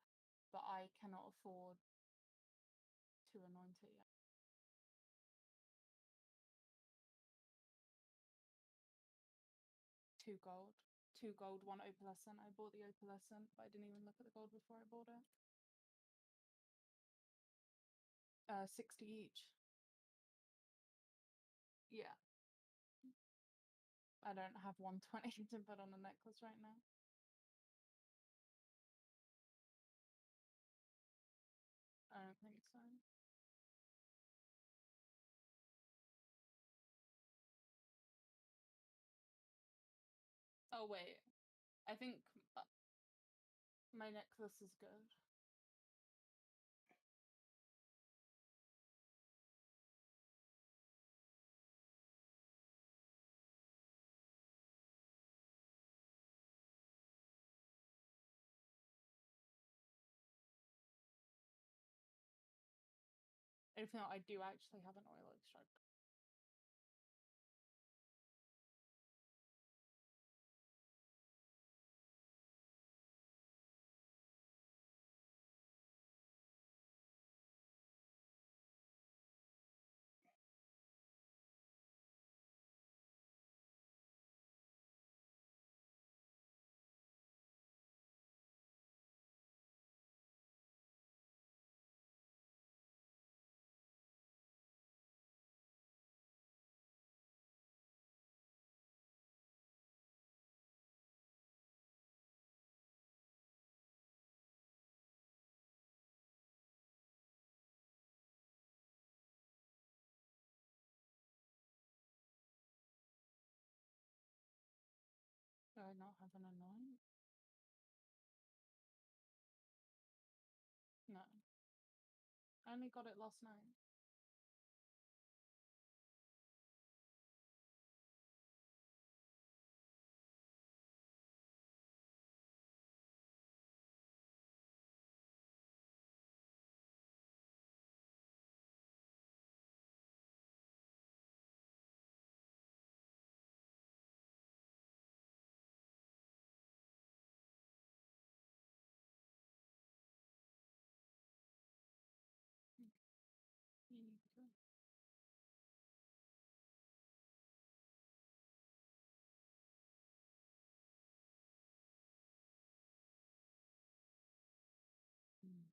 but I cannot afford to anoint it yet. $2 gold. $2 gold, 1 opalescent. I bought the opalescent, but I didn't even look at the gold before I bought it. 60 each. Yeah. I don't have 120 to put on a necklace right now. I don't think so. Oh wait, I think my necklace is good. If not, I do actually have an oil extract. Do I not have an anoint? No. I only got it last night. You need to. Mm.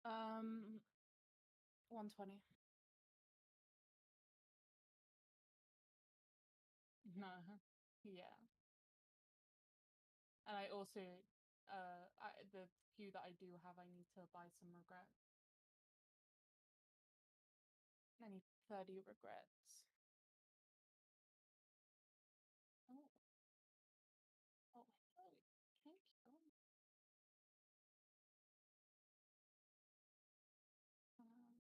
Um, 120. No. Yeah. And I also, the few that I do have, I need to buy some regret. I need 30 regrets. Oh. Oh, hey, thank you. Um,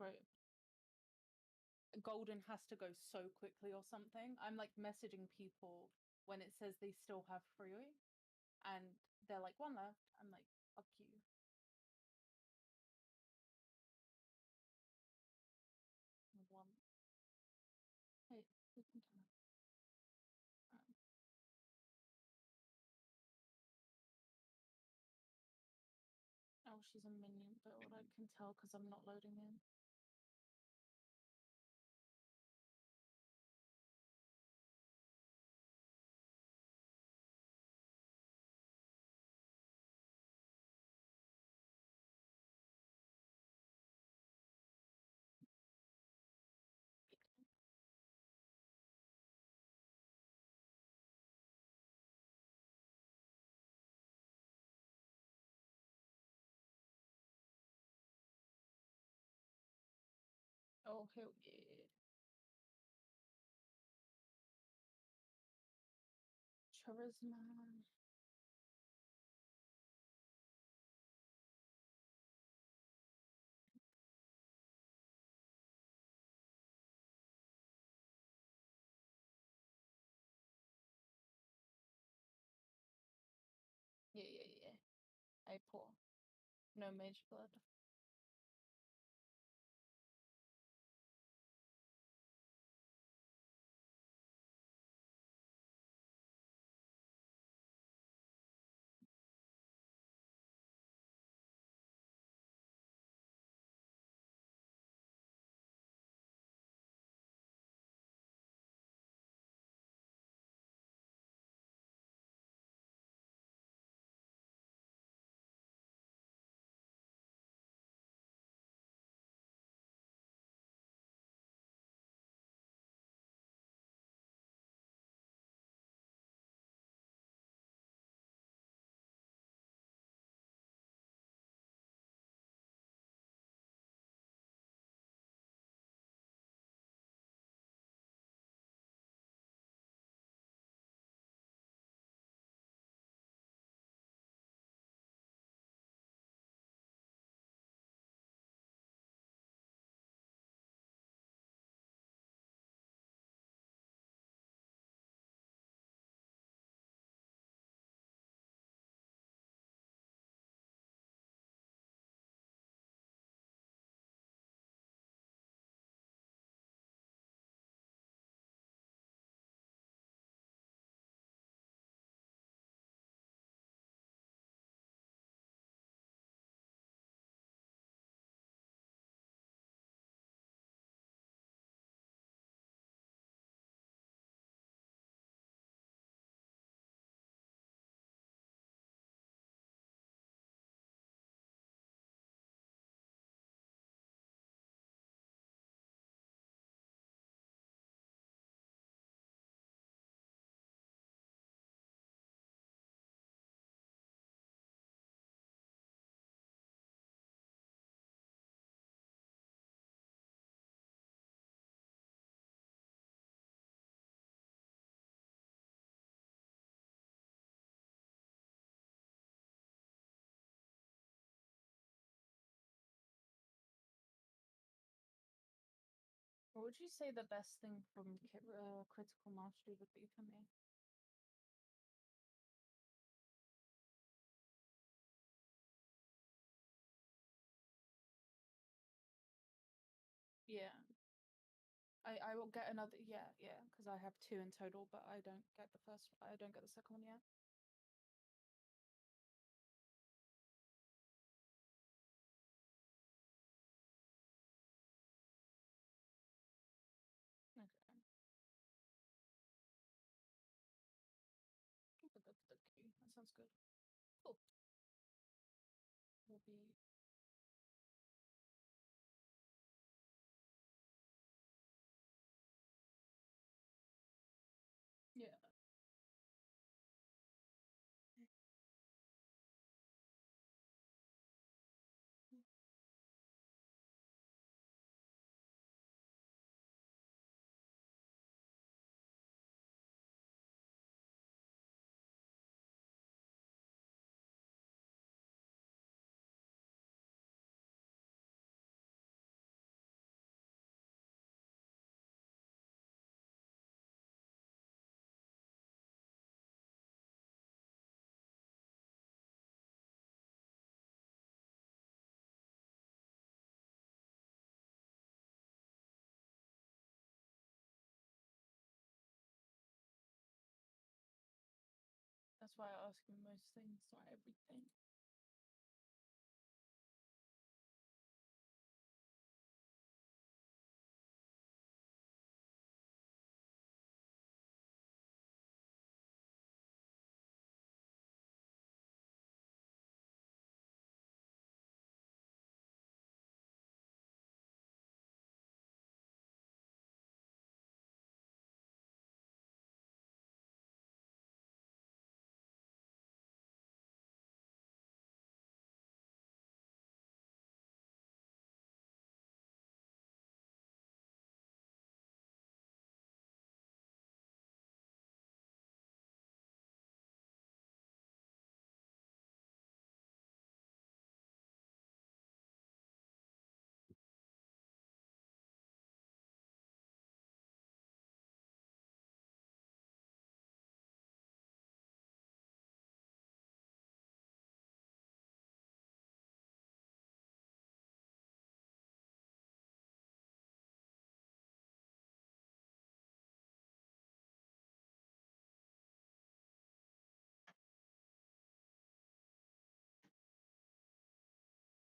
Right. Golden has to go so quickly or something. I'm like messaging people when it says they still have free, and they're like, one left. I'm like, fuck you. One. Hey, we can turn it. Oh, she's a minion, but what I can tell because I'm not loading in. Oh, hell yeah. Charisma. Yeah. I pour. No mage blood. What would you say the best thing from Critical Mastery would be for me? Yeah. I will get another, yeah, because I have 2 in total, but I don't get the second one yet. Okay. Okay, that sounds good. Cool. Will be yeah. That's why I ask you most things, not everything.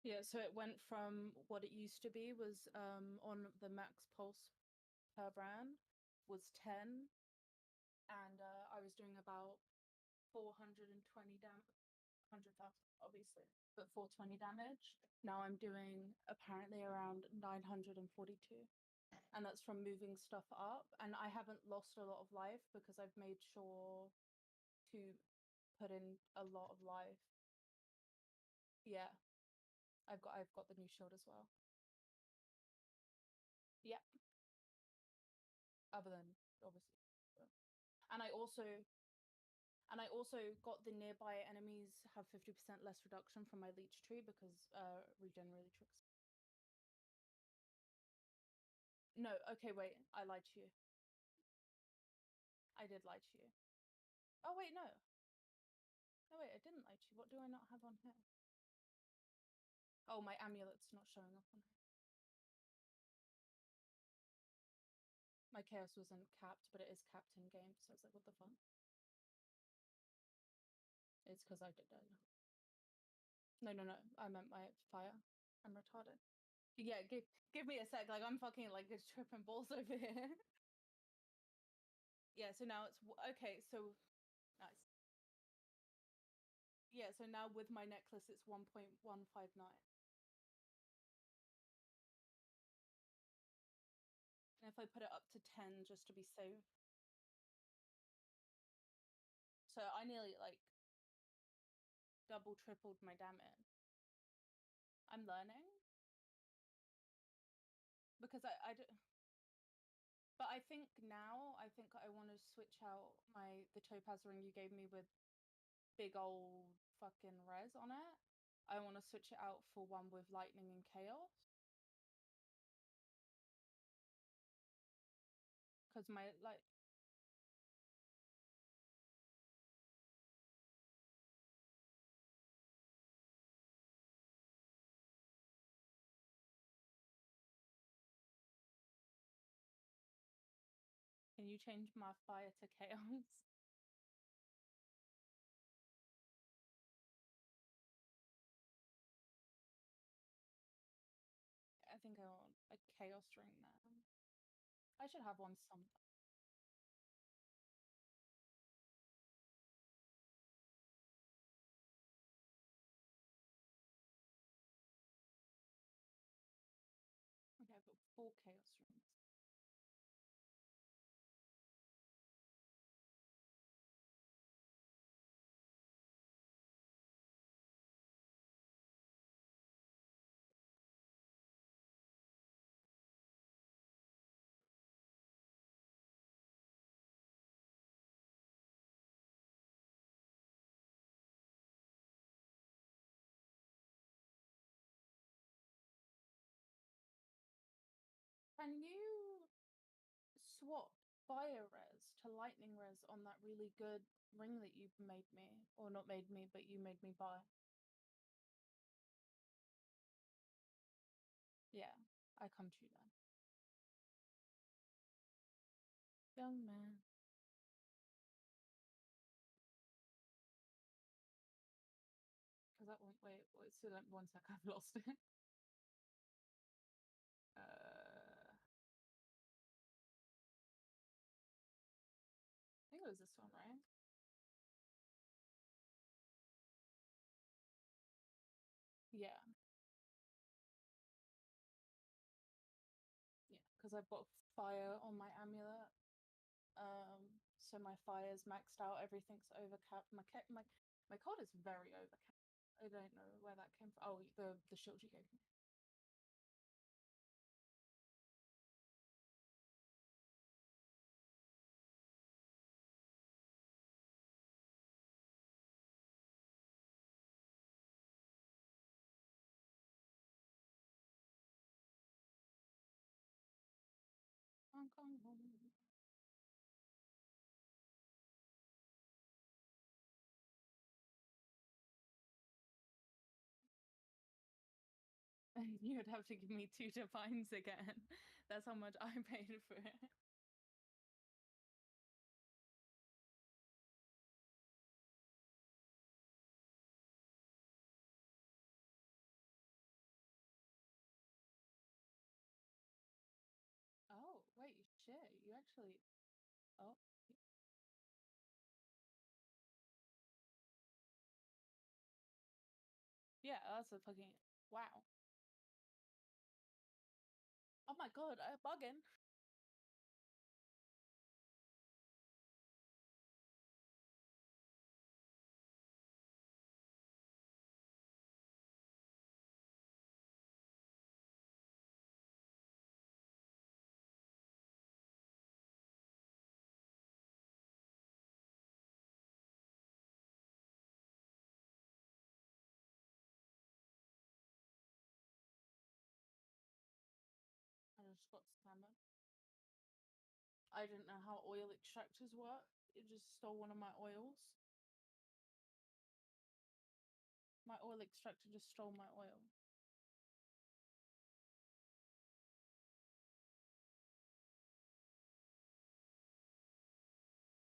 Yeah, so it went from what it used to be was on the max pulse per brand was 10, and I was doing about 420 damage, 100,000 obviously, but 420 damage. Now I'm doing apparently around 942, and that's from moving stuff up. And I haven't lost a lot of life because I've made sure to put in a lot of life. Yeah. I've got the new shield as well. Yep. Other than obviously. And I also got the nearby enemies have 50% less reduction from my leech tree because regen really tricks. No, okay, wait, I lied to you. I did lie to you. Oh wait, no. No wait, I didn't lie to you. What do I not have on here? Oh, my amulet's not showing up on here. My chaos wasn't capped, but it is capped in game, so I was like, what the fuck? It's because I did that. No, I meant my fire. I'm retarded. Yeah, give me a sec. Like I'm fucking like it's tripping balls over here. Yeah, so now it's okay. So nice. Yeah, so now with my necklace, it's 1.159. And if I put it up to 10 just to be safe. So I nearly like double, tripled my damage. I'm learning. Because I do. But I think now, I want to switch out the topaz ring you gave me with big old fucking res on it. I want to switch it out for one with lightning and chaos. Because my, like... Can you change my fire to chaos? I think I want a chaos ring now. I should have one sometime. Okay, I've got 4 chaos rings. Can you swap fire res to lightning res on that really good ring that you've made me? Or not made me, but you made me buy? Yeah, I come to you then. Young man. that one? Wait, so that 1 sec, I've lost it. I think it was this one, right? Yeah. Yeah, because I've got fire on my amulet. So my fire's maxed out. Everything's overcapped. My card is very overcapped. I don't know where that came from. Oh, the shield you gave me. Hong Kong home. You'd have to give me 2 divines again. That's how much I paid for it. Oh, wait, shit. You actually. Oh. Yeah, that's a fucking. Wow. Oh my god, I'm bugging. I just got scammered. I didn't know how oil extractors work. It just stole one of my oils. My oil extractor just stole my oil.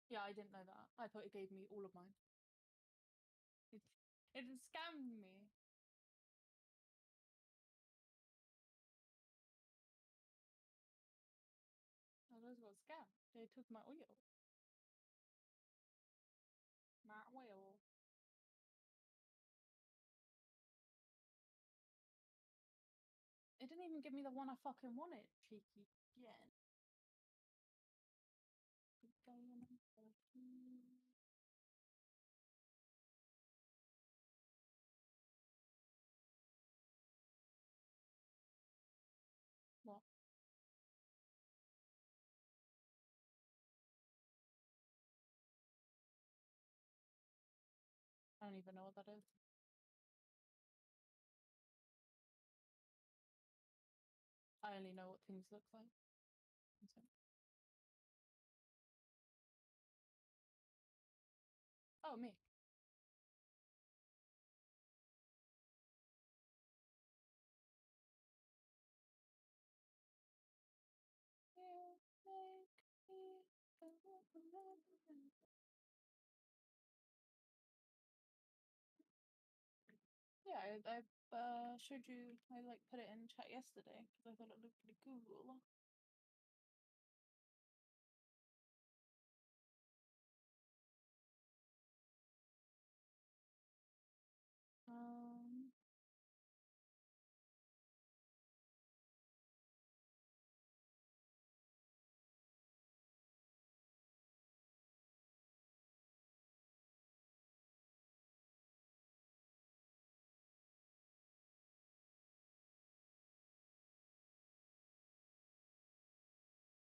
Yeah, I didn't know that. I thought it gave me all of mine. It scammed me. I just got scammed. They took my oil. My oil. It didn't even give me the one I fucking wanted. Cheeky again. What? I don't even know what that is. I only know what things look like. Oh, me. Yeah, I showed you. I like put it in chat yesterday because I thought it looked pretty cool. Um.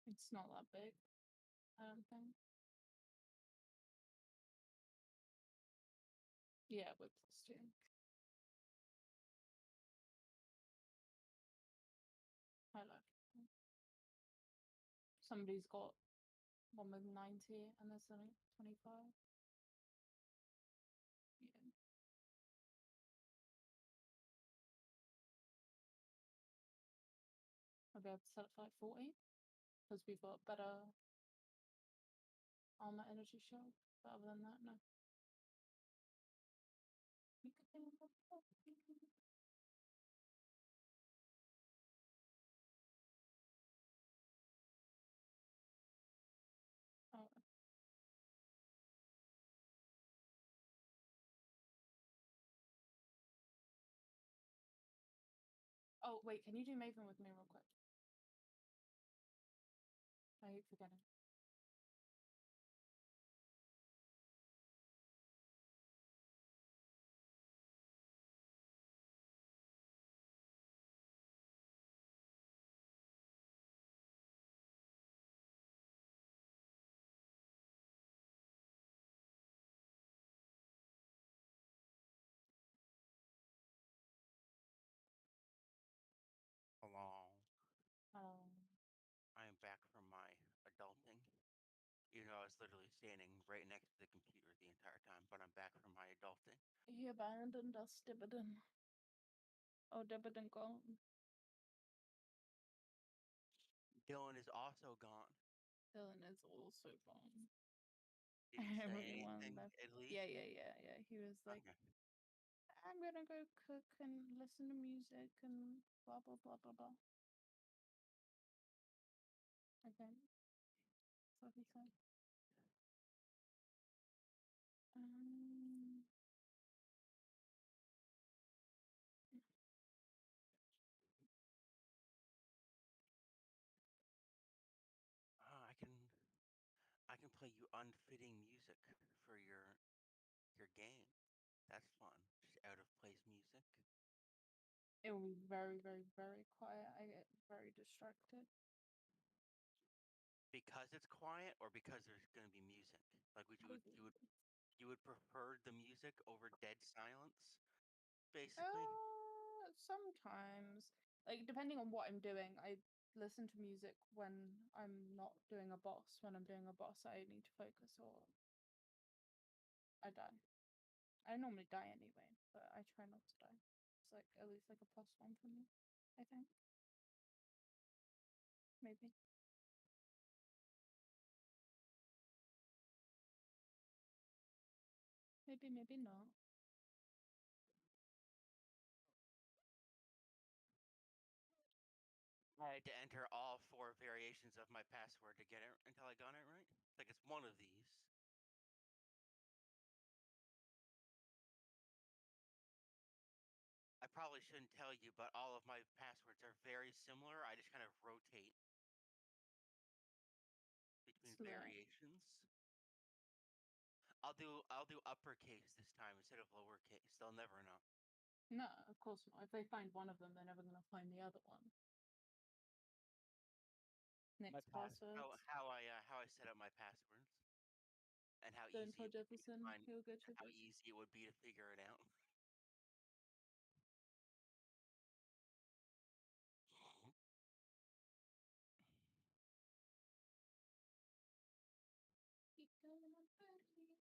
It's not that big, I don't think. Yeah, with +2. I like it. Somebody's got one with 90 and there's only 25. Yeah. I'll be able to sell it for like 40 because we've got better armor energy shield. But other than that, no. Oh wait, can you do Maven with me real quick? I keep forgetting. Hello. Um, I am back from my adulting. You know, I was literally standing right next to the computer the entire time, but I'm back from my adulting. he abandoned us, Dibidin. Oh, Dibidin gone. Dylan is also gone. Dylan is also gone. Did he say Everyone anything left. at least? Yeah. He was like, Okay. I'm gonna go cook and listen to music and blah blah blah blah blah. Okay. That's what he said. Um, I can play you unfitting music for your game. That's fun. Just out of place music. it will be very, very, very quiet. I get very distracted. Because it's quiet or because there's gonna be music? Like you would prefer the music over dead silence, basically? Sometimes, like depending on what I'm doing, I listen to music when I'm not doing a boss. When I'm doing a boss, I need to focus or I die. I normally die anyway, but I try not to die. It's like at least like a +1 for me, I think. Maybe. Maybe not. I had to enter all 4 variations of my password to get it until I got it right. Like it's one of these. I probably shouldn't tell you, but all of my passwords are very similar. I just kind of rotate between Slut. variations. I'll do uppercase this time instead of lowercase. They'll never know. No, of course not. If they find one of them, they're never gonna find the other one. Next password. How I set up my passwords and how Don't easy tell it would be to Jefferson. find, He'll get how triggered. easy it would be to figure it out. Keep going on 30.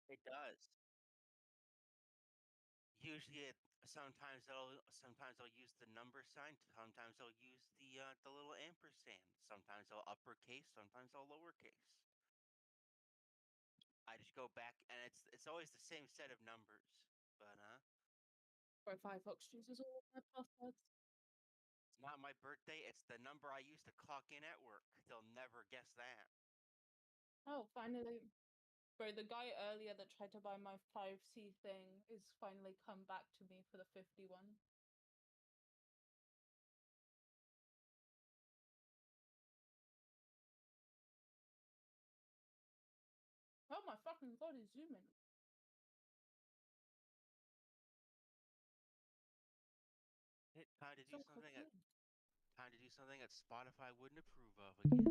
It does. Usually, sometimes I'll use the number sign. Sometimes I'll use the little ampersand. Sometimes I'll uppercase. Sometimes I'll lowercase. I just go back, and it's always the same set of numbers. But Or Firefox chooses all of my passwords. it's not my birthday. It's the number I use to clock in at work. They'll never guess that. Oh, finally. Bro, the guy earlier that tried to buy my 5C thing is finally come back to me for the 51. Oh my fucking god, he's zooming. Time to do So something. quickly. Time to do something that Spotify wouldn't approve of again.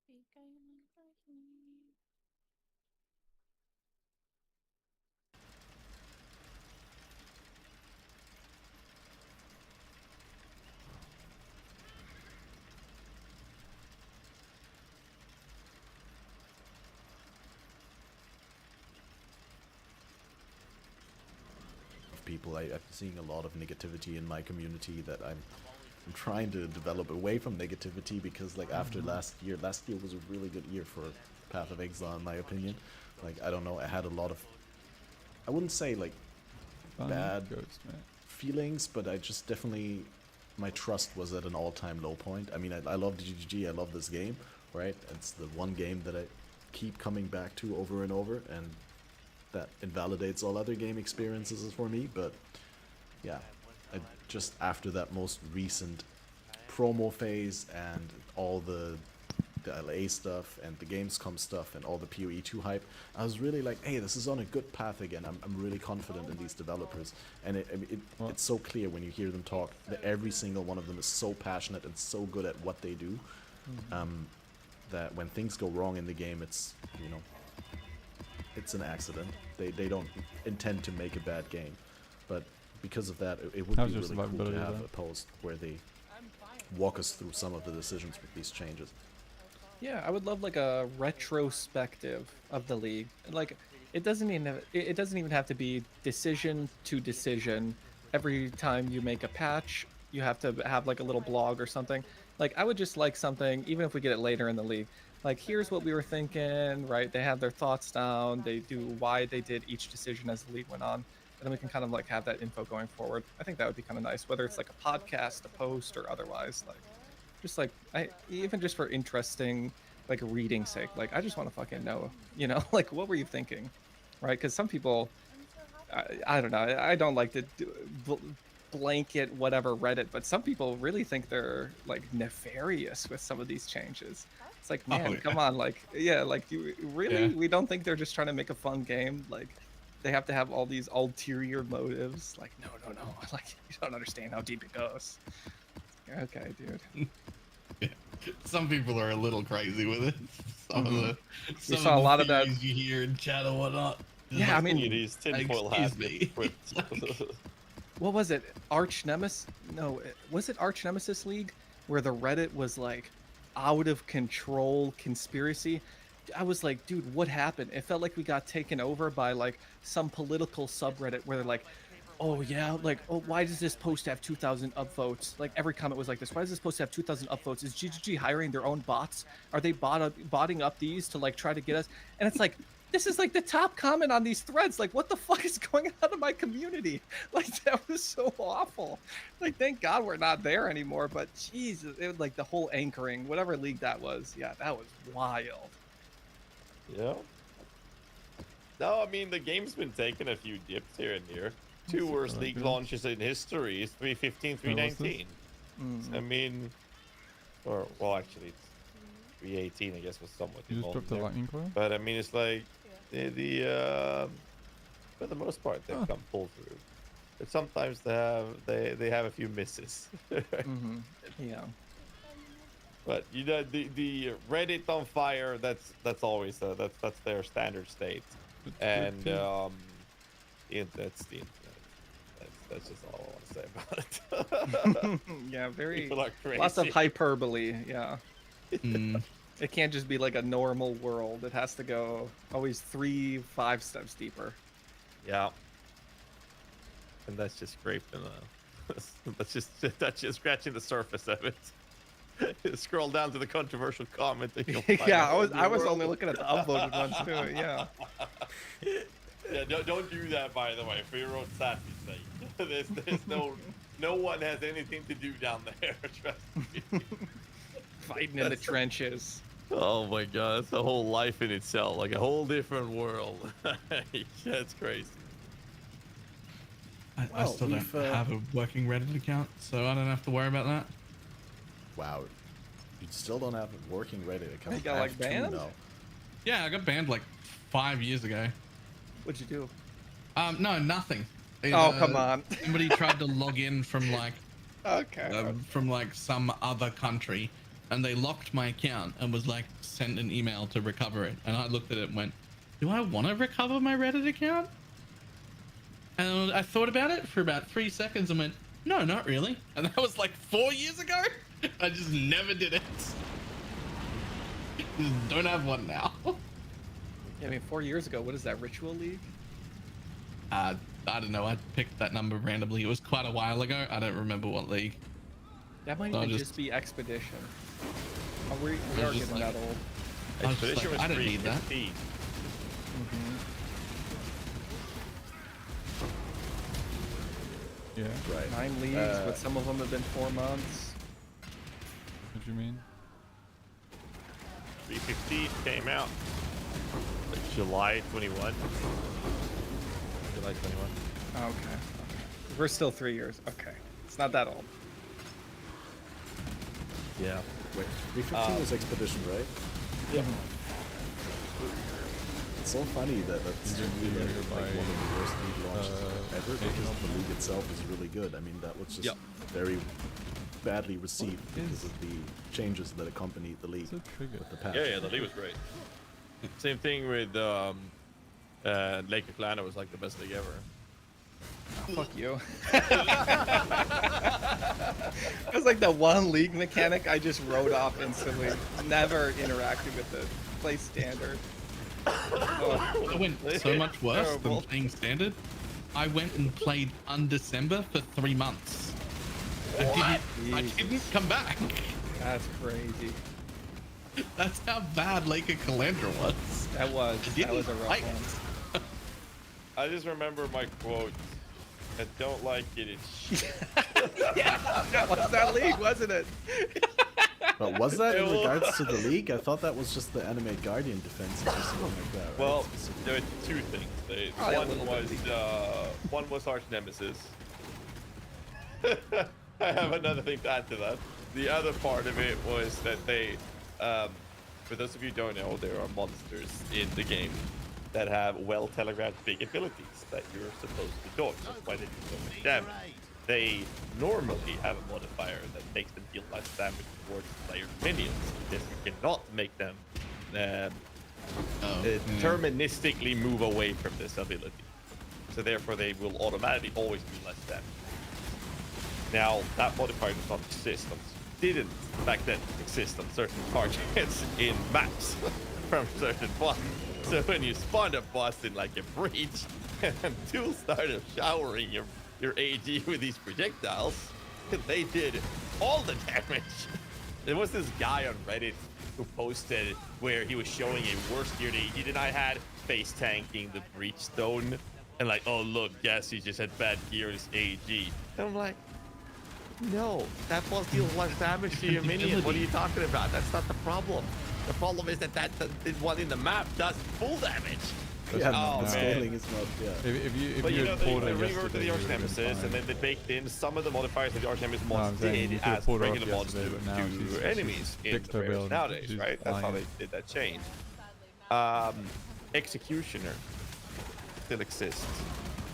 Keep going on 30. Of people, I'm seeing a lot of negativity in my community that I'm trying to develop away from negativity because like after last year was a really good year for Path of Exile in my opinion. Like I don't know, I had a lot of, I wouldn't say like bad feelings, but I just definitely, my trust was at an all-time low point. I mean, I love GGG, I love this game, right? It's the one game that I keep coming back to over and over, and that invalidates all other game experiences for me, but yeah, just after that most recent promo phase and all the LA stuff and the Gamescom stuff and all the PoE 2 hype, I was really like, hey, this is on a good path again. I'm really confident in these developers, and it's so clear when you hear them talk that every single one of them is so passionate and so good at what they do, that when things go wrong in the game, it's, you know, it's an accident. They don't intend to make a bad game, but because of that, it would be How's your really cool to survivability have there? a post where they walk us through some of the decisions with these changes. Yeah, I would love like a retrospective of the league. Like, it doesn't even have to be decision to decision. Every time you make a patch, you have to have like a little blog or something. Like, I would just like something, even if we get it later in the league. Like, here's what we were thinking, right? They have their thoughts down. They do why they did each decision as the league went on. And then we can kind of like have that info going forward. I think that would be kind of nice, whether it's like a podcast, a post, or otherwise. Like, just like, even just for interesting, like, reading sake. Like, I just want to fucking know, you know, like, what were you thinking, right? Because some people, I don't know, I don't like to blanket whatever Reddit, but some people really think they're like nefarious with some of these changes. It's like, man, come on, like, yeah, like, you really, we don't think they're just trying to make a fun game. Like, they have to have all these ulterior motives. Like, no, like, you don't understand how deep it goes. Okay, dude. Yeah. Some people are a little crazy with it. Some of the we saw a lot of that you hear in chat and whatnot. Yeah, I mean, it is tinfoil hat. What was it? Arch Nemesis? No, was it Arch Nemesis League where the Reddit was like out of control conspiracy? I was like, dude, what happened? It felt like we got taken over by like some political subreddit where they're like, oh yeah, like, oh, why does this post have 2,000 upvotes? Like, every comment was like this. Why does this post have 2,000 upvotes? Is GGG hiring their own bots? Are they botting up these to like try to get us? And it's like, this is like the top comment on these threads. Like, what the fuck is going on in my community? Like, that was so awful. Like, thank God we're not there anymore. But Jesus, it was like the whole anchoring, whatever league that was. Yeah, that was wild. Yeah. No, I mean, the game's been taking a few dips here and there. Two worst league launches in history is 315, 319. I mean, or, well, actually, it's 318, I guess, was somewhat You just involved dropped the there. lightning coil? But I mean, it's like for the most part, they've come pull through. But sometimes they have a few misses. Yeah. But you know, the Reddit on fire, that's always that's their standard state, and the internet's the internet. That's just all I want to say about it. Yeah, very People are crazy. lots of hyperbole. Yeah. It can't just be like a normal world. It has to go always 3-5 steps deeper. Yeah. And that's just scraping. That's just scratching the surface of it. Scroll down to the controversial comment. And you'll find Yeah, a whole I new was world. only looking at the upvoted ones too. Yeah. Yeah, don't do that, by the way, for your own safety's sake. There's no one has anything to do down there. Trust me. Fighting in the trenches. Oh my god, it's a whole life in itself, like a whole different world. That's crazy. I Well, still don't have a working Reddit account, so I don't have to worry about that. Wow, you still don't have a working Reddit account. You got, I like, have two banned? now. Yeah, I got banned like 5 years ago. What'd you do? No, nothing. Oh, come on. Somebody tried to log in from like Okay. from like some other country, and they locked my account and was like, send an email to recover it. And I looked at it and went, do I want to recover my Reddit account? And I thought about it for about 3 seconds and went, no, not really. And that was like 4 years ago. I just never did it. Just don't have one now. Yeah, I mean, 4 years ago, what is that, Ritual League? I don't know. I picked that number randomly. It was quite a while ago. I don't remember what league. That might So even just- just be Expedition. Oh, we I are was just getting like- that old. I was just Expedition like, was I don't need that. 315. Yeah. Right. 9 leagues, but some of them have been 4 months. What do you mean? 350 came out like July 21. July 21. Okay. We're still 3 years. Okay. It's not that old. Yeah. Wait, 315 was Expedition, right? Yeah. It's so funny that that's Is it really like nearby, one of the worst league launches ever, because National? the league itself is really good. I mean, that was just Yep. very badly received because is- of the changes that accompanied the league It's a trigger. with the patch. Yeah, the league was great. Same thing with Lake Atlanta was like the best league ever. Oh, fuck you. It was like the one league mechanic I just wrote off instantly. Never interacted with the play standard. Oh, It went so much worse Terrible. than playing standard. I went and played Undecember for 3 months. I didn't come back. that's crazy. That's how bad Lake of Calandra was. That was Didn't a rough like one. I just remember my quote. I don't like it. It's Yeah, that was that league, wasn't it? But was that in It was- regards to the league? I thought that was just the Animate Guardian defenses or something like that. Right? Well, there were two things. Probably a One little was bit. one was Arch Nemesis. I have another thing to add to that. The other part of it was that they, for those of you who don't know, there are monsters in the game that have well telegraphed big abilities that you're supposed to dodge. That's why they do so much damage. They normally have a modifier that makes them deal less damage towards player minions. This you cannot make them deterministically move away from this ability. So therefore they will automatically always do less damage. Now that modifier does not exist didn't back then exist on certain targets in maps from certain bosses. So when you spawned a boss in like a breach and Tool started showering your AG with these projectiles, they did all the damage. There was this guy on Reddit who posted where he was showing a worse geared AG than I had, face tanking the breach stone, and like, oh look, guess he just had bad gear in his AG. And I'm like, no, that boss deals less damage to your minion. What are you talking about? That's not the problem. The problem is that the one in the map does full damage. yeah, Oh, the man. scaling is not. Yeah. If But you you know, had they pulled it reworked yesterday, the you Arch would've been Nemesis, fine. and then they baked in some of the modifiers that the Arch Nemesis No, I'm mods saying did you could've as pulled it off regular mods yesterday, but now to she's enemies in fixed the her players build. nowadays, She's right? That's how lying. they did that change. Executioner still exists.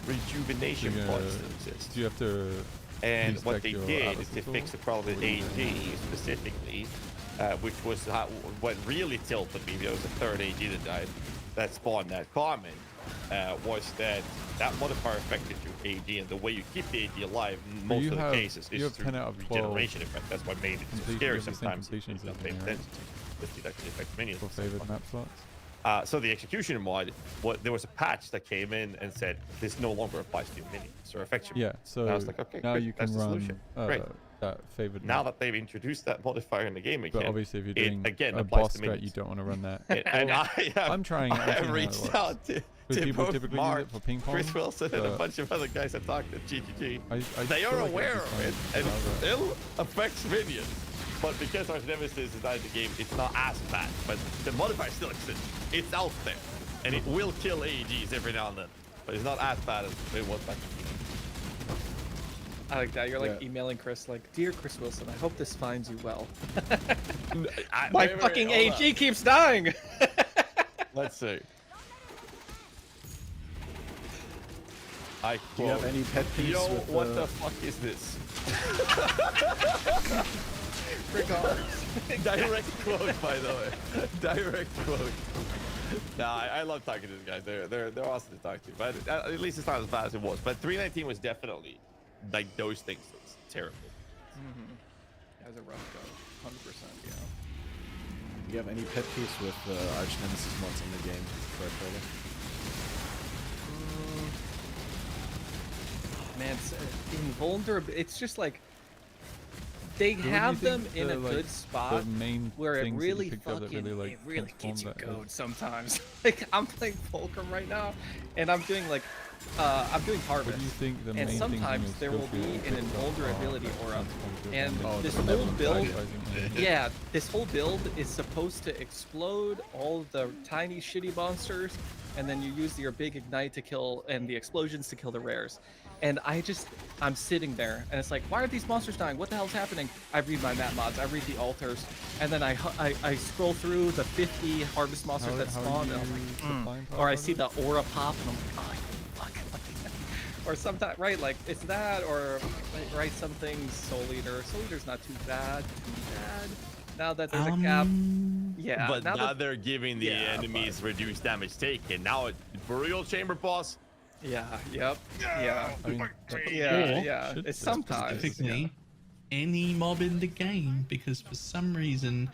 Rejuvenation You're pod gonna- still exists. Do you have to? And what inspect they your did Atlas is they tool? fixed the problem with AG specifically, which was what really tilted me. There was a third AG that died that spawned that comment. Was that modifier affected your AG, and the way you keep the AG alive in most you of the have- cases you is have through 10 out of 12 regeneration effect. That's what made it so completion- scary you have the same sometimes. completions If you don't as pay me, right? attention to it, it actually affects minions. For and stuff. favored map slots? So the executioner mod, there was a patch that came in and said this no longer applies to your minions or affects your Yeah. minions. So And I was like, okay, now good, you that's can the run solution. Great. that favored Now map. that they've introduced that modifier in the game again, But obviously, if you're it doing again a applies boss to strat, you minions. don't want to run that. And I have, I'm trying. I I'm have seeing how it reached works. out to Because people both typically Mark, use it for ping pong. Chris Wilson, and a but bunch of other guys that talked at GGG. I They feel are like it'd be aware fun of it, to and it allow that. still affects minions. But because Arch Nemesis is out of the game, it's not as bad. But the modifier still exists. It's out there, and it will kill AEGs every now and then. But it's not as bad as it was back in the game. I like that. You're like Yeah. emailing Chris, like, dear Chris Wilson, I hope this finds you well. I- My wait, wait, fucking hold AG keeps dying. on. Let's see. I Do you have quote, any pet peeves Yo, with what the fuck is this? Direct quote, by the way. Direct quote. Nah, I love talking to these guys. They're awesome to talk to. But at least it's not as bad as it was. But 319 was definitely like those things. It's terrible. That was a rough go. 100%, yeah. Do you have any pet peeves with Arch Nemesis mods in the game, Fred Taylor? Man, it's invulnerable. It's just like they So what do you have them think in a the, like, good spot the main where it things that you really picked up that fucking really, like, it really gets you transformed that goad sometimes. Like I'm playing Fulcrum right now, and I'm doing like I'm doing What Harvest. do you think the And main things in sometimes your there skill will tree be that an you picked up are invulnerability aura, transformative and damage? this the whole level of build- sacrificing, Yeah, this whole build is supposed to explode all the tiny shitty monsters, and then you use your big ignite to kill, and the explosions to kill the rares. And I'm sitting there, and it's like, why are these monsters dying? What the hell's happening? I read my map mods, I read the altars, and then I scroll through the 50 harvest monsters that spawn, and I'm like, or I see the aura pop, and I'm like, oh, fuck. Or sometimes, right, like, it's that, or, right, some things, Soul Eater. Soul Eater's not too bad. Now that there's a cap. Yeah, But now that- they're giving the yeah, enemies reduced damage taken. Now, Burial Chamber boss. Yeah, yep, yeah. I mean, Yeah, Or yeah. should It's be sometimes. Specifically, any mob in the game, because for some reason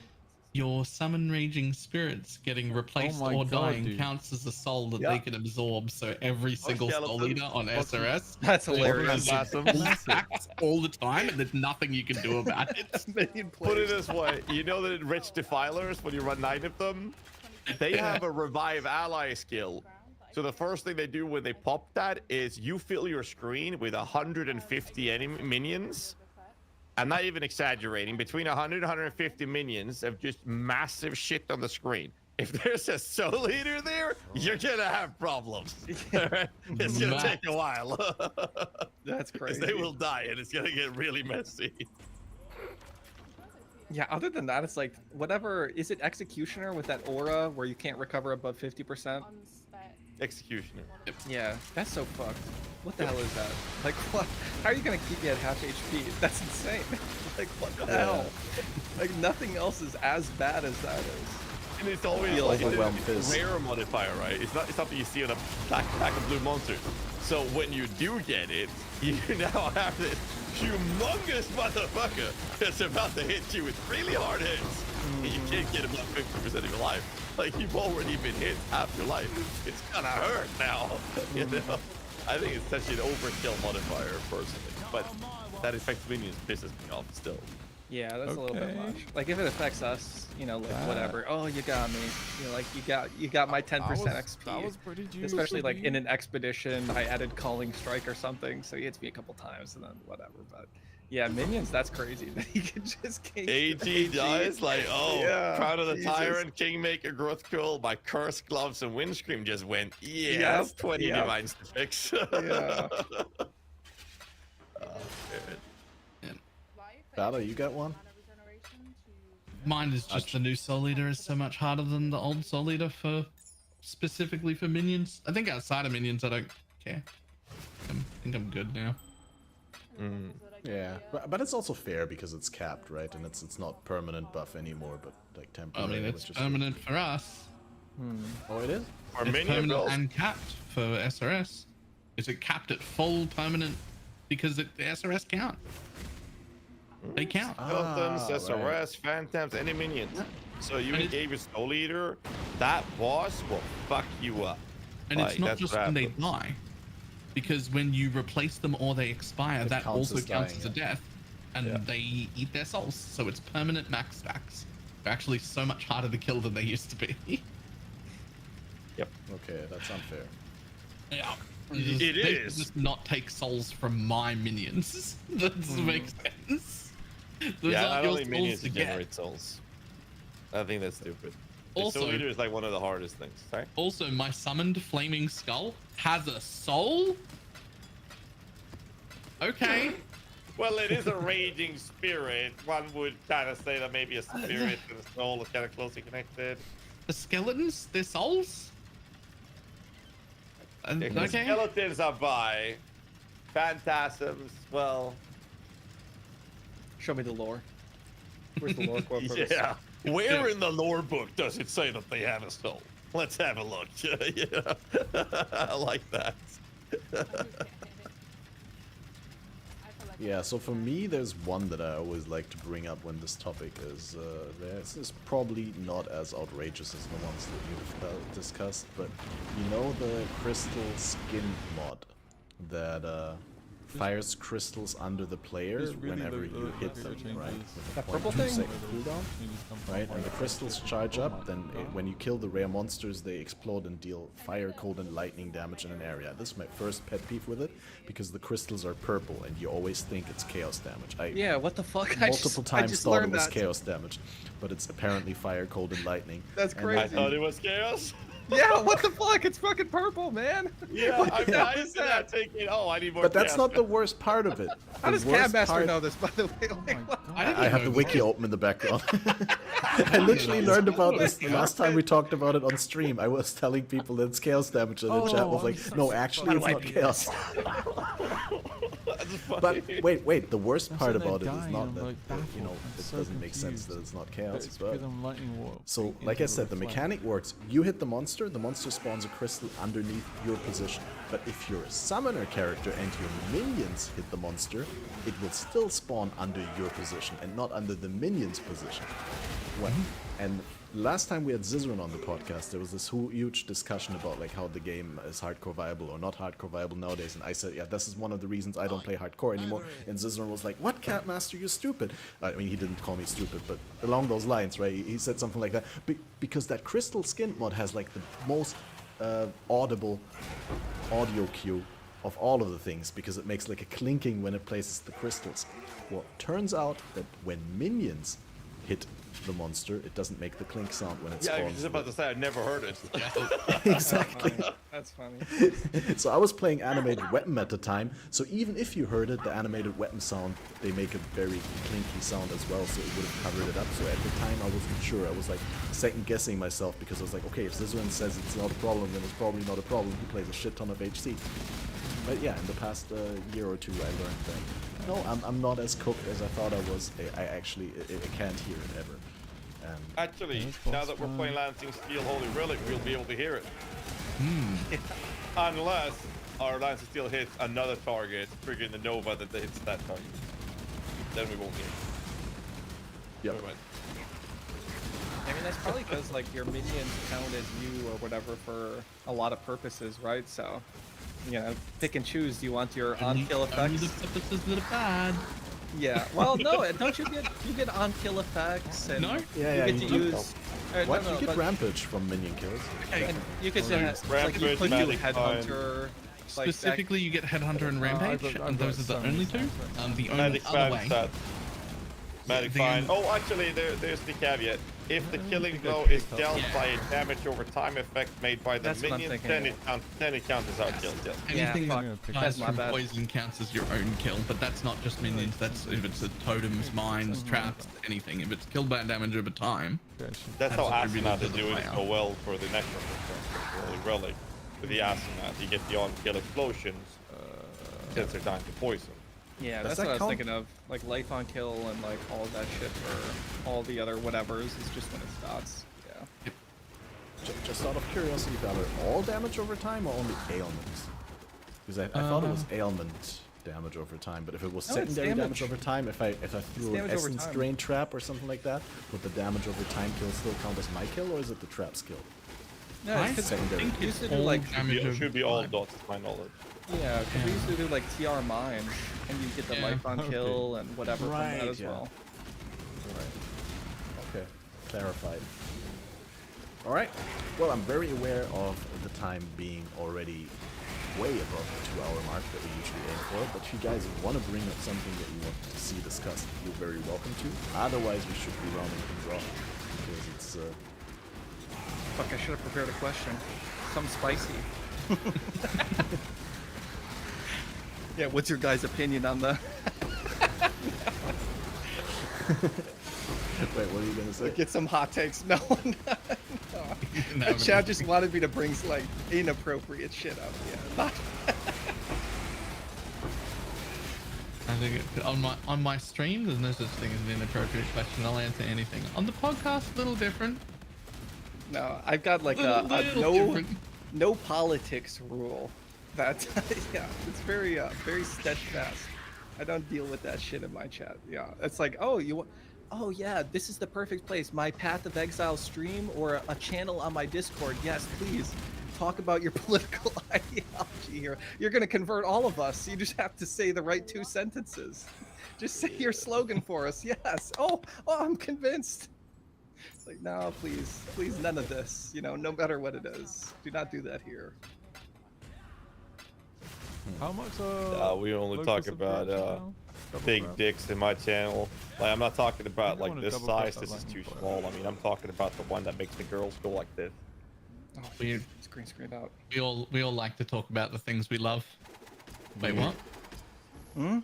your summon raging spirits getting replaced my or God, dying dude. counts as a soul that Yeah. they can absorb. So every single soul skeleton. leader on SRS That's Fucking hilarious. massive. attacks all the time, and there's nothing you can do about it. Million Put it players. this way, you know that Rich Defilers, when you run 9 of them, they have a revive ally skill. So the first thing they do when they pop that is you fill your screen with 150 enemy minions. I'm not even exaggerating. Between 100 and 150 minions of just massive shit on the screen. If there's a soul eater there, you're gonna have problems. It's gonna take a while. That's 'Cause crazy. they will die and it's gonna get really messy. Yeah, other than that, it's like, whatever, is it Executioner with that aura where you can't recover above 50%? On spec. Executioner. Yeah, that's so fucked. What the hell is that? Like, what? How are you gonna keep me at half HP? That's insane. Like, what the hell? Like, nothing else is as bad as that is. And it's always Feel like overwhelmed it's fizz. a rare modifier, right? It's not something you see on a pack of blue monsters. So when you do get it, you now have this humongous motherfucker that's about to hit you with really hard hits. And you can't get above 50% of your life. Like you've already been hit half your life. It's gonna hurt now. You know? I think it's such an overkill modifier personally, but that affects minions pisses me off still. Yeah, that's a little bit Okay. much. Like, if it affects us, you know, like, That- whatever. Oh, you got me. You know, like, you got my 10% XP. That was pretty juicy. Especially like in an expedition, I added Calling Strike or something, so he hits me a couple times and then whatever. But yeah, minions, that's crazy that he can just gank AG dies like, oh, Yeah, Crown of the Jesus. Tyrant, Kingmaker, Grothkul, my Curse Gloves and Windscream just went, yeah, Yep, that's 20 yep. divines to fix. Yeah. Oh, dude. Bada, you got one? Mine is just the new Soul Eater is so much harder than the old Soul Eater for specifically for minions. I think outside of minions, I don't care. I think I'm good now. Mm. Yeah, but it's also fair because it's capped, right? And it's not permanent buff anymore, but like I temporary. mean, it's which is permanent for us. Oh, it is? For It's minion permanent builds, and capped for SRS. Is it capped at full permanent because the SRS count? They count. Skeletons, Ah, SRS, Phantoms, any minions. So you And it- gave your Soul Eater, that boss will fuck you up. And Like, it's not that's just what when they happens. die, because when you replace them or they expire, It that counts also as counts dying, as a yeah. death, and Yeah. they eat their souls. So it's permanent max stacks. They're actually so much harder to kill than they used to be. Okay, that's unfair. Yeah. It They is. just not take souls from my minions. That doesn't make sense. Those Yeah, aren't I your don't think minions souls to to get. generate souls. I think that's stupid. The Also- Soul Eater is like one of the hardest things. Sorry? Also, my summoned flaming skull has a soul. Okay. Well, it is a raging spirit. One would kind of say that maybe a spirit and a soul is kind of closely connected. The skeletons, their souls. The Okay. skeletons are by. Phantasms, well, Show me the lore. Where's the lore quote for this? yeah. Where in the lore book does it say that they have a soul? Let's have a look. Yeah. I like that. Yeah, so for me, there's one that I always like to bring up when this topic is this is probably not as outrageous as the ones that you've discussed, but you know the crystal skin mod that fires crystals under the player Just really whenever look- you look hit at your them, changes. right? With a That purple 0.2 thing? second cooldown. Maybe some Right, from and the fire crystals crystals. charge Oh up, my then God. when you kill the rare monsters, they explode and deal fire, cold, and lightning damage in an area. This is my first pet peeve with it, because the crystals are purple, and you always think it's chaos damage. I Yeah, what the fuck? multiple I times just thought it learned was that. chaos damage, but it's apparently fire, cold, and lightning. That's And crazy. I thought it was chaos. Yeah, what the fuck? It's fucking purple, man. Yeah, What I the mean, hell I is did not thinking, oh, I need more. But that's chaos. not the worst part of it. How The does worst Cabmaster part- know this, by the way? Oh Like, my what? God. I have the wiki open in the background. I literally learned about this the last time we talked about it on stream. I was telling people that it's chaos damage, and the chat was Oh, like, I'm so "No, actually, it's sorry. not chaos." That's funny. But wait, the worst I'm part sitting there about it is dying, not I'm, that like, you know baffled. I'm it so doesn't make sense that confused. it's not But chaos, it's but because I'm lightning warp. so like I said, the mechanic works. You hit the monster spawns a crystal underneath your position. But if you're a summoner character and your minions hit the monster, it will still spawn under your position and not under the minion's position. Well, and last time we had Zizaran on the podcast, there was this huge discussion about like how the game is hardcore viable or not hardcore viable nowadays. And I said, yeah, this is one of the reasons I don't play hardcore anymore. And Zizaran was like, what, Catmaster, you're stupid. I mean, he didn't call me stupid, but along those lines, right? He said something like that. Because that Crystal Skin mod has like the most audible audio cue of all of the things, because it makes like a clinking when it places the crystals. Well, turns out that when minions hit the monster, it doesn't make the clink sound when it Yeah, I spawns. was just about to say, I've never heard it. Exactly. That's funny. So I was playing animated weapon at the time, so even if you heard it, the animated weapon sound, they make a very clinky sound as well, so it would have covered it up. So at the time I wasn't sure. I was like second guessing myself, because I was like, okay, if Zizaran says it's not a problem, then it's probably not a problem. He plays a shit ton of HC. But yeah, in the past year or two, I learned that no, I'm not as cooked as I thought I was. I actually I can't hear it ever. Actually, That's now that we're fine. playing Lancing Steel Holy Relic, we'll be able to hear it. Hmm. Unless our Lancing Steel hits another target, triggering the Nova that hits that target. Then we won't hear it. Yep. Never mind. I mean, that's probably because like your minions count as you or whatever for a lot of purposes, right? So, you know, pick and choose. Do you want your on-kill Only effects? the purposes that are bad. Yeah. Well, no. Don't you get on-kill effects? And No? Yeah, you you get do. to use. What? No, you get but- rampage from minion kills. Okay. And you could like you Rampage, could do Magic headhunter. Like that- Specifically, you get Headhunter and Rampage, and those are the only two. The only Magic other Fan way. stat. Magic the- Fine. Oh, actually, there's the caveat. If the killing think blow I is picked up. dealt Yeah. by a damage over time effect made by the That's what I'm minion, thinking. then it counts as our kill. Yes. Anything fuck. that That's dies my from bad. poison counts as your own kill, but that's not just minions. That's if it's totems, mines, traps, anything. If it's kill by damage over time, Gotcha. That's how That's Asenath attributed is to the doing it player. so well for the Necromancer, Holy Relic. With the Asenath, you get the on-kill explosions since they're dying to poison. Yeah, Does that's that what I was count? thinking of. Like life on kill and like all of that shit for all the other whatevers is just when it stops. Yeah. Just out of curiosity, Valor, all damage over time or only ailments? Because I thought it was ailment damage over time, but if it was No, it's secondary damage. damage. over time, if I threw an damage over essence time. drain trap or something like that, would the damage over time kill still count as my kill, or is it the trap's kill? No, I it's 'cause secondary. think we used it's to do all like damage It over should be all time. dots, to my knowledge. yeah, 'cause we used to do like TR mines and you get the Yeah. life on Okay. kill and whatever from that Right, as yeah. well. Okay, clarified. Alright, well, I'm very aware of the time being already way above the 2-hour mark that we usually aim for, but if you guys want to bring up something that you want to see discussed, you're very welcome to. Otherwise, we should be rounding things off, because it's, Fuck, I should have prepared a question. Some spicy. Yeah, what's your guys' opinion on the Wait, what are you gonna say? get some hot takes? No, No, Chad just wanted me to bring like inappropriate shit up. Yeah. I think on my stream, there's no such thing as an inappropriate question. I'll answer anything. On the podcast, a little different. No, I've got like Little no different. no politics rule. That yeah, it's very very steadfast. I don't deal with that shit in my chat. Yeah, it's like, oh, oh yeah, this is the perfect place. My Path of Exile stream or a channel on my Discord. Yes, please talk about your political ideology. see here. You're gonna convert all of us. You just have to say the right 2 sentences. Just say your slogan for us. Yes. Oh, I'm convinced. It's like, no, please, none of this. You know, no matter what it is, do not do that here. How much? We only Locust talk of about Corruption now? Double big grab. dicks in my channel. Like, I'm not talking about don't like wanna this double tap size. that This is line too before I- small. I mean, I'm talking about the one that makes the girls go like this. Oh, Weird. screen out. We all like to talk about the things we love. Wait, what? Hmm?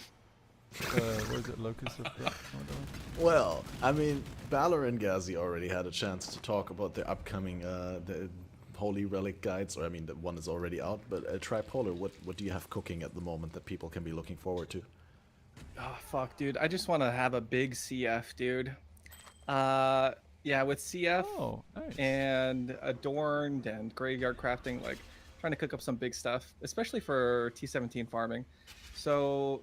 What is it? Locust of Corruption or whatever? Well, I mean, Balor and Ghazi already had a chance to talk about the upcoming the Holy Relic guides, or I mean, the one is already out. But Tripolar, what do you have cooking at the moment that people can be looking forward to? Oh fuck, dude. I just want to have a big CF, dude. Yeah, with CF Oh, nice. and Adorned and Graveyard Crafting, like trying to cook up some big stuff, especially for T17 farming. So,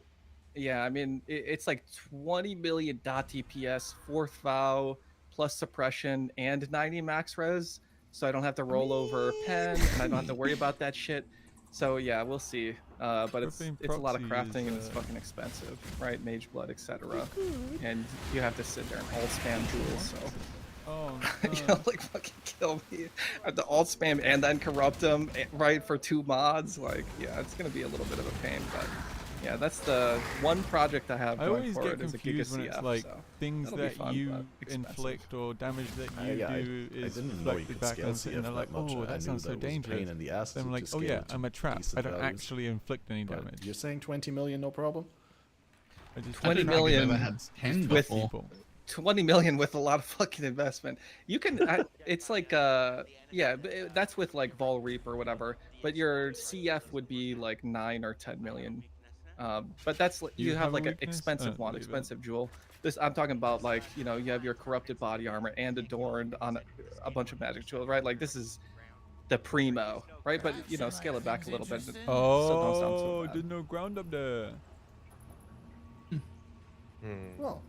yeah, I mean, it's like 20 million DPS, 4th vow, plus suppression, and 90 max res. So I don't have to roll over pen, and I don't have to worry about that shit. So yeah, we'll see. But it's Profane a lot of Proxy crafting is, and it's fucking expensive, right? Mage blood, etc. And you have to sit there and alt spam jewels. So Oh, you no. know, like fucking kill me. I have to alt spam and then corrupt them, right, for 2 mods. Like, yeah, it's gonna be a little bit of a pain, but yeah, that's the one project I have I going always forward get is a Giga confused when it's CF, like so things that'll be that fun, you but expensive. inflict or damage that you Yeah, I do is didn't know you reflected could back scale on something. CF They're that like, much. oh, I that knew sounds so that was a dangerous. pain in the ass Then I'm to like, oh scale yeah, to I'm a trap. I decent don't values. actually inflict any But damage. you're saying 20 million, no problem? I just 20 trap million people I've had 10 with before. people. 20 million with a lot of fucking investment. You can, it's like, yeah, that's with like Vol Reap or whatever. But your CF would be like 9 or 10 million. But that's You you have have a like an weakness? I expensive don't one, believe it. expensive jewel. This I'm talking about, like, you know, you have your corrupted body armor and adorned on a bunch of magic jewels, right? Like this is the primo, right? But you know, scale it back a little bit. So don't sound so Oh, bad. did no ground up there. Well,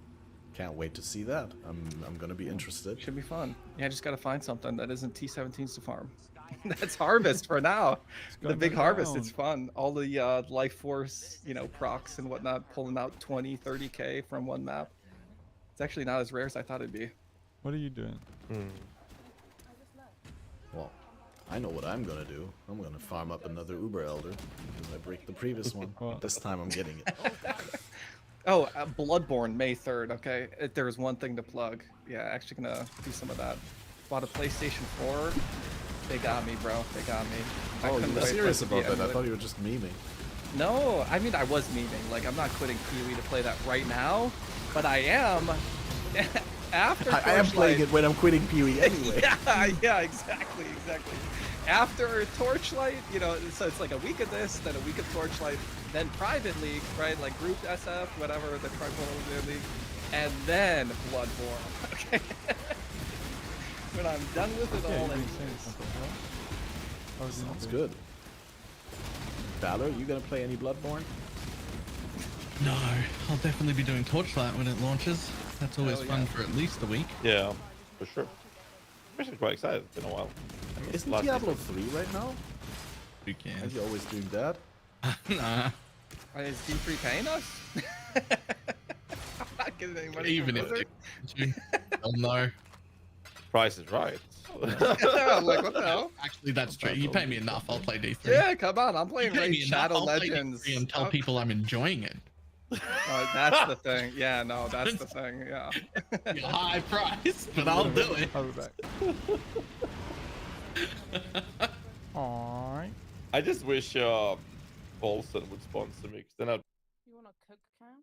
can't wait to see that. I'm gonna be interested. Should be fun. Yeah, just gotta find something that isn't T17s to farm. That's harvest for now. The going big harvest, it's down. fun. All the life force, you know, procs and whatnot, pulling out 20, 30k from one map. It's actually not as rare as I thought it'd be. What are you doing? Well, I know what I'm gonna do. I'm gonna farm up another Uber Elder because I break the previous one. Well- This time I'm getting it. Oh, Bloodborne, May 3rd, okay? There's one thing to plug. Yeah, actually gonna do some of that. Bought a PlayStation 4. They got me, bro. They got me. I Oh, couldn't you were wait for serious it to be about that? I ended. thought you were just memeing. No, I mean, I was memeing. Like, I'm not quitting Kiwi to play that right now, but I am after I am playing Torchlight- it when I'm quitting Pee-wee anyway. yeah, exactly. After Torchlight, you know, so it's like a week of this, then a week of Torchlight, then Private League, right? Like Group SF, whatever, the Tripolar League, and then Bloodborne. Okay. When I'm done with it Yeah, all, you've been anyways. saying something, right? I was in Sounds the- good. Valor, you gonna play any Bloodborne? No, I'll definitely be doing Torchlight when it launches. That's always Hell fun yeah. for at least a week. Yeah, for sure. I'm actually quite excited. It's been a while. I mean, Isn't last Diablo season- 3 right now? Who Are cares? you always doing that? Nah. Is D3 paying us? I'm not getting any money Even from if Blizzard. they oh no. Price is right. I'm like, what the hell? Actually, that's true. You pay me enough, I'll play D3. Yeah, come on. I'm You playing pay Raid me enough, Shadow I'll play Legends. D3 and tell Oh, people I'm enjoying it. that's the thing. Yeah, no, that's the thing. Yeah. Be a high price, but I'll do it. I'll be back. Alright. I just wish Bolson would sponsor me, 'cause then I'd You want to cook, Cam?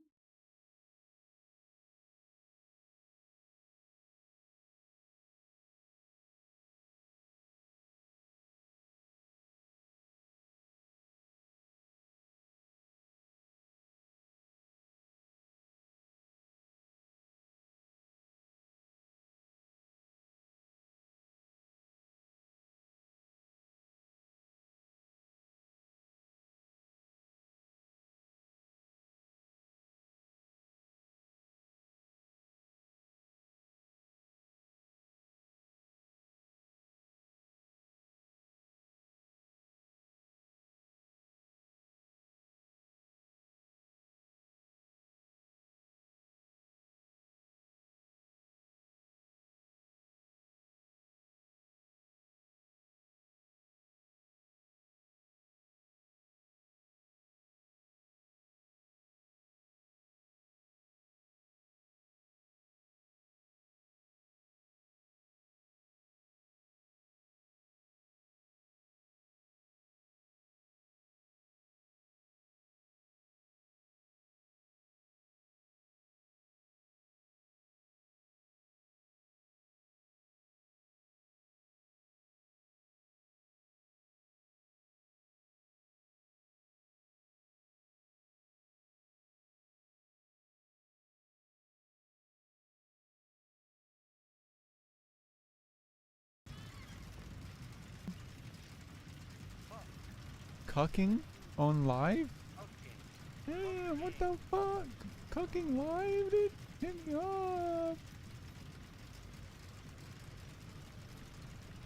cucking on live? Okay. Yeah, what the fuck? Cucking live, dude? Hit me up. No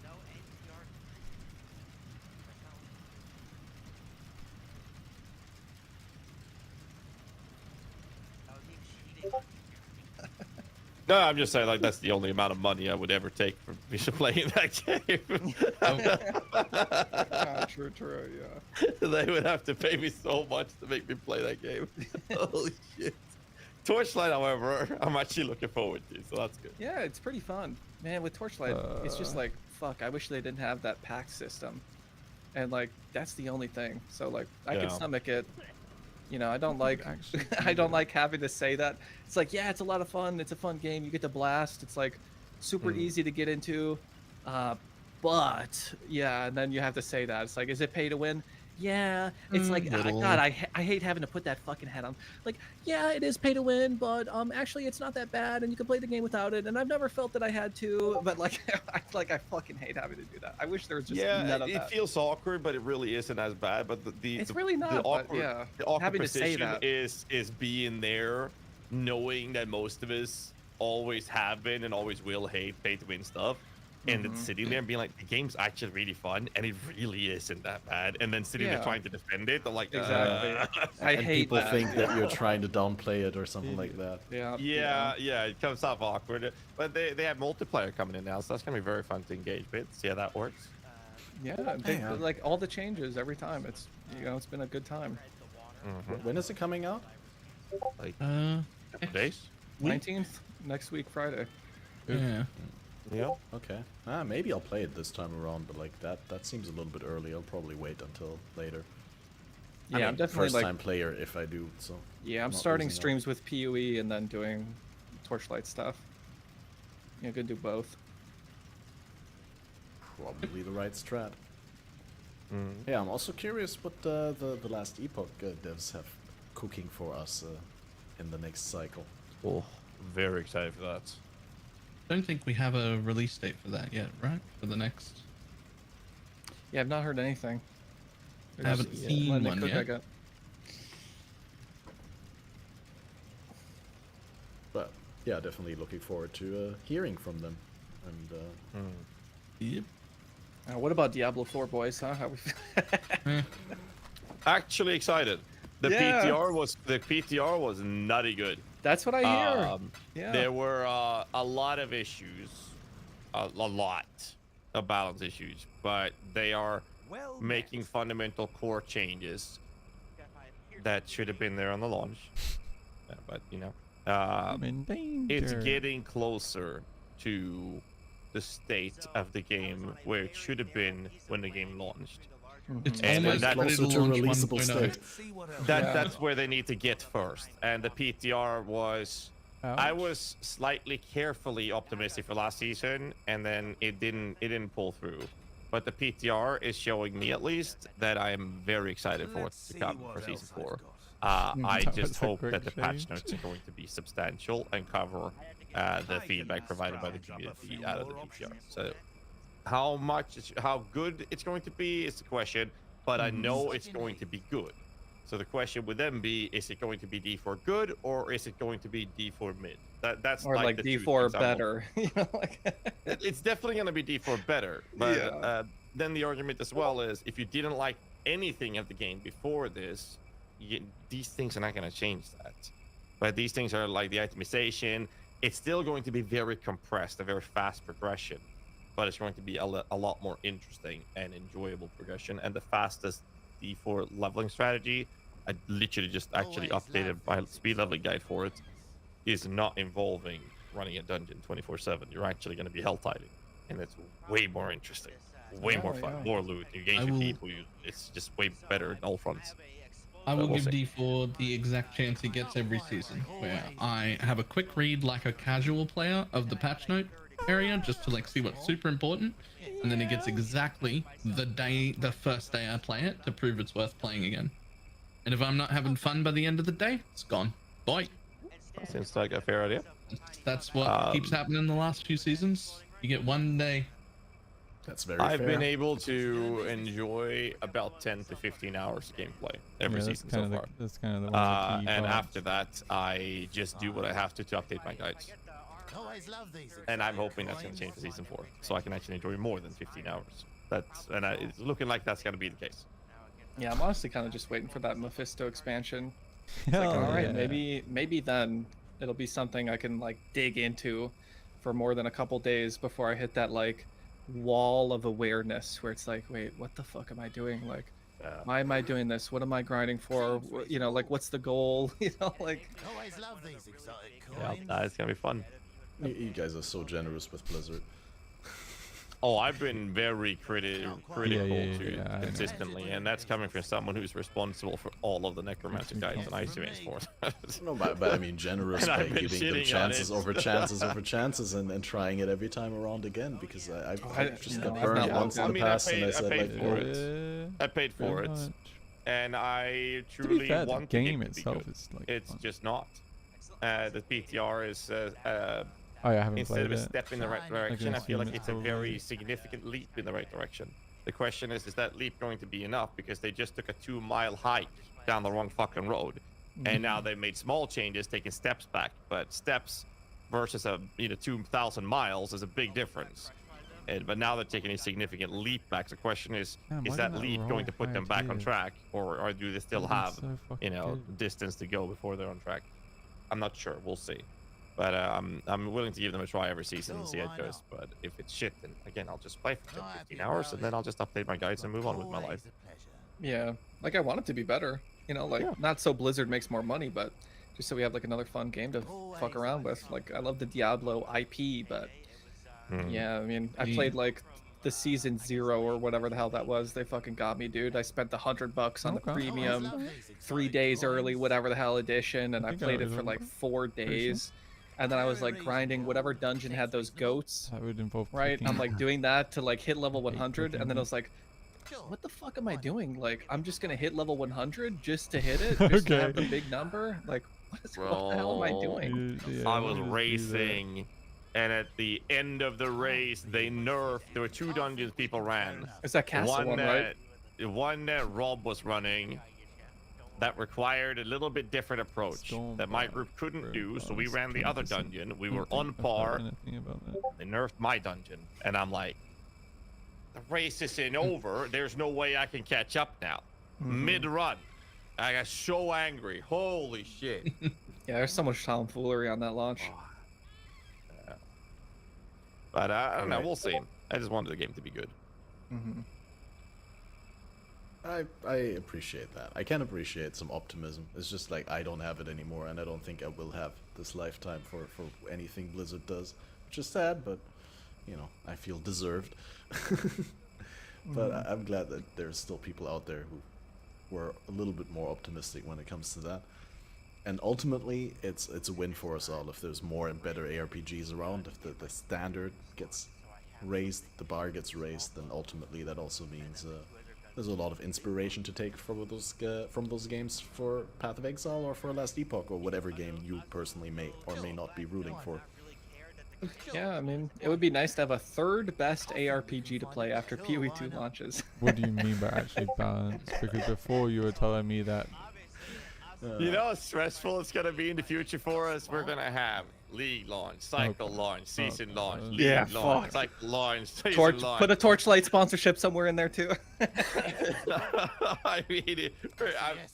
NTR. That was him cheating. No, I'm just saying like that's the only amount of money I would ever take for playing that game. True, yeah. They would have to pay me so much to make me play that game. Holy shit. Torchlight, however, I'm actually looking forward to, so that's good. Yeah, it's pretty fun. Man, with Torchlight, it's just like, fuck, I wish they didn't have that pack system. And like, that's the only thing. So like, I Yeah. can stomach it. You know, I don't could like, actually I do don't that. like having to say that. It's like, yeah, it's a lot of fun. It's a fun game. You get to blast. It's like super easy to get into. But yeah, and then you have to say that. It's like, is it pay to win? Yeah, it's like, Little. God, I hate having to put that fucking head on. Like, yeah, it is pay to win, but actually, it's not that bad, and you can play the game without it. And I've never felt that I had to, but like, I fucking hate having to do that. I wish there was just none of it that. feels awkward, but it really isn't as bad. But It's the, really not, the but awkward, yeah, the awkward having to say position that. is being there, knowing that most of us always have been and always will hate pay to win stuff. And then Mhm. sitting there and being like, the game's actually really fun, and it really isn't that bad. And then sitting Yeah. there trying to defend it, I'm like, Exactly. I and hate people that. think that you're trying to downplay it or something like that. Yeah. yeah, it comes off awkward. But they have multiplayer coming in now, so that's gonna be very fun to engage with. See how that works. Yeah, they, Yeah. like all the changes every time. It's it's been a good time. When is it coming out? Like Uh, couple days. 19th next week, Friday. yeah. Yeah. Okay. Maybe I'll play it this time around, but like that seems a little bit early. I'll probably wait until later. Yeah, I mean, I'm definitely first like, time player if I do. So yeah, I'm not starting losing out. streams with PUE and then doing Torchlight stuff. Yeah, gonna do both. Probably the right strat. Mm. Yeah, I'm also curious what the last Epoch devs have cooking for us in the next cycle. Oh, very excited for that. Don't think we have a release date for that yet, right? For the next. Yeah, I've not heard anything. I haven't seen letting it one cook, I yet. got. But yeah, definitely looking forward to hearing from them. And Yep. What about Diablo 4, boys? Huh? How we feel? Actually excited. The Yeah. PTR was nutty good. That's what I hear. Yeah. There were a lot of issues, a lot of balance issues, but they are making fundamental core changes that should have been there on the launch. Yeah, but you know, I'm in danger. it's getting closer to the state of the game where it should have been when the game launched. It's And almost that- ready to closer to launch releasable 1.0. state. That's where they need to get first. And the PTR was I Ouch. was slightly carefully optimistic for last season, and then it didn't pull through. But the PTR is showing me at least that I am very excited for what's to come for season 4. I That just was a hope quick that the patch change. notes are going to be substantial and cover the feedback provided by the community out of the PTR. So how good it's going to be is the question, but I know it's going to be good. So the question would then be, is it going to be D4 good or is it going to be D4 mid? That's Or like the two D4 things I'm looking better. You know, like. it's definitely going to be D4 better. But Yeah. then the argument as well is if you didn't like anything of the game before this, these things are not going to change that. But these things are like the itemization. It's still going to be very compressed, a very fast progression. But it's going to be a lot more interesting and enjoyable progression. And the fastest D4 leveling strategy, I literally just actually updated my speed leveling guide for it, is not involving running a dungeon 24/7. You're actually going to be hell tiding, and it's way more interesting, way more fun, yeah. more loot. You engage I with will- people. It's just way better in all fronts. I will We'll give see. D4 the exact chance he gets every season, where I have a quick read like a casual player of the patch note area just to like see what's super important, and then it gets exactly the first day I play it to prove it's worth playing again. And if I'm not having fun by the end of the day, it's gone. Bye. That seems like a fair idea. That's what keeps happening in the last few seasons. You get one day. That's very I've fair. been able to enjoy about 10 to 15 hours of gameplay every Yeah, that's season kind so of far. that's kind of the one of the key And parts. after that, I just do what I have to update my guides. Always love these. And I'm hoping that's going to change for season 4, so I can actually enjoy more than 15 hours. It's looking like that's going to be the case. Yeah, I'm honestly kind of just waiting for that Mephisto expansion. It's Hell like, all right, yeah. maybe then it'll be something I can like dig into for more than a couple days before I hit that like wall of awareness where it's like, wait, what the fuck am I doing? Like, why am I doing this? What am I grinding for? You know, like, what's the goal? You know, like, Always love these exotic Yeah, coins. it's going to be fun. You guys are so generous with Blizzard. Oh, I've been very critical to yeah, I know. consistently, and that's coming from someone who's responsible for all of the Necromancer guides and Ice Veins for. No, but I mean generous And by I've been giving them shitting on chances it. over chances over chances and trying it every time around again because I just got I've burned not once in I the mean, past and I I said paid like, for "Oh, it. I paid for Pretty it, much. and I To truly be fair, the want the game to be itself good. is like It's fun. just not. The PTR is Oh yeah, I haven't instead of played a it. step in the right can direction, I feel assume like it's it's a very probably- significant leap in the right direction. The question is that leap going to be enough? Because they just took a 2-mile hike down the wrong fucking road, and now they've made small changes, taking steps back. But steps versus 2,000 miles is a big difference. But now they're taking a significant leap back. The question is Damn, why that didn't that leap roll going to put them higher back on tiers? track, or do they still Would've been have so fucking good. distance to go before they're on track? I'm not sure. We'll see. But I'm willing to give them a try every season and see how it goes. But if it's shit, then again, I'll just play for 10, 15 hours, and then I'll just update my guides and move on with my life. yeah, like I want it to be better. You know, like Yeah. not so Blizzard makes more money, but just so we have like another fun game to fuck around with. Like I love the Diablo IP, but Hmm. yeah, I mean, I Yeah. played like the season 0 or whatever the hell that was. They fucking got me, dude. I spent the $100 on the Okay. premium 3 days early, whatever the hell edition, and I think I played it was for on like that. 4 Pretty sure. days. And then I was like grinding whatever dungeon had those goats, That would involve right? clicking I'm like doing that to like hit level hate 100, and then I clicking. was like, what the fuck am I doing? Like, I'm just gonna hit level 100 just to hit it, just to have the Okay. big number? Like, what the hell am I Bro. doing? Yeah, I let was me just do that. racing, and at the end of the race, they nerfed. There were 2 dungeons people ran. It's that castle one, right? One that Rob was running that required a little bit different approach that my group couldn't do, so we ran the other dungeon. We were on par. Anything about that. They nerfed my dungeon, and I'm like, the race isn't over. There's no way I can catch up now. Mid-run, I got so angry. Holy shit. Yeah, there's so much tomfoolery on that launch. But I don't know. Alright. We'll see. I just wanted the game to be good. Hmm. I appreciate that. I can appreciate some optimism. It's just like I don't have it anymore, and I don't think I will have this lifetime for anything Blizzard does, which is sad, but you know I feel deserved. But I'm glad that there's still people out there who were a little bit more optimistic when it comes to that. And ultimately, it's a win for us all if there's more and better ARPGs around. If the standard gets raised, the bar gets raised, then ultimately that also means there's a lot of inspiration to take from those games for Path of Exile or for Last Epoch or whatever game you personally may or may not be rooting for. Yeah, I mean, it would be nice to have a third best ARPG to play after PoE 2 launches. What do you mean by actually balanced? Because before you were telling me that You know how stressful it's gonna be in the future for us? We're gonna have League launch, Cycle launch, Season launch, League Yeah, launch, fuck. Cycle launch, Season Torch, launch. put a Torchlight sponsorship somewhere in there too. I mean,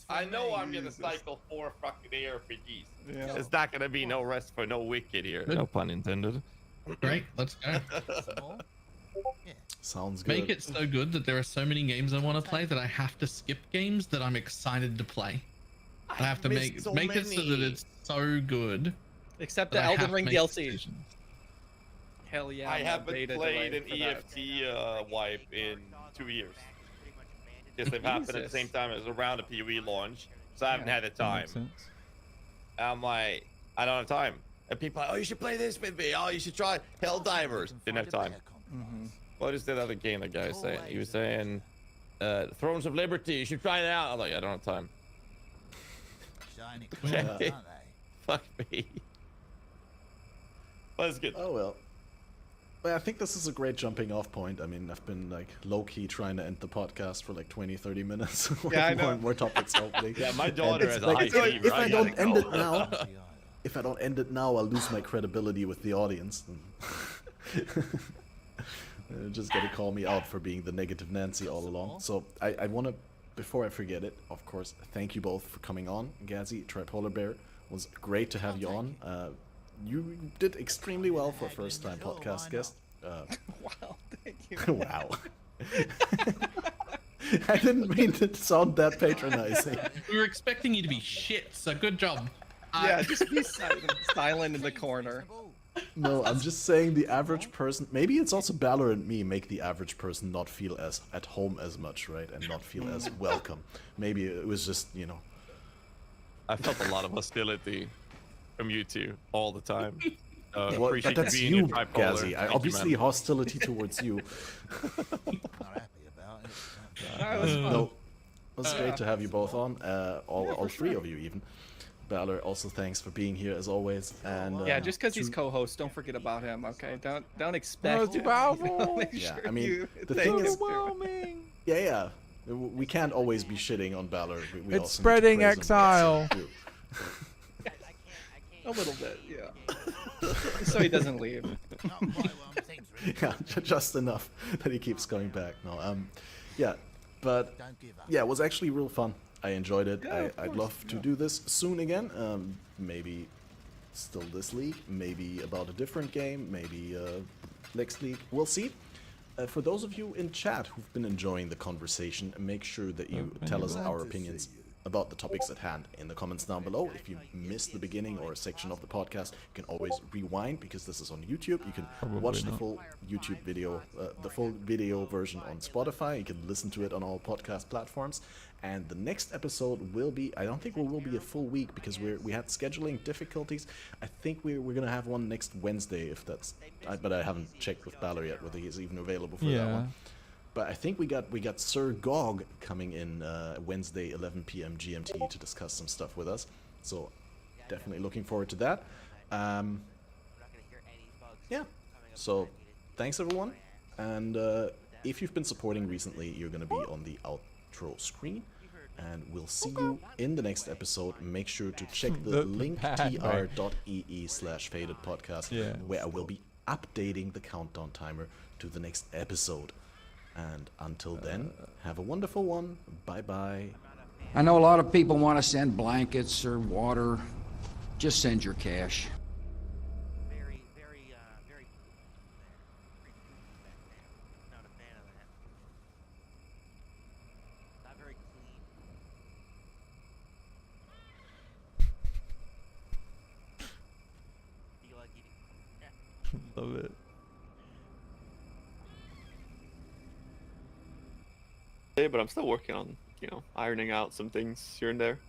I know I'm gonna cycle 4 fucking ARPGs. Yeah. It's not gonna be no rest for no wicked here. No pun intended. Great, let's go. Sounds good. Make it so good that there are so many games I want to play that I have to skip games that I'm excited to play. I have to make it so that it's so good. Except the that I have Elden to Ring make DLC. decisions. Hell yeah. I I'm haven't beta played an delayed for that. EFT wipe in 2 years. Because they've happened at the Jesus. same time as around the PoE launch, so I haven't had the that time. makes sense. I'm like, I don't have time. And people are like, oh, you should play this with me. Oh, you should try Helldivers. Didn't have time. Mhm. What is that other game that guy was saying? He was saying, Thrones of Liberty. You should try it out. I'm like, I don't have time. Shiny Yeah. aren't they? Fuck me. But it's good. Oh well. Well, I think this is a great jumping off point. I mean, I've been like low-key trying to end the podcast for like 20-30 minutes. Yeah, I More know. and more topics opening. Yeah, my And daughter it's has a like, high it's like, fever. if I don't gotta end go. it now, if I don't end it now, I'll lose my credibility with the audience. They're just gonna call me out for being the negative Nancy all along. So I want to, before I forget it, of course, thank you both for coming on. Gazzy, Tripolar Bear, it was great to have you on. You did extremely well for a first-time podcast guest. Wow, thank you. Wow. I didn't mean to sound that patronizing. We were expecting you to be shit, so good job. Yeah, just be silent in the corner. No, I'm just saying the average person, maybe it's also Balor and me make the average person not feel as at home as much, right? And not feel as welcome. Maybe it was just, you know. I felt a lot of hostility from you two all the time. Well, Appreciate but that's being you, in Tripolar. Gazzy. Thank you, Obviously man. hostility towards you. That was fun. No, it was great to have you both on. All three of you even. Balor, also thanks for being here as always. And Yeah, just because he's to- co-host, don't forget about him. Okay, don't expect. too powerful. Make Yeah, sure I mean, you the thank thing him is- too. Overwhelming. Yeah. We can't always be shitting on Balor. We It's also need to spreading praise him. exile. Yes, A little bit, yeah. So he doesn't leave. yeah, just enough that he keeps going back. No, yeah, but yeah, it was actually real fun. I enjoyed it. Yeah, of I'd course, love to do this soon again. Maybe still this league, maybe about a different game, maybe next league. We'll see. For those of you in chat who've been enjoying the conversation, make sure that you tell us our opinions about the topics at hand in the comments down below. If you missed the beginning or a section of the podcast, you can always rewind because this is on YouTube. You can watch the not. full YouTube video, the full video version on Spotify. You can listen to it on all podcast platforms. And the next episode will be, I don't think it will be a full week because we had scheduling difficulties. I think we're gonna have one next Wednesday if that's, but I haven't checked with Balor yet whether he's even available for that Yeah. one. But I think we got Sir Gog coming in Wednesday 11 p.m. GMT to discuss some stuff with us. So definitely looking forward to that. Yeah. So thanks everyone. And if you've been supporting recently, you're going to be on the outro screen. And we'll see you in the next episode. Make sure to check the The link bad way. tr.ee/faded podcast Yeah. where I will be updating the countdown timer to the next episode. And until then, have a wonderful one. Bye bye. I know a lot of people want to send blankets or water. Just send your cash. Very, very, very cool there. Very kooky back there. Not a fan of that. Not very clean. Do you like eating? Yeah. Love it. But I'm still working on, ironing out some things here and there.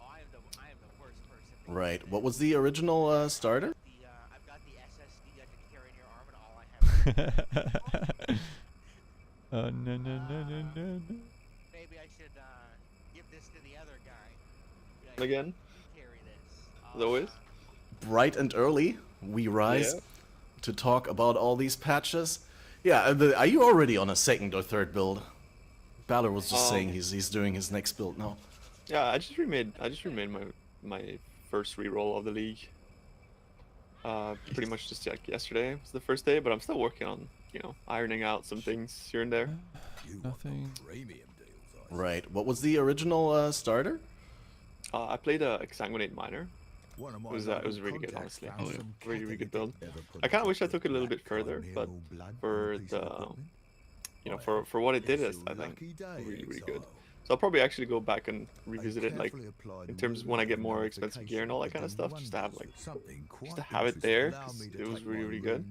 Oh, I am the worst person. Right. What was the original starter? I've got the SSD I can carry in your arm, and all I have. Oh no no no no no no. Maybe I should give this to the other guy. Be like, Again, "You carry this. as always. Bright and early, we rise Yeah. to talk about all these patches. Yeah, are you already on a second or third build? Balor was just saying he's doing his next build now. Yeah, I just remade my first reroll of the league. Pretty much just like yesterday was the first day, but I'm still working on, ironing out some things here and there. Nothing. Right. What was the original starter? I played a Exsanguinate Miner. It was really good, honestly. Really, really good build. I kind of wish I took it a little bit further, but for the, for what it did, I think really, really good. So I'll probably actually go back and revisit it, like in terms of when I get more expensive gear and all that kind of stuff, just to have it there, 'cause it was really, really good.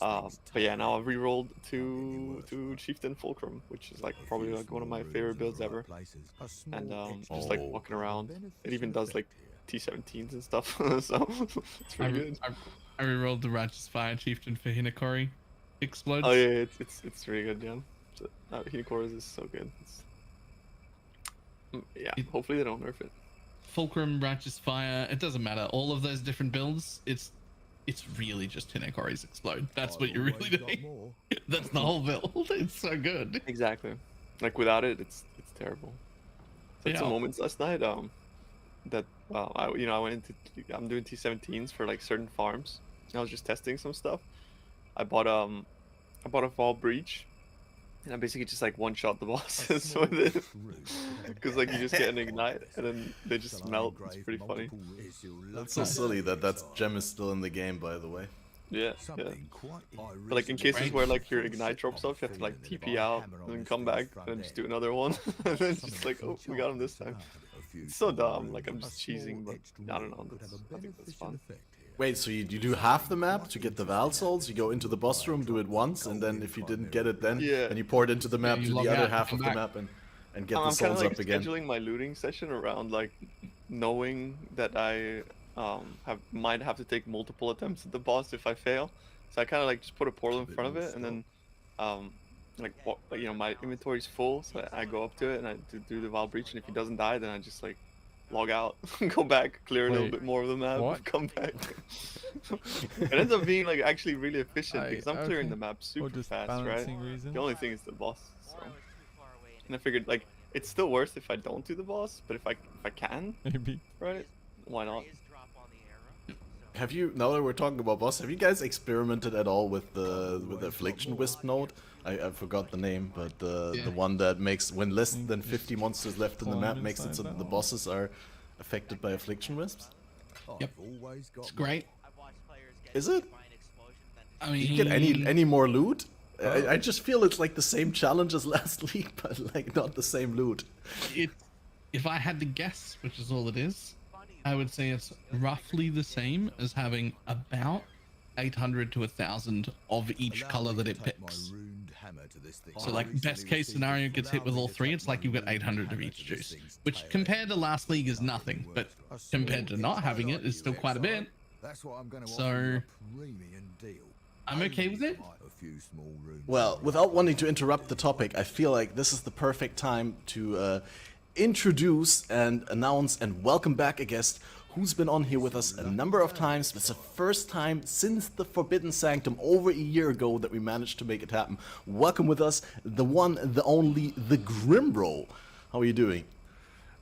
But yeah, now I've re-rolled to Chieftain Fulcrum, which is like probably like one of my favorite builds ever. And just like walking around, it even does like T17s and stuff, so it's I, pretty re- good. I rerolled the Righteous Fire Chieftain for Hinakori. Explodes. Oh yeah, it's really good, yeah. So, Hinokora's is so good. Yeah, hopefully they don't nerf it. Fulcrum, Righteous Fire, it doesn't matter. All of those different builds, it's it's really just Tenekoris explode. That's what you're really doing. That's the whole build. It's so good. Exactly. Like without it, it's terrible. So some moments last night that I went into I'm doing T17s for like certain farms. I was just testing some stuff. I bought a Fall Breach, and I basically just like one-shot the bosses with it. Because like you just get an ignite and then they just melt. It's pretty funny. That's so silly that gem is still in the game, by the way. Yeah. But like in cases where like your ignite drops off, you have to like TP out and then come back and then just do another one. And then it's just like, oh, we got him this time. It's so dumb. Like I'm just cheesing, but I don't know. I think that's fun. Wait, so you do half the map to get the Val Souls, you go into the boss room, do it once, and then if you didn't get it then, and you pour it into the map, do the other half of the map and get the souls up again. I'm scheduling my looting session around like knowing that I might have to take multiple attempts at the boss if I fail. So I kind of like just put a portal in front of it, and then my inventory's full, so I go up to it and I do the Val Breach, and if he doesn't die, then I just like log out, go back, clear a little bit more of the map, come back. It ends up being like actually really efficient because I'm clearing the map super fast, right? Reasons. The only thing is the boss. So. And I figured like it's still worse if I don't do the boss, but if I can, maybe, right? Why not? Have you, now that we're talking about boss, have you guys experimented at all with the Affliction Wisp node? I forgot the name, but the one that makes, when less than 50 monsters left in the map, makes it so that the bosses are affected by Affliction Wisps? Yep. It's great. Is it? I mean, you get any more loot? I just feel it's like the same challenge as last week, but like not the same loot. If I had to guess, which is all it is, I would say it's roughly the same as having about 800 to 1,000 of each color that it picks. So like best case scenario gets hit with all three, it's like you've got 800 of each juice, which compared to last league is nothing, but compared to not having it is still quite a bit. So I'm okay with it. Well, without wanting to interrupt the topic, I feel like this is the perfect time to introduce and announce and welcome back a guest who's been on here with us a number of times. It's the first time since the Forbidden Sanctum over a year ago that we managed to make it happen. Welcome with us, the one, the only, the Grimbro. How are you doing?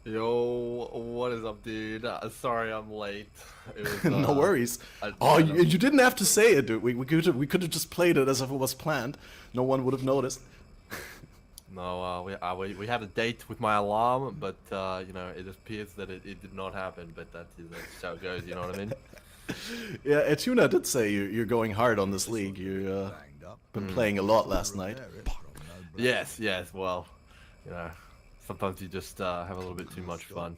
Yo, what is up, dude? Sorry I'm late. It was, no worries. You didn't have to say it, dude. We could have just played it as if it was planned. No one would have noticed. No, we had a date with my alarm, but you know, it appears that it did not happen. But that's how it goes. You know what I mean? Yeah, Etuna did say you're going hard on this league. You've been playing a lot last night. Yes. Well, you know, sometimes you just have a little bit too much fun.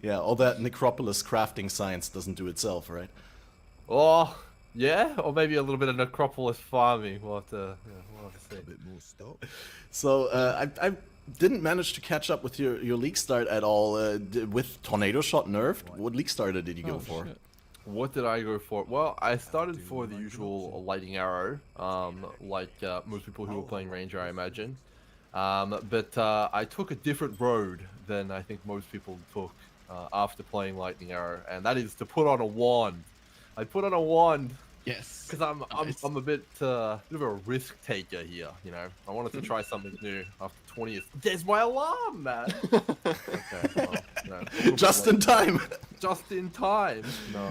Yeah, all that Necropolis crafting science doesn't do itself, right? Oh. Yeah, or maybe a little bit of Necropolis farming. We'll have to see. A bit more stock. So I didn't manage to catch up with your league start at all. With Tornado Shot nerfed, what league starter did you go for? Shit. What did I go for? Well, I started for the usual Lightning Arrow, like most people who were playing Ranger, I imagine. But I took a different road than I think most people took after playing Lightning Arrow, and that is to put on a wand. I put on a wand. Yes. Because I'm a bit of a risk taker here, you know. I wanted to try something new after 20 years. There's my alarm, man. Okay, well, no, just in time. Just in time.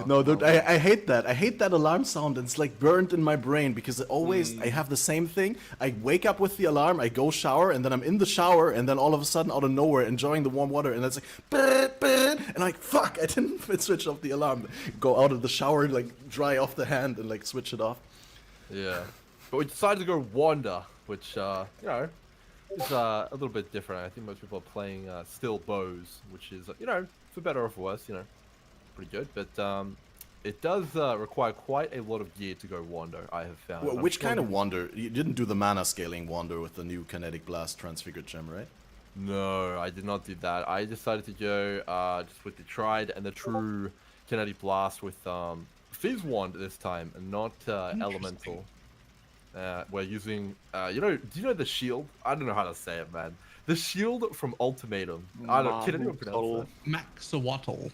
No, dude, I hate that. I hate that alarm sound. It's like burned in my brain because always I have the same thing. I wake up with the alarm, I go shower, and then I'm in the shower, and then all of a sudden, out of nowhere, enjoying the warm water, and it's like, and I'm like, fuck, I didn't switch off the alarm. Go out of the shower, like dry off the hand, and like switch it off. Yeah, but we decided to go Wander, which you know, is a little bit different. I think most people are playing still bows, which is, you know, for better or for worse, you know, pretty good. But it does require quite a lot of gear to go Wander, I have found. Well, which kind of Wander? You didn't do the mana scaling Wander with the new Kinetic Blast Transfigured Gem, right? No, I did not do that. I decided to go just with the Tried and the true Kinetic Blast with Fizz Wand this time, and not Elemental. We're using, you know, do you know the shield? I don't know how to say it, man. The shield from Ultimatum. I don't. Can anyone pronounce that? Maxawatl.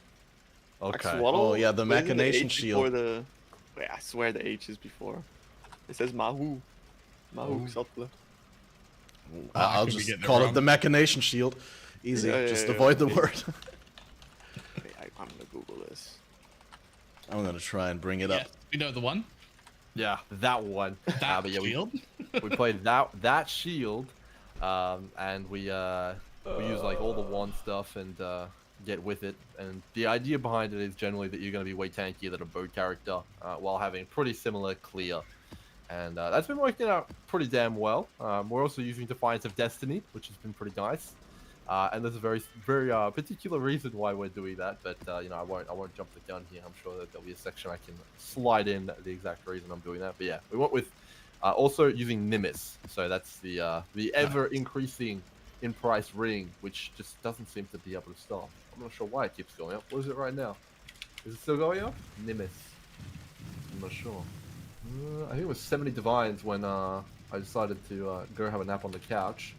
Okay. Axolotl? Oh, yeah, the But isn't Machination H Shield. before the... Wait, I swear the H is before. It says Mahu. Mahu Xotla. I'll could be just getting it call it wrong. the Machination Shield. Easy, Yeah, just yeah, avoid the yeah. word. Wait, I'm gonna Google this. I'm gonna try and bring it Yes, up. we know the one. Yeah, that one. That but yeah, shield. we played that shield, and we use like all the wand stuff and get with it. And the idea behind it is generally that you're going to be way tankier than a bow character, while having pretty similar clear. And that's been working out pretty damn well. We're also using Defiance of Destiny, which has been pretty nice. And there's a very particular reason why we're doing that, but you know, I won't jump the gun here. I'm sure that there'll be a section I can slide in the exact reason I'm doing that. But yeah, we went with also using Nimbus. So that's the ever increasing in price ring, which just doesn't seem to be able to stop. I'm not sure why it keeps going up. What is it right now? Is it still going up? Nimbus. I'm not sure. I think it was 70 divines when I decided to go have a nap on the couch.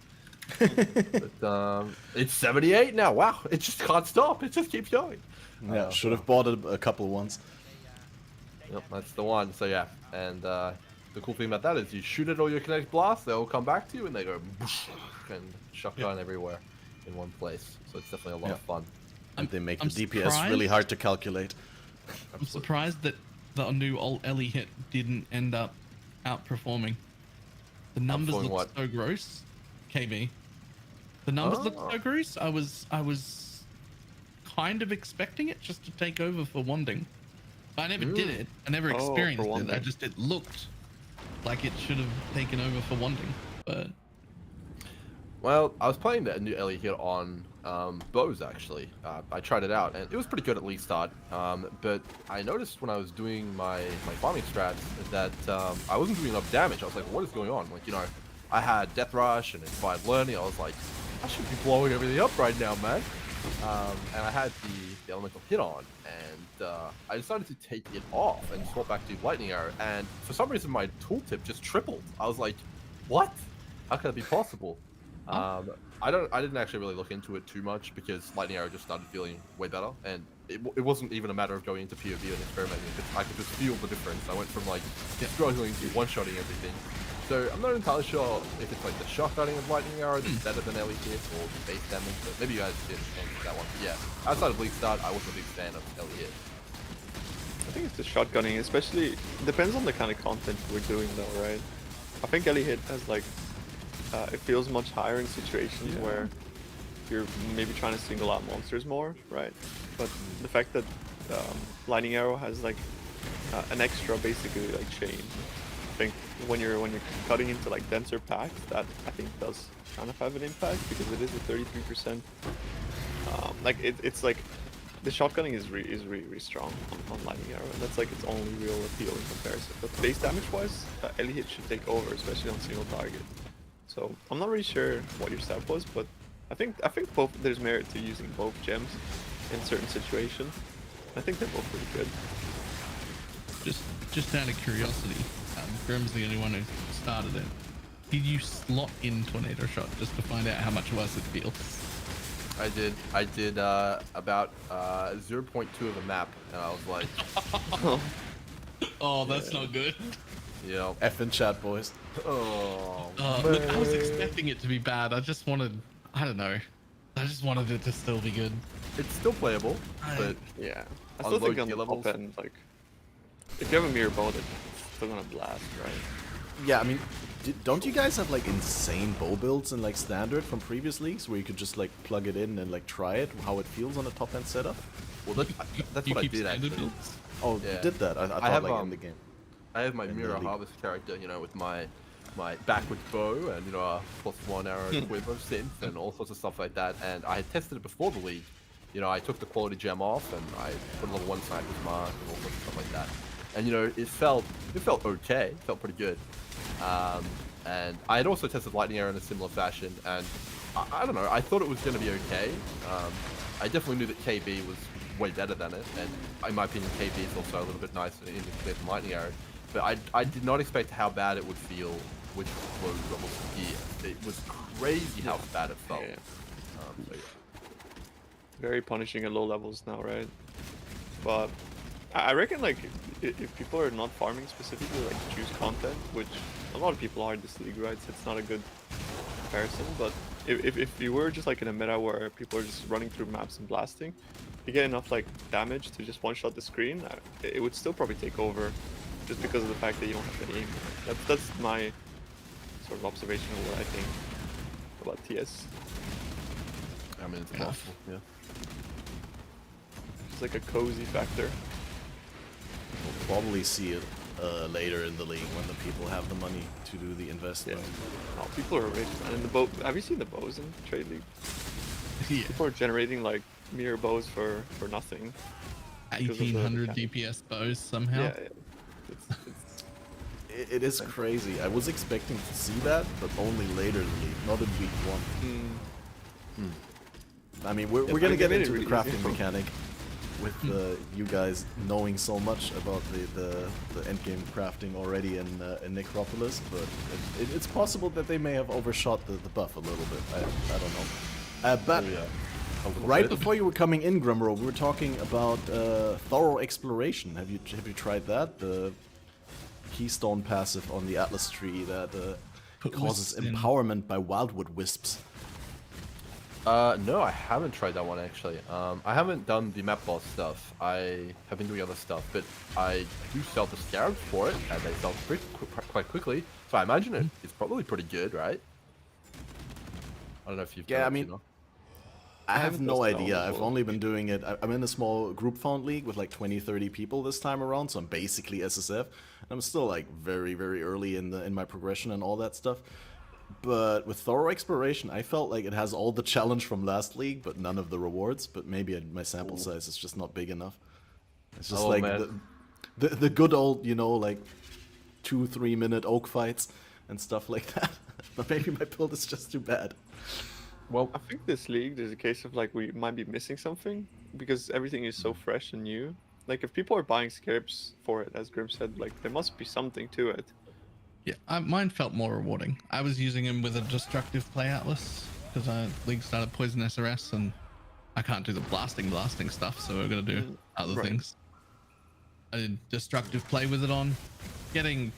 But it's 78 now. Wow, it just can't stop. It just keeps going. Yeah, should have bought a couple ones. Yep, that's the one. So yeah, and the cool thing about that is you shoot at all your Kinetic blasts, they all come back to you and they go and shotgun everywhere in one place. So it's definitely a lot of fun. And they make I'm the DPS surprised. really hard to calculate. I'm surprised that the new alt Ellie hit didn't end up outperforming. The numbers Outperforming look what? so gross. KB. The numbers look Oh. so gross. I was kind of expecting it just to take over for Wanding. I never did it. I never Oh, for experienced it. Wanding. It looked like it should have taken over for Wanding. But Well, I was playing the new Ellie here on bows actually. I tried it out and it was pretty good at least start. But I noticed when I was doing my farming strats that I wasn't doing enough damage. I was like, what is going on? Like, you know, I had Death Rush and Inspired Learning. I was like, I should be blowing everything up right now, man. And I had the Elemental Hit on, and I decided to take it off and swap back to Lightning Arrow. And for some reason, my tooltip just tripled. I was like, what? How can that be possible? I didn't actually really look into it too much because Lightning Arrow just started feeling way better, and it wasn't even a matter of going into PoE and experimenting. I could just feel the difference. I went from like struggling to one-shotting everything. So I'm not entirely sure if it's like the shotgunning of Lightning Arrow that's better than Ellie hit or the base damage, but maybe you guys did answer that one. But yeah, outside of Bleak Start, I wasn't a big fan of Ellie hit. I think it's the shotgunning, especially depends on the kind of content we're doing though, right? I think Ellie hit has like it feels much higher in situations where you're maybe trying to single out monsters more, right? But the fact that Lightning Arrow has like an extra basically like chain, I think when you're cutting into like denser packs, that I think does kind of have an impact because it is a 33%. Like it's like the shotgunning is really strong on Lightning Arrow, and that's like its only real appeal in comparison. But base damage wise, Ellie hit should take over, especially on single target. So I'm not really sure what your step was, but I think both there's merit to using both gems in certain situations. I think they're both pretty good. just out of curiosity, Grim's the only one who started it. Did you slot in Tornado Shot just to find out how much worse it feels? I did about 0.2 of a map, and I was like, Oh, that's not good. yeah. F in chat, boys. Oh, Look, I was expecting it to be bad. I just wanted it to still be good. it's still playable, but Yeah, I On still think low on tier the levels? top end, like if you have a mirror bow, it's still gonna blast, right? Yeah, I mean, don't you guys have like insane bow builds in like standard from previous leagues where you could just like plug it in and like try it, how it feels on a top end setup? well, that's You what I keep did standard actually. builds? Oh, Yeah. you did that? I thought have, like in the game. I have my in the Mirror league. Harvest character, you know, with my backwards bow and, you know, a +1 arrow quiver synth and all sorts of stuff like that. And I had tested it before the league. You know, I took the quality gem off and I put a level 1 sniper's mark and all sorts of stuff like that. And, you know, it felt okay. It felt pretty good. And I had also tested Lightning Arrow in a similar fashion, and I don't know, I thought it was going to be okay. I definitely knew that KB was way better than it, and in my opinion, KB is also a little bit nicer in compared to Lightning Arrow. But I did not expect how bad it would feel with low levels of gear. It was crazy how bad it felt. Yeah. So yeah. Very punishing at low levels now, right? but I reckon like if people are not farming specifically, like choose content, which a lot of people are in this league, right? So it's not a good comparison. But if you were just like in a meta where people are just running through maps and blasting, you get enough like damage to just one-shot the screen, it would still probably take over, just because of the fact that you don't have any aim. That's my sort of observation of what I think about TS. I mean, it's possible, yeah. It's like a cozy factor. We'll probably see it later in the league when the people have the money to do the investment. Yeah. Oh, people are rich, man. And the bow. Have you seen the bows in Trade League? Yeah. People are generating like mere bows for nothing. 1800 DPS bows somehow. Yeah. It is crazy. I was expecting to see that, but only later in the league, not in week 1. I mean, we're gonna get into the crafting mechanic with you guys knowing so much about the endgame crafting already in Necropolis, but it's possible that they may have overshot the buff a little bit. I don't know. But right before you were coming in, Grumro, we were talking about thorough exploration. Have you tried that? The Keystone passive on the Atlas tree that causes empowerment by Wildwood Wisps. No, I haven't tried that one actually. I haven't done the map boss stuff. I have been doing other stuff, but I do sell the scarabs for it, and they sell quite quickly. So I imagine it's probably pretty good, right? I don't know if you've done I it, mean, you know? I have no idea. I've only been doing it. I'm in a small group found league with like 20-30 people this time around, so I'm basically SSF. I'm still like very, very early in my progression and all that stuff. But with thorough exploration, I felt like it has all the challenge from last league, but none of the rewards. But maybe my sample size is just not big enough. It's just like the good old, you know, like 2-3 minute oak fights and stuff like that. But maybe my build is just too bad. Well, I think this league, there's a case of like we might be missing something because everything is so fresh and new. Like if people are buying scarabs for it, as Grim said, like there must be something to it. Yeah, mine felt more rewarding. I was using him with a destructive play atlas because I league started poison SRS and I can't do the blasting stuff, so we're gonna do other things. I did destructive play with it on, getting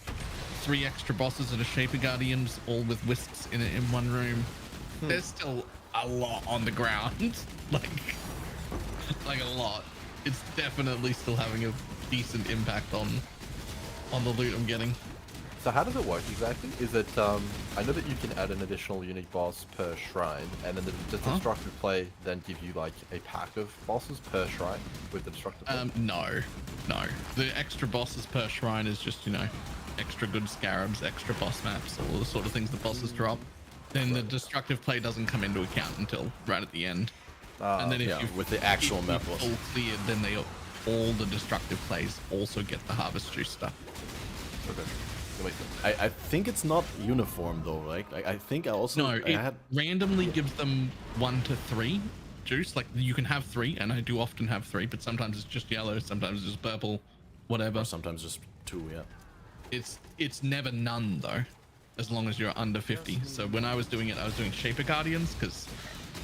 3 extra bosses and a Shaper Guardians, all with wisps in it in one room. There's still a lot on the ground, like a lot. It's definitely still having a decent impact on the loot I'm getting. So how does it work exactly? Is it, I know that you can add an additional unique boss per shrine, and then the destructive play then give you like a pack of bosses per shrine with the destructive play? No. The extra bosses per shrine is just, you know, extra good scarabs, extra boss maps, all the sort of things the bosses drop. Then the destructive play doesn't come into account until right at the end. And then if you with the actual map boss all cleared, then all the destructive plays also get the harvest juice stuff. Okay. I think it's not uniform though, right? I think I also it randomly gives them 1 to 3 juice. Like you can have 3, and I do often have 3, but sometimes it's just yellow, sometimes it's just purple, whatever. Or sometimes just 2, yeah. It's never none though, as long as you're under 50. So when I was doing it, I was doing Shaper Guardians, because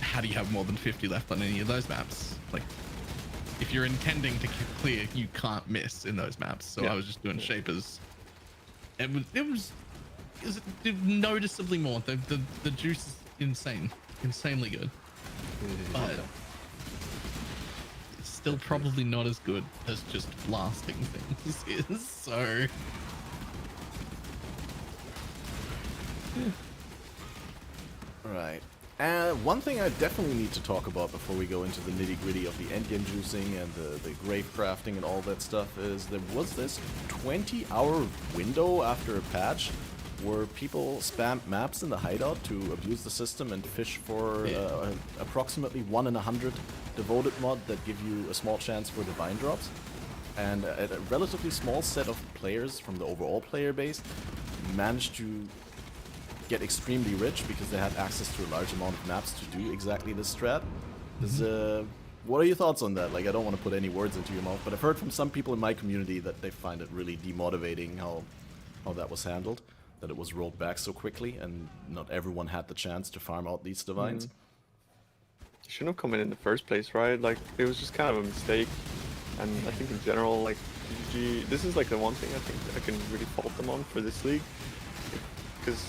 how do you have more than 50 left on any of those maps? Like if you're intending to clear, you can't miss in those maps. So I was just doing Shapers. It was noticeably more. The juice is insanely good, but it's still probably not as good as just blasting things is. So right. One thing I definitely need to talk about before we go into the nitty-gritty of the endgame juicing and the grave crafting and all that stuff is there was this 20-hour window after a patch where people spammed maps in the hideout to abuse the system and fish for approximately 1 in 100 devoted mod that give you a small chance for divine drops. And a relatively small set of players from the overall player base managed to get extremely rich because they had access to a large amount of maps to do exactly this strat. What are your thoughts on that? Like, I don't want to put any words into your mouth, but I've heard from some people in my community that they find it really demotivating how that was handled, that it was rolled back so quickly, and not everyone had the chance to farm out these divines. Shouldn't have come in the first place, right? Like, it was just kind of a mistake. And I think in general, like GG, this is like the one thing I think I can really fault them on for this league, because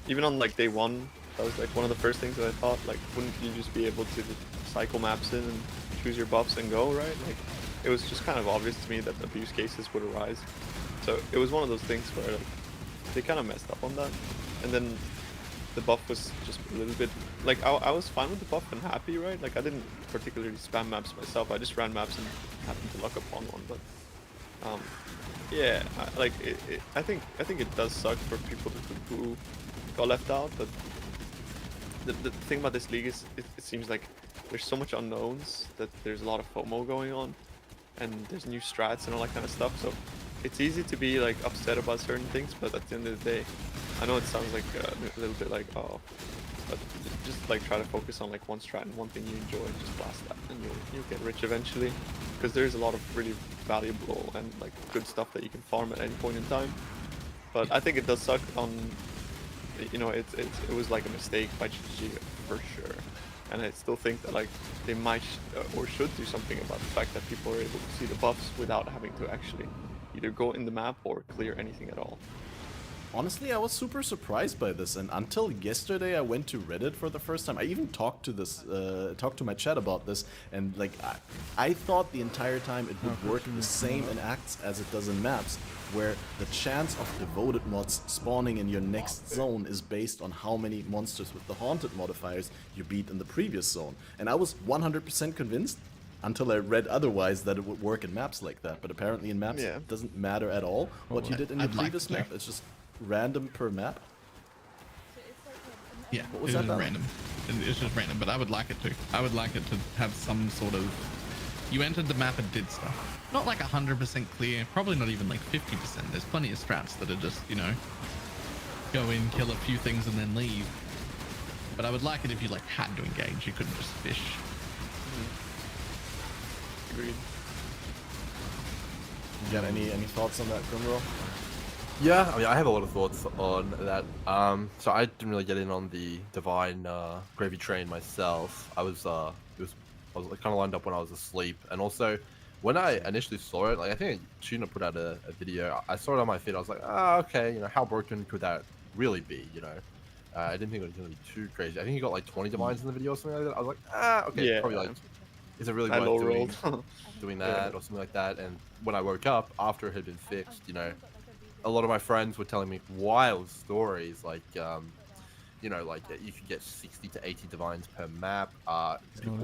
even on like day one, that was like one of the first things that I thought, like, wouldn't you just be able to cycle maps in and choose your buffs and go, right? Like, it was just kind of obvious to me that abuse cases would arise. So it was one of those things where like, they kind of messed up on that, and then the buff was just a little bit like I was fine with the buff and happy, right? Like I didn't particularly spam maps myself. I just ran maps and happened to luck upon one. But yeah, I think it does suck for people who got left out. But the thing about this league is it seems like there's so much unknowns that there's a lot of FOMO going on, and there's new strats and all that kind of stuff. So it's easy to be like upset about certain things, but at the end of the day, I know it sounds like a little bit like, oh, but just like try to focus on like one strat and one thing you enjoy and just blast that, and you'll get rich eventually, because there's a lot of really valuable and like good stuff that you can farm at any point in time. But I think it does suck on, you know, it was like a mistake by GG for sure, and I still think that like they might or should do something about the fact that people are able to see the buffs without having to actually either go in the map or clear anything at all. Honestly, I was super surprised by this, and until yesterday I went to Reddit for the first time. I even talked to my chat about this, and like I thought the entire time it would work the same in acts as it does in maps, where the chance of devoted mods spawning in your next zone is based on how many monsters with the haunted modifiers you beat in the previous zone. And I was 100% convinced until I read otherwise that it would work in maps like that. But apparently in maps it doesn't matter at all what you did in your previous map. It's just random per map. Yeah, what was that? About? Random. It's just random, but I would like it to. I would like it to have some sort of. You entered the map and did stuff. Not like 100% clear. Probably not even like 50%. There's plenty of strats that are just, you know, go in, kill a few things, and then leave. But I would like it if you like had to engage. You couldn't just fish. Agreed. You got any thoughts on that, Grimroll? Yeah, I mean, I have a lot of thoughts on that. So I didn't really get in on the Divine Gravy train myself. I was kind of lined up when I was asleep, and also when I initially saw it, like I think Tuna put out a video. I saw it on my feed. I was like, ah, okay, you know, how broken could that really be? You know, I didn't think it was going to be too crazy. I think he got like 20 divines in the video or something like that. I was like, ah, okay, yeah, probably like, is it really worth doing that or something like that? And when I woke up after it had been fixed, you know, a lot of my friends were telling me wild stories, like, you know, like you could get 60 to 80 divines per map. People